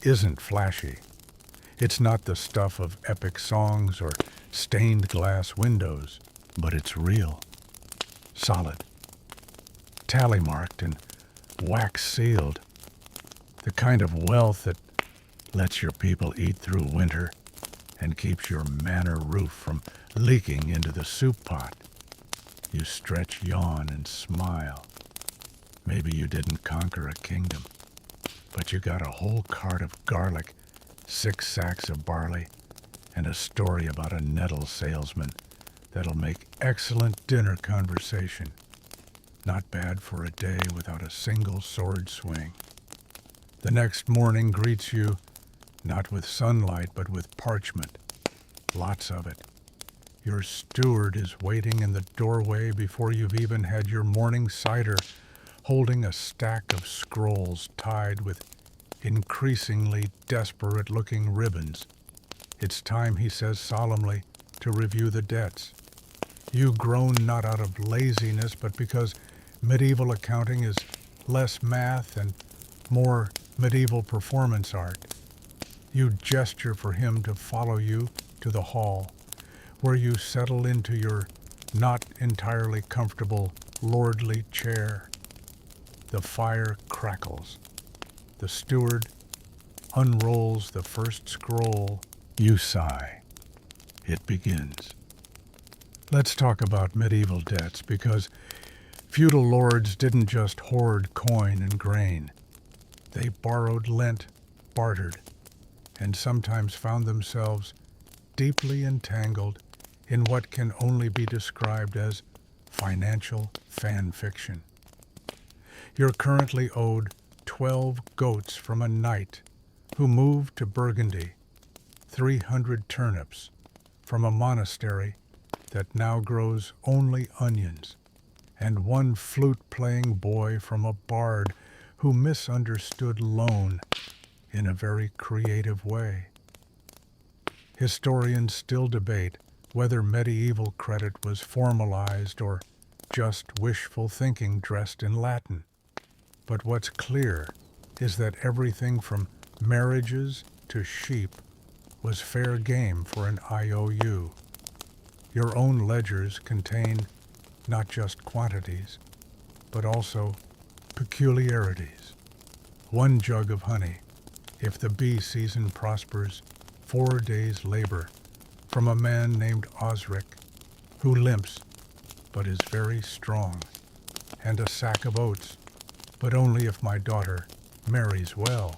isn't flashy. It's not the stuff of epic songs or stained glass windows, but it's real, solid, tally-marked and wax-sealed. The kind of wealth that lets your people eat through winter and keeps your manor roof from leaking into the soup pot. You stretch, yawn, and smile. Maybe you didn't conquer a kingdom, but you got a whole cart of garlic, 6 sacks of barley, and a story about a nettle salesman that'll make excellent dinner conversation. Not bad for a day without a single sword swing. The next morning greets you not with sunlight but with parchment. Lots of it. Your steward is waiting in the doorway before you've even had your morning cider, holding a stack of scrolls tied with increasingly desperate-looking ribbons. It's time, he says solemnly, to review the debts. You groan not out of laziness, but because medieval accounting is less math and more medieval performance art. You gesture for him to follow you to the hall, where you settle into your not entirely comfortable lordly chair. The fire crackles. The steward unrolls the first scroll. You sigh. It begins. Let's talk about medieval debts, because feudal lords didn't just hoard coin and grain. They borrowed, lent, bartered, and sometimes found themselves deeply entangled in what can only be described as financial fan fiction. You're currently owed 12 goats from a knight who moved to Burgundy, 300 turnips from a monastery that now grows only onions, and 1 flute-playing boy from a bard who misunderstood loan in a very creative way. Historians still debate whether medieval credit was formalized or just wishful thinking dressed in Latin. But what's clear is that everything from marriages to sheep was fair game for an IOU. Your own ledgers contain not just quantities, but also peculiarities. 1 jug of honey, if the bee season prospers, 4 days' labor from a man named Osric, who limps but is very strong, and a sack of oats, but only if my daughter marries well.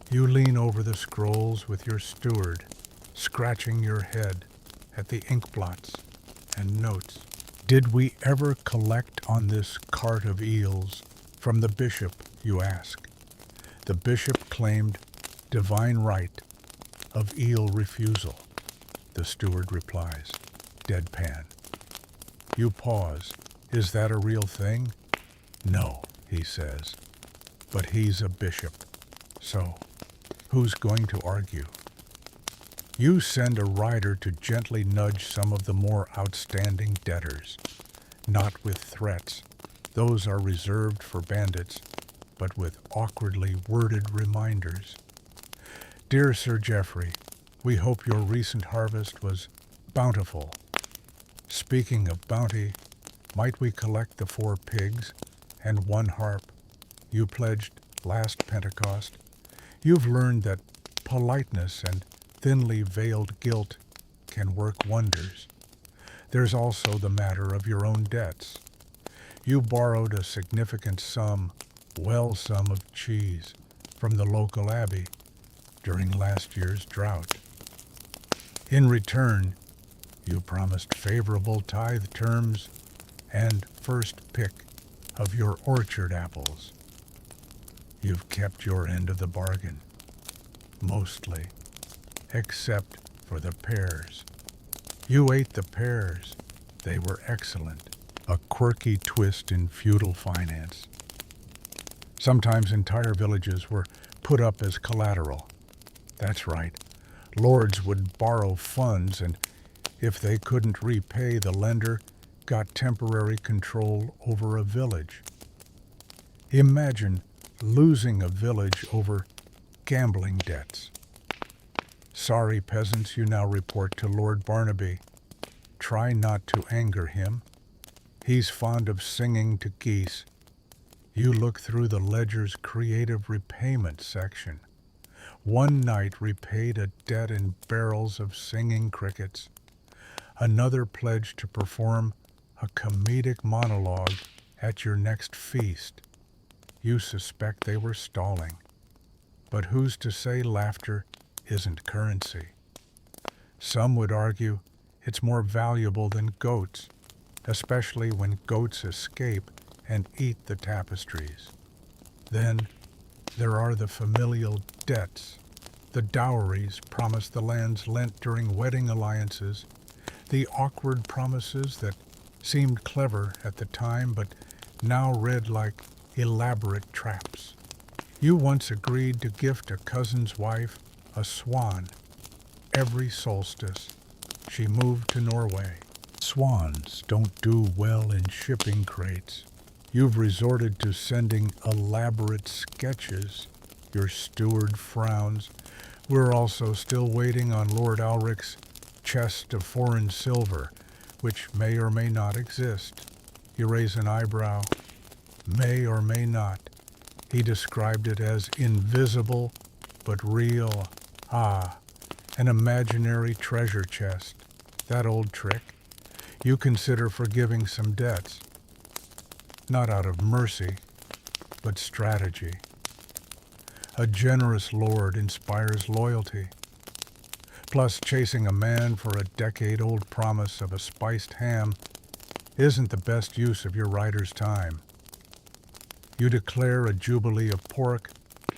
You lean over the scrolls with your steward, scratching your head at the ink blots and notes. Did we ever collect on this cart of eels from the bishop, you ask? The bishop claimed divine right of eel refusal, the steward replies, deadpan. You pause. Is that a real thing? No, he says, but he's a bishop. So, who's going to argue? You send a rider to gently nudge some of the more outstanding debtors, not with threats. Those are reserved for bandits, but with awkwardly worded reminders. Dear Sir Geoffrey, we hope your recent harvest was bountiful. Speaking of bounty, might we collect the 4 pigs and 1 harp you pledged last Pentecost? You've learned that politeness and thinly veiled guilt can work wonders. There's also the matter of your own debts. You borrowed a significant sum of cheese from the local abbey during last year's drought. In return, you promised favorable tithe terms and first pick of your orchard apples. You've kept your end of the bargain, mostly, except for the pears. You ate the pears. They were excellent, a quirky twist in feudal finance. Sometimes entire villages were put up as collateral. That's right. Lords would borrow funds, and if they couldn't repay, the lender got temporary control over a village. Imagine losing a village over gambling debts. Sorry, peasants, you now report to Lord Barnaby. Try not to anger him. He's fond of singing to geese. You look through the ledger's creative repayment section. One night repaid a debt in barrels of singing crickets. Another pledged to perform a comedic monologue at your next feast. You suspect they were stalling. But who's to say laughter isn't currency? Some would argue it's more valuable than goats, especially when goats escape and eat the tapestries. Then there are the familial debts, the dowries promised the lands lent during wedding alliances, the awkward promises that seemed clever at the time but now read like elaborate traps. You once agreed to gift a cousin's wife a swan every solstice. She moved to Norway. Swans don't do well in shipping crates. You've resorted to sending elaborate sketches. Your steward frowns. We're also still waiting on Lord Alric's chest of foreign silver, which may or may not exist. You raise an eyebrow. May or may not. He described it as invisible but real. Ah, an imaginary treasure chest. That old trick. You consider forgiving some debts. Not out of mercy, but strategy. A generous lord inspires loyalty. Plus, chasing a man for a decade-old promise of a spiced ham isn't the best use of your rider's time. You declare a jubilee of pork.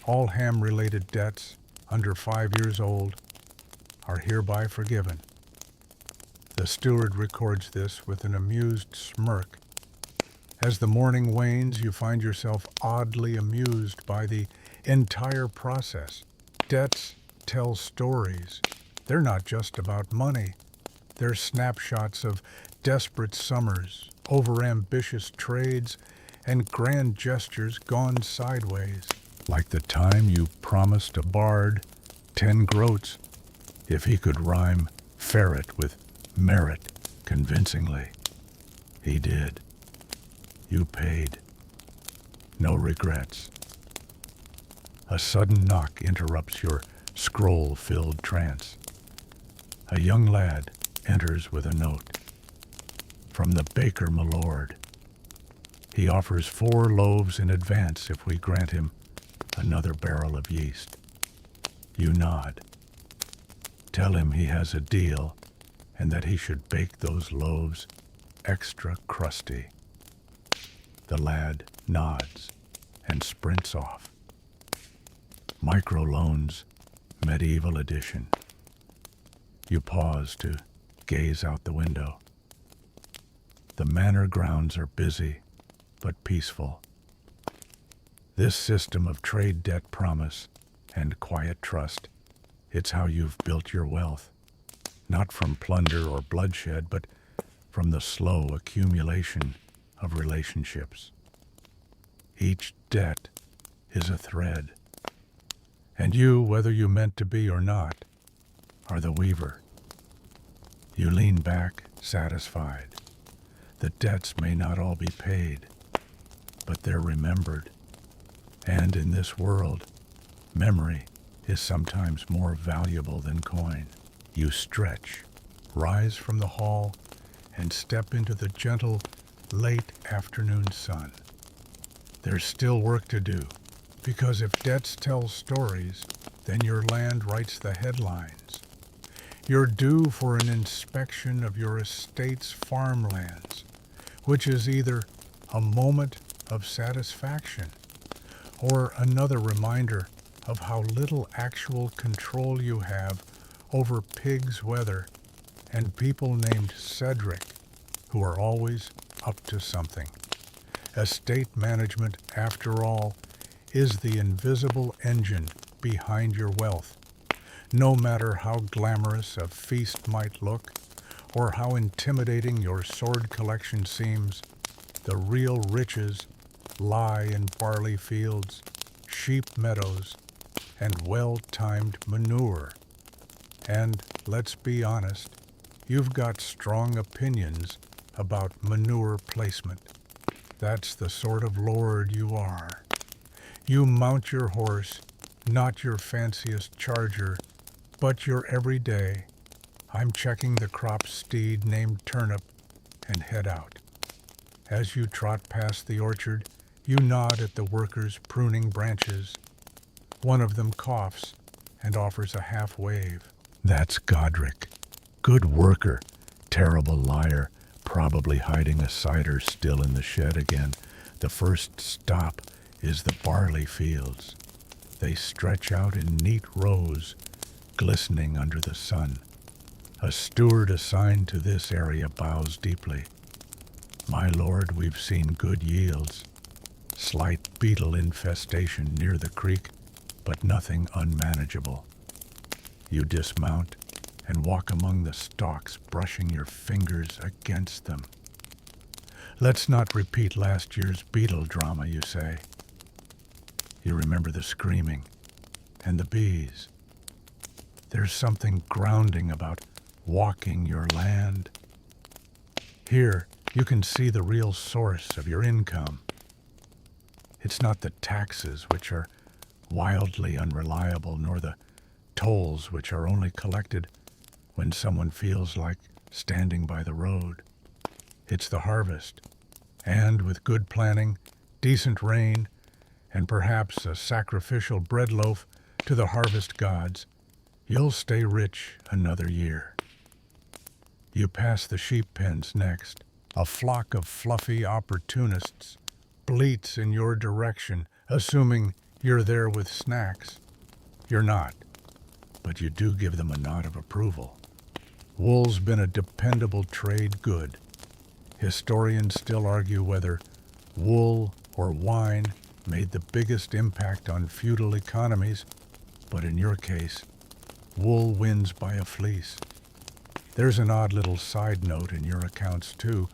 All ham-related debts under 5 years old are hereby forgiven. The steward records this with an amused smirk. As the morning wanes, you find yourself oddly amused by the entire process. Debts tell stories. They're not just about money. They're snapshots of desperate summers, overambitious trades, and grand gestures gone sideways. Like the time you promised a bard 10 groats if he could rhyme ferret with merit convincingly. He did. You paid. No regrets. A sudden knock interrupts your scroll-filled trance. A young lad enters with a note. From the baker, my lord. He offers 4 loaves in advance if we grant him another barrel of yeast. You nod. Tell him he has a deal and that he should bake those loaves extra crusty. The lad nods and sprints off. Microloans, medieval edition. You pause to gaze out the window. The manor grounds are busy but peaceful. This system of trade debt promise and quiet trust, it's how you've built your wealth. Not from plunder or bloodshed, but from the slow accumulation of relationships. Each debt is a thread. And you, whether you meant to be or not, are the weaver. You lean back, satisfied. The debts may not all be paid, but they're remembered. And in this world, memory is sometimes more valuable than coin. You stretch, rise from the hall, and step into the gentle, late afternoon sun. There's still work to do, because if debts tell stories, then your land writes the headlines. You're due for an inspection of your estate's farmlands, which is either a moment of satisfaction or another reminder of how little actual control you have over pigs' weather and people named Cedric who are always up to something. Estate management, after all, is the invisible engine behind your wealth. No matter how glamorous a feast might look, or how intimidating your sword collection seems, the real riches lie in barley fields, sheep meadows, and well-timed manure. And let's be honest, you've got strong opinions about manure placement. That's the sort of lord you are. You mount your horse, Not your fanciest charger, but your everyday. I'm checking the crop steed named Turnip and head out. As you trot past the orchard, you nod at the workers pruning branches. One of them coughs and offers a half wave. That's Godric. Good worker, terrible liar, probably hiding a cider still in the shed again. The first stop is the barley fields. They stretch out in neat rows, glistening under the sun. A steward assigned to this area bows deeply. My lord, we've seen good yields. Slight beetle infestation near the creek, but nothing unmanageable. You dismount and walk among the stalks, brushing your fingers against them. Let's not repeat last year's beetle drama, you say. You remember the screaming and the bees. There's something grounding about walking your land. Here, you can see the real source of your income. It's not the taxes, which are wildly unreliable, nor the tolls, which are only collected when someone feels like standing by the road. It's the harvest, and with good planning, decent rain, and perhaps a sacrificial bread loaf to the harvest gods, you'll stay rich another year. You pass the sheep pens next. A flock of fluffy opportunists bleats in your direction, assuming you're there with snacks. You're not, but you do give them a nod of approval. Wool's been a dependable trade good. Historians still argue whether wool or wine made the biggest impact on feudal economies, but in your case, wool wins by a fleece. There's an odd little side note in your accounts too,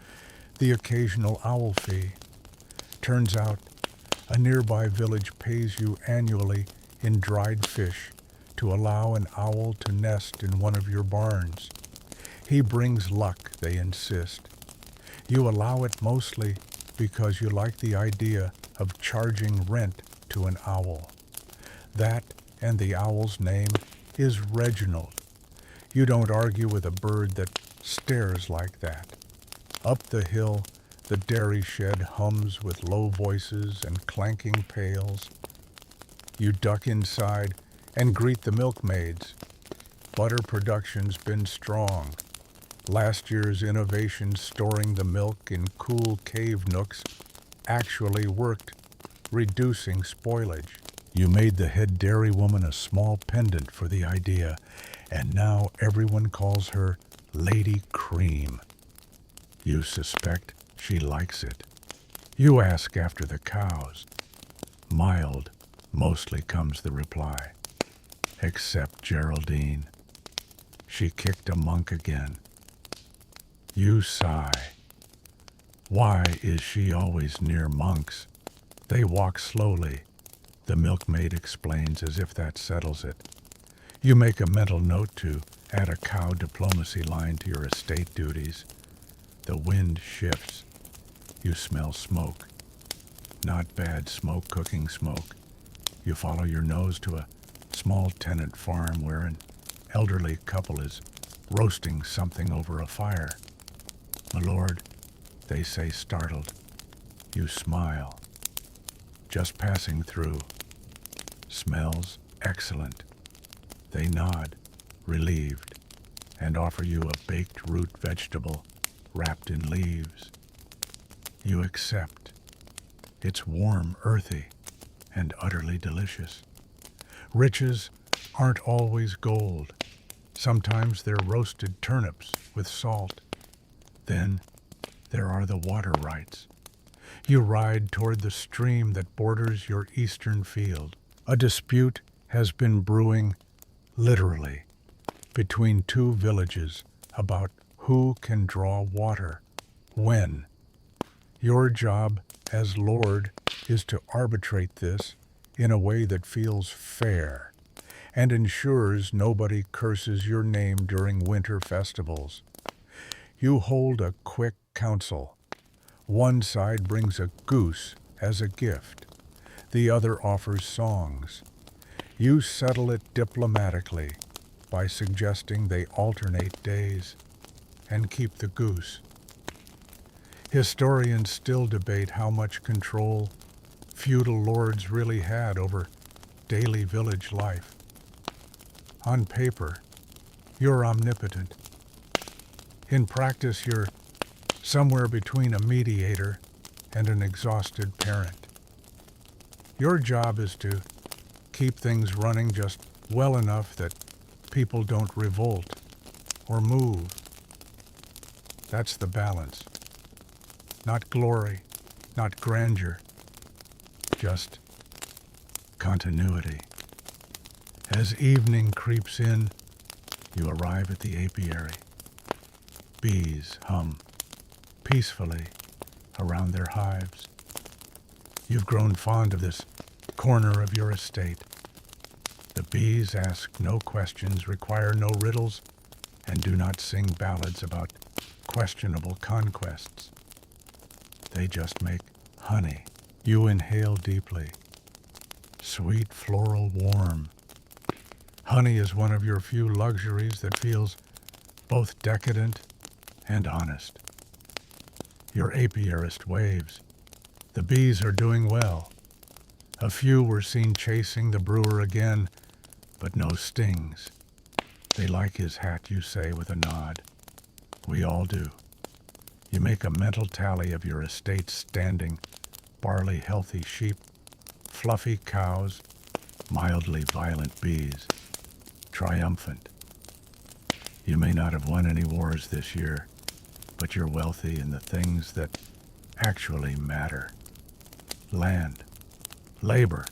the occasional owl fee. Turns out, a nearby village pays you annually in dried fish to allow an owl to nest in one of your barns. He brings luck, they insist. You allow it mostly because you like the idea of charging rent to an owl. That and the owl's name is Reginald. You don't argue with a bird that stares like that. Up the hill, the dairy shed hums with low voices and clanking pails. You duck inside and greet the milkmaids. Butter production's been strong. Last year's innovation storing the milk in cool cave nooks actually worked, reducing spoilage. You made the head dairy woman a small pendant for the idea, and now everyone calls her Lady Cream. You suspect she likes it. You ask after the cows. Mild, mostly comes the reply. Except Geraldine. She kicked a monk again. You sigh. Why is she always near monks? They walk slowly. The milkmaid explains as if that settles it. You make a mental note to add a cow diplomacy line to your estate duties. The wind shifts. You smell smoke. Not bad smoke, cooking smoke. You follow your nose to a small tenant farm where an elderly couple is roasting something over a fire. My lord, they say startled. You smile. Just passing through. Smells excellent. They nod, relieved, and offer you a baked root vegetable wrapped in leaves. You accept. It's warm, earthy, and utterly delicious. Riches aren't always gold. Sometimes they're roasted turnips with salt. Then there are the water rights. You ride toward the stream that borders your eastern field. A dispute has been brewing, literally, between two villages about who can draw water, when. Your job as lord is to arbitrate this in a way that feels fair and ensures nobody curses your name during winter festivals. You hold a quick council. One side brings a goose as a gift. The other offers songs. You settle it diplomatically by suggesting they alternate days and keep the goose. Historians still debate how much control feudal lords really had over daily village life. On paper, you're omnipotent. In practice, you're somewhere between a mediator and an exhausted parent. Your job is to keep things running just well enough that people don't revolt or move. That's the balance. Not glory, not grandeur, just continuity. As evening creeps in, you arrive at the apiary. Bees hum peacefully around their hives. You've grown fond of this corner of your estate. The bees ask no questions, require no riddles, and do not sing ballads about questionable conquests. They just make honey. You inhale deeply. Sweet floral warm. Honey is one of your few luxuries that feels both decadent and honest. Your apiarist waves. The bees are doing well. A few were seen chasing the brewer again, but no stings. They like his hat, you say with a nod. We all do. You make a mental tally of your estate's standing, barley healthy sheep, fluffy cows, mildly violent bees, triumphant. You may not have won any wars this year, but you're wealthy in the things that actually matter. Land, labor,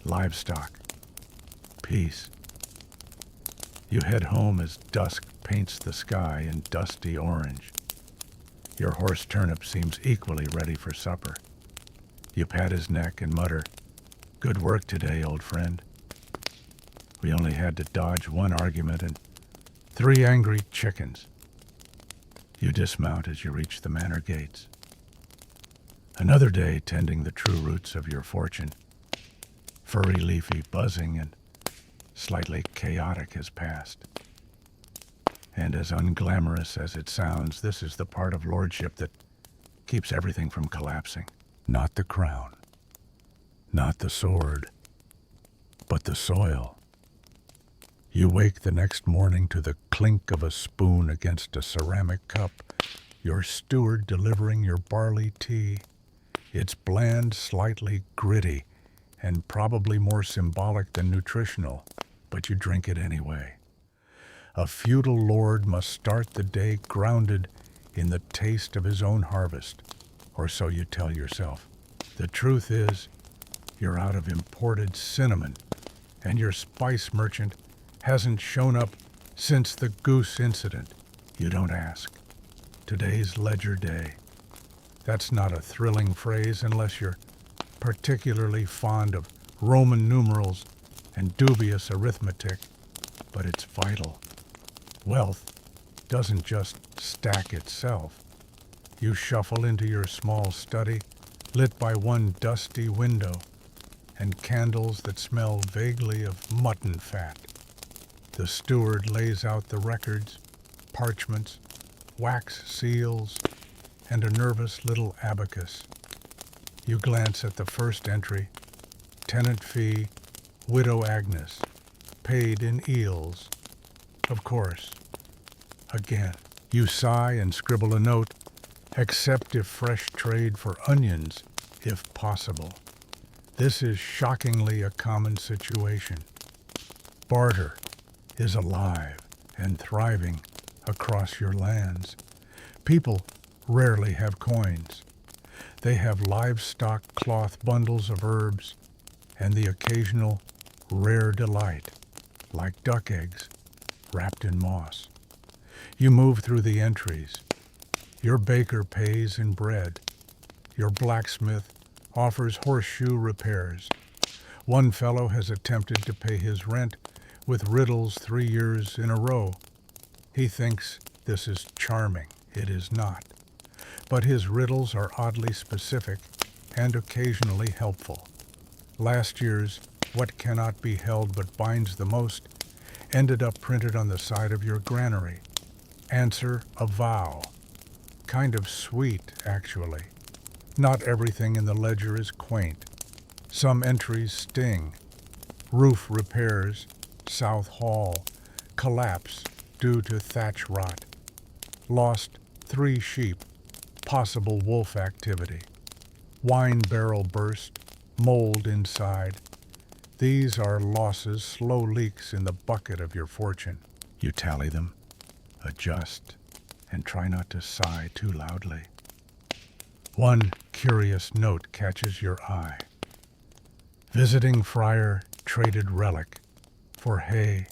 livestock, peace. You head home as dusk paints the sky in dusty orange. Your horse Turnip seems equally ready for supper. You pat his neck and mutter, "Good work today, old friend. We only had to dodge one argument and 3 angry chickens." You dismount as you reach the manor gates. Another day tending the true roots of your fortune. Furry, leafy, buzzing, and slightly chaotic has passed. And as unglamorous as it sounds, this is the part of lordship that keeps everything from collapsing. Not the crown, not the sword, but the soil. You wake the next morning to the clink of a spoon against a ceramic cup, your steward delivering your barley tea. It's bland, slightly gritty, and probably more symbolic than nutritional, but you drink it anyway. A feudal lord must start the day grounded in the taste of his own harvest, or so you tell yourself. The truth is, you're out of imported cinnamon, and your spice merchant hasn't shown up since the goose incident. You don't ask. Today's ledger day. That's not a thrilling phrase unless you're particularly fond of Roman numerals and dubious arithmetic, but it's vital. Wealth doesn't just stack itself. You shuffle into your small study, lit by one dusty window and candles that smell vaguely of mutton fat. The steward lays out the records, parchments, wax seals, and a nervous little abacus. You glance at the first entry, tenant fee, Widow Agnes, paid in eels. Of course. Again, you sigh and scribble a note, except if fresh trade for onions, if possible. This is shockingly a common situation. Barter is alive and thriving across your lands. People rarely have coins. They have livestock cloth bundles of herbs and the occasional rare delight, like duck eggs wrapped in moss. You move through the entries. Your baker pays in bread. Your blacksmith offers horseshoe repairs. One fellow has attempted to pay his rent with riddles 3 years in a row. He thinks this is charming. It is not. But his riddles are oddly specific and occasionally helpful. Last year's what cannot be held but binds the most, ended up printed on the side of your granary. Answer a vow. Kind of sweet, actually. Not everything in the ledger is quaint. Some entries sting. Roof repairs, South Hall, collapse due to thatch rot. Lost 3 sheep, possible wolf activity. Wine barrel burst, mold inside. These are losses, slow leaks in the bucket of your fortune. You tally them, adjust, and try not to sigh too loudly. One curious note catches your eye. Visiting friar traded relic for hay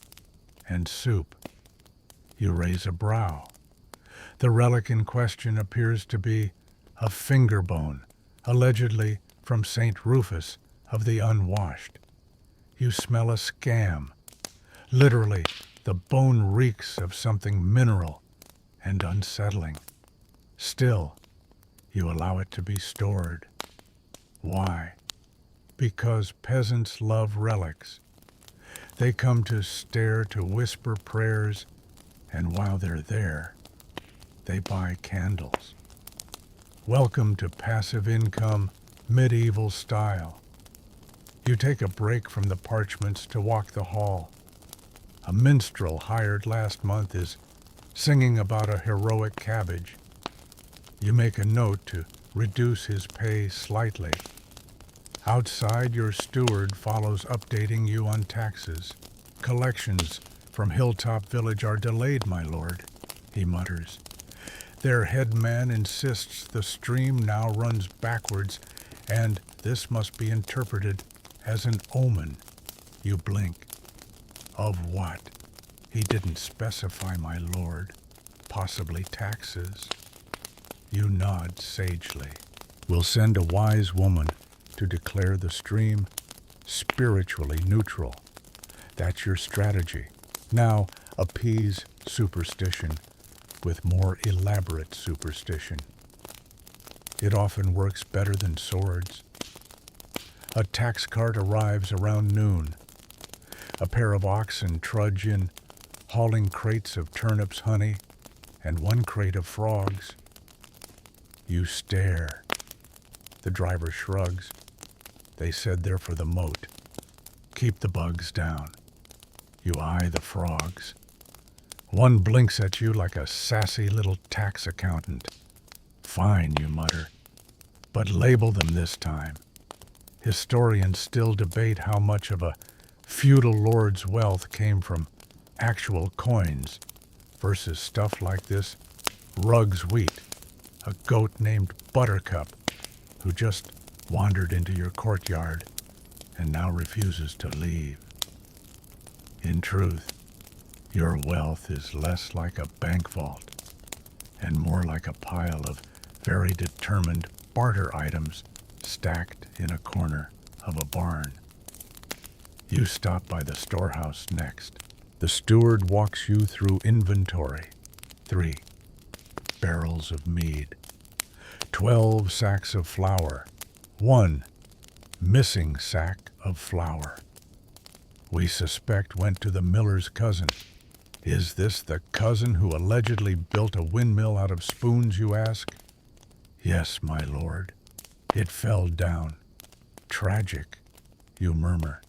and soup. You raise a brow. The relic in question appears to be a finger bone, allegedly from St. Rufus of the Unwashed. You smell a scam. Literally, the bone reeks of something mineral and unsettling. Still, you allow it to be stored. Why? Because peasants love relics. They come to stare, to whisper prayers, and while they're there, they buy candles. Welcome to passive income, medieval style. You take a break from the parchments to walk the hall. A minstrel hired last month is singing about a heroic cabbage. You make a note to reduce his pay slightly. Outside, your steward follows updating you on taxes. Collections from Hilltop Village are delayed, my lord, he mutters. Their headman insists the stream now runs backwards, and this must be interpreted as an omen. You blink. Of what? He didn't specify, my lord. Possibly taxes. You nod sagely. We'll send a wise woman to declare the stream spiritually neutral. That's your strategy. Now appease superstition with more elaborate superstition. It often works better than swords. A tax cart arrives around noon. A pair of oxen trudge in, hauling crates of turnips, honey, and 1 crate of frogs. You stare. The driver shrugs. They said they're for the moat. Keep the bugs down. You eye the frogs. One blinks at you like a sassy little tax accountant. Fine, you mutter. But label them this time. Historians still debate how much of a feudal lord's wealth came from actual coins versus stuff like this Rug's wheat, a goat named Buttercup, who just wandered into your courtyard and now refuses to leave. In truth, your wealth is less like a bank vault and more like a pile of very determined barter items stacked in a corner of a barn. You stop by the storehouse next. The steward walks you through inventory. 3 barrels of mead, 12 sacks of flour, 1 missing sack of flour. We suspect went to the miller's cousin. Is this the cousin who allegedly built a windmill out of spoons, you ask? Yes, my lord. It fell down. Tragic, you murmur.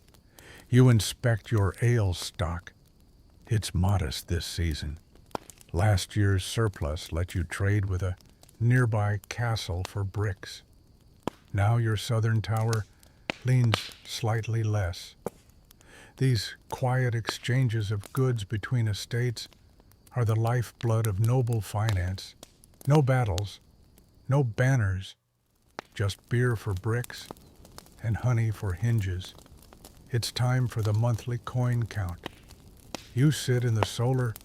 You inspect your ale stock. It's modest this season. Last year's surplus let you trade with a nearby castle for bricks. Now your southern tower leans slightly less. These quiet exchanges of goods between estates are the lifeblood of noble finance. No battles, no banners, just beer for bricks and honey for hinges. It's time for the monthly coin count. You sit in the solar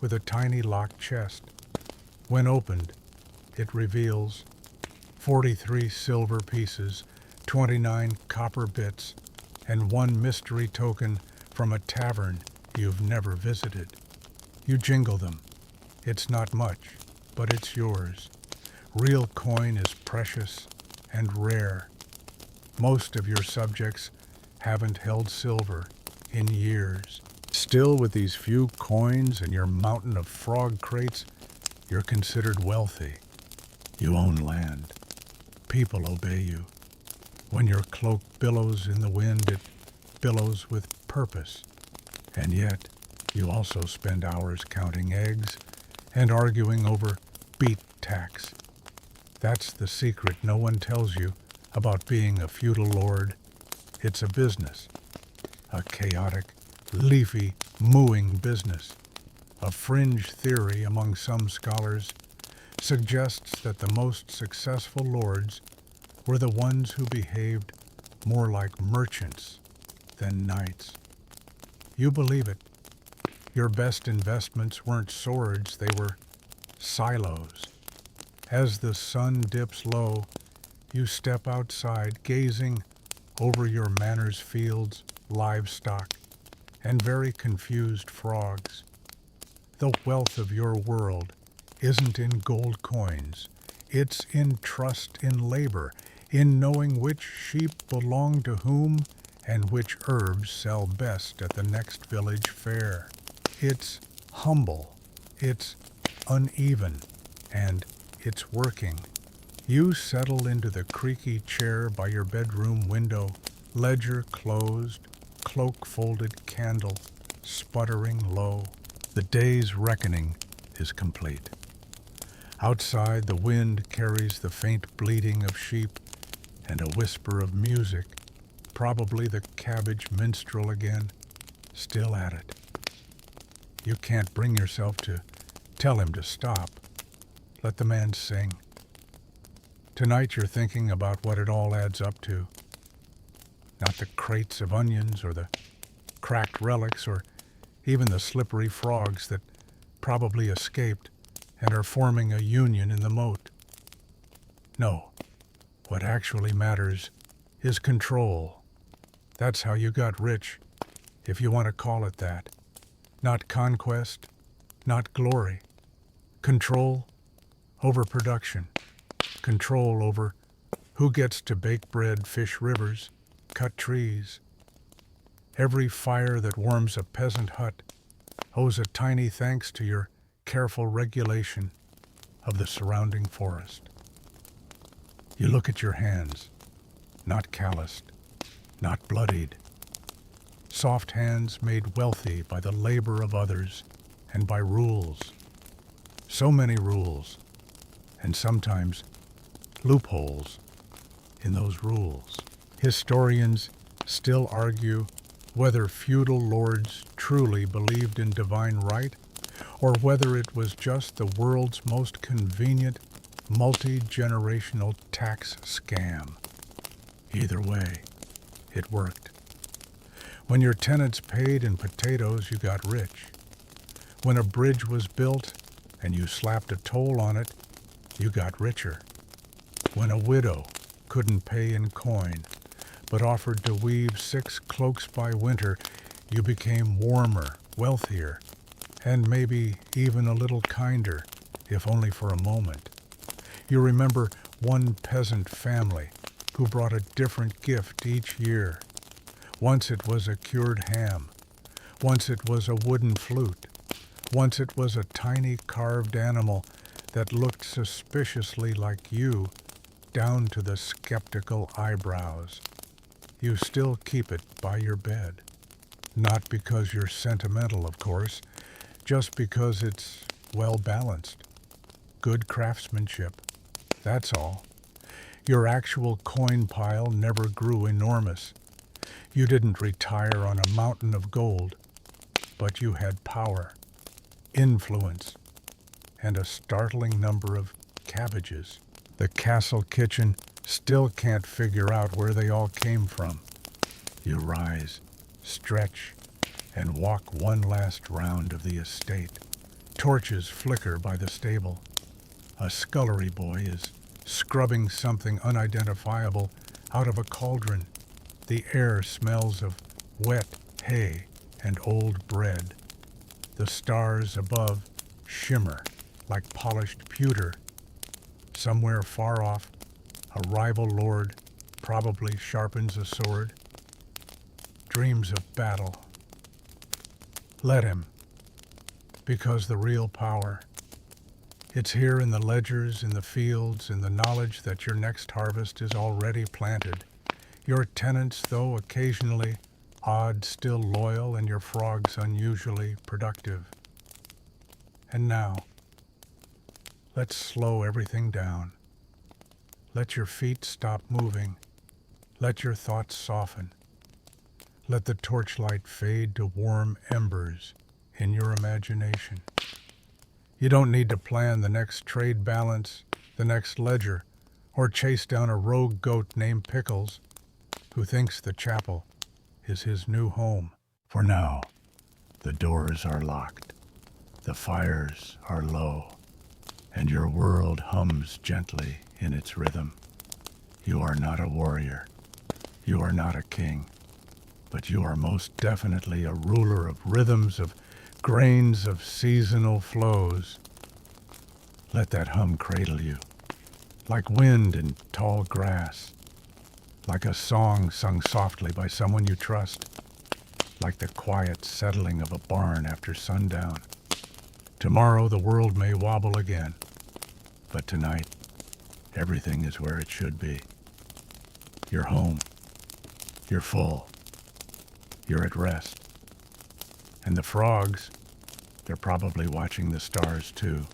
with a tiny locked chest. When opened, it reveals 43 silver pieces, 29 copper bits, and 1 mystery token from a tavern you've never visited. You jingle them. It's not much, but it's yours. Real coin is precious and rare. Most of your subjects haven't held silver in years. Still, with these few coins and your mountain of frog crates, you're considered wealthy. You own land. People obey you. When your cloak billows in the wind, it billows with purpose. And yet, you also spend hours counting eggs and arguing over beet tax. That's the secret no one tells you about being a feudal lord. It's a business. A chaotic, leafy, mooing business. A fringe theory among some scholars suggests that the most successful lords were the ones who behaved more like merchants than knights. You believe it. Your best investments weren't swords, they were silos. As the sun dips low, you step outside, gazing over your manor's fields, livestock, and very confused frogs. The wealth of your world isn't in gold coins. It's in trust in labor, in knowing which sheep belong to whom and which herbs sell best at the next village fair. It's humble, it's uneven, and it's working. You settle into the creaky chair by your bedroom window, ledger closed, cloak folded, candle sputtering low. The day's reckoning is complete. Outside, the wind carries the faint bleating of sheep and a whisper of music, probably the cabbage minstrel again, still at it. You can't bring yourself to tell him to stop. Let the man sing. Tonight you're thinking about what it all adds up to. Not the crates of onions or the cracked relics or even the slippery frogs that probably escaped and are forming a union in the moat. No, what actually matters is control. That's how you got rich, if you want to call it that. Not conquest, not glory. Control over production. Control over who gets to bake bread, fish rivers, cut trees. Every fire that warms a peasant hut owes a tiny thanks to your careful regulation of the surrounding forest. You look at your hands, not calloused, not bloodied. Soft hands made wealthy by the labor of others and by rules. So many rules, and sometimes loopholes in those rules. Historians still argue whether feudal lords truly believed in divine right, or whether it was just the world's most convenient, multi-generational tax scam. Either way, it worked. When your tenants paid in potatoes, you got rich. When a bridge was built and you slapped a toll on it, you got richer. When a widow couldn't pay in coin, but offered to weave 6 cloaks by winter, you became warmer, wealthier, and maybe even a little kinder, if only for a moment. You remember one peasant family who brought a different gift each year. Once it was a cured ham. Once it was a wooden flute. Once it was a tiny carved animal that looked suspiciously like you down to the skeptical eyebrows. You still keep it by your bed. Not because you're sentimental, of course, just because it's well balanced. Good craftsmanship. That's all. Your actual coin pile never grew enormous. You didn't retire on a mountain of gold, but you had power, influence, and a startling number of cabbages. The castle kitchen still can't figure out where they all came from. You rise, stretch, and walk one last round of the estate. Torches flicker by the stable. A scullery boy is scrubbing something unidentifiable out of a cauldron. The air smells of wet hay and old bread. The stars above shimmer like polished pewter. Somewhere far off, a rival lord probably sharpens a sword. dreams of battle. Let him, because the real power, it's here in the ledgers, in the fields, in the knowledge that your next harvest is already planted. Your tenants, though occasionally odd, still loyal, and your frogs unusually productive. And now, let's slow everything down. Let your feet stop moving. Let your thoughts soften. Let the torchlight fade to warm embers in your imagination. You don't need to plan the next trade balance, the next ledger, or chase down a rogue goat named Pickles who thinks the chapel is his new home. For now, the doors are locked, the fires are low, and your world hums gently in its rhythm. You are not a warrior, you are not a king, but you are most definitely a ruler of rhythms, of grains, of seasonal flows. Let that hum cradle you, like wind in tall grass, like a song sung softly by someone you trust, like the quiet settling of a barn after sundown. Tomorrow the world may wobble again, but tonight everything is where it should be. You're home, you're full, you're at rest. And the frogs, they're probably watching the stars too.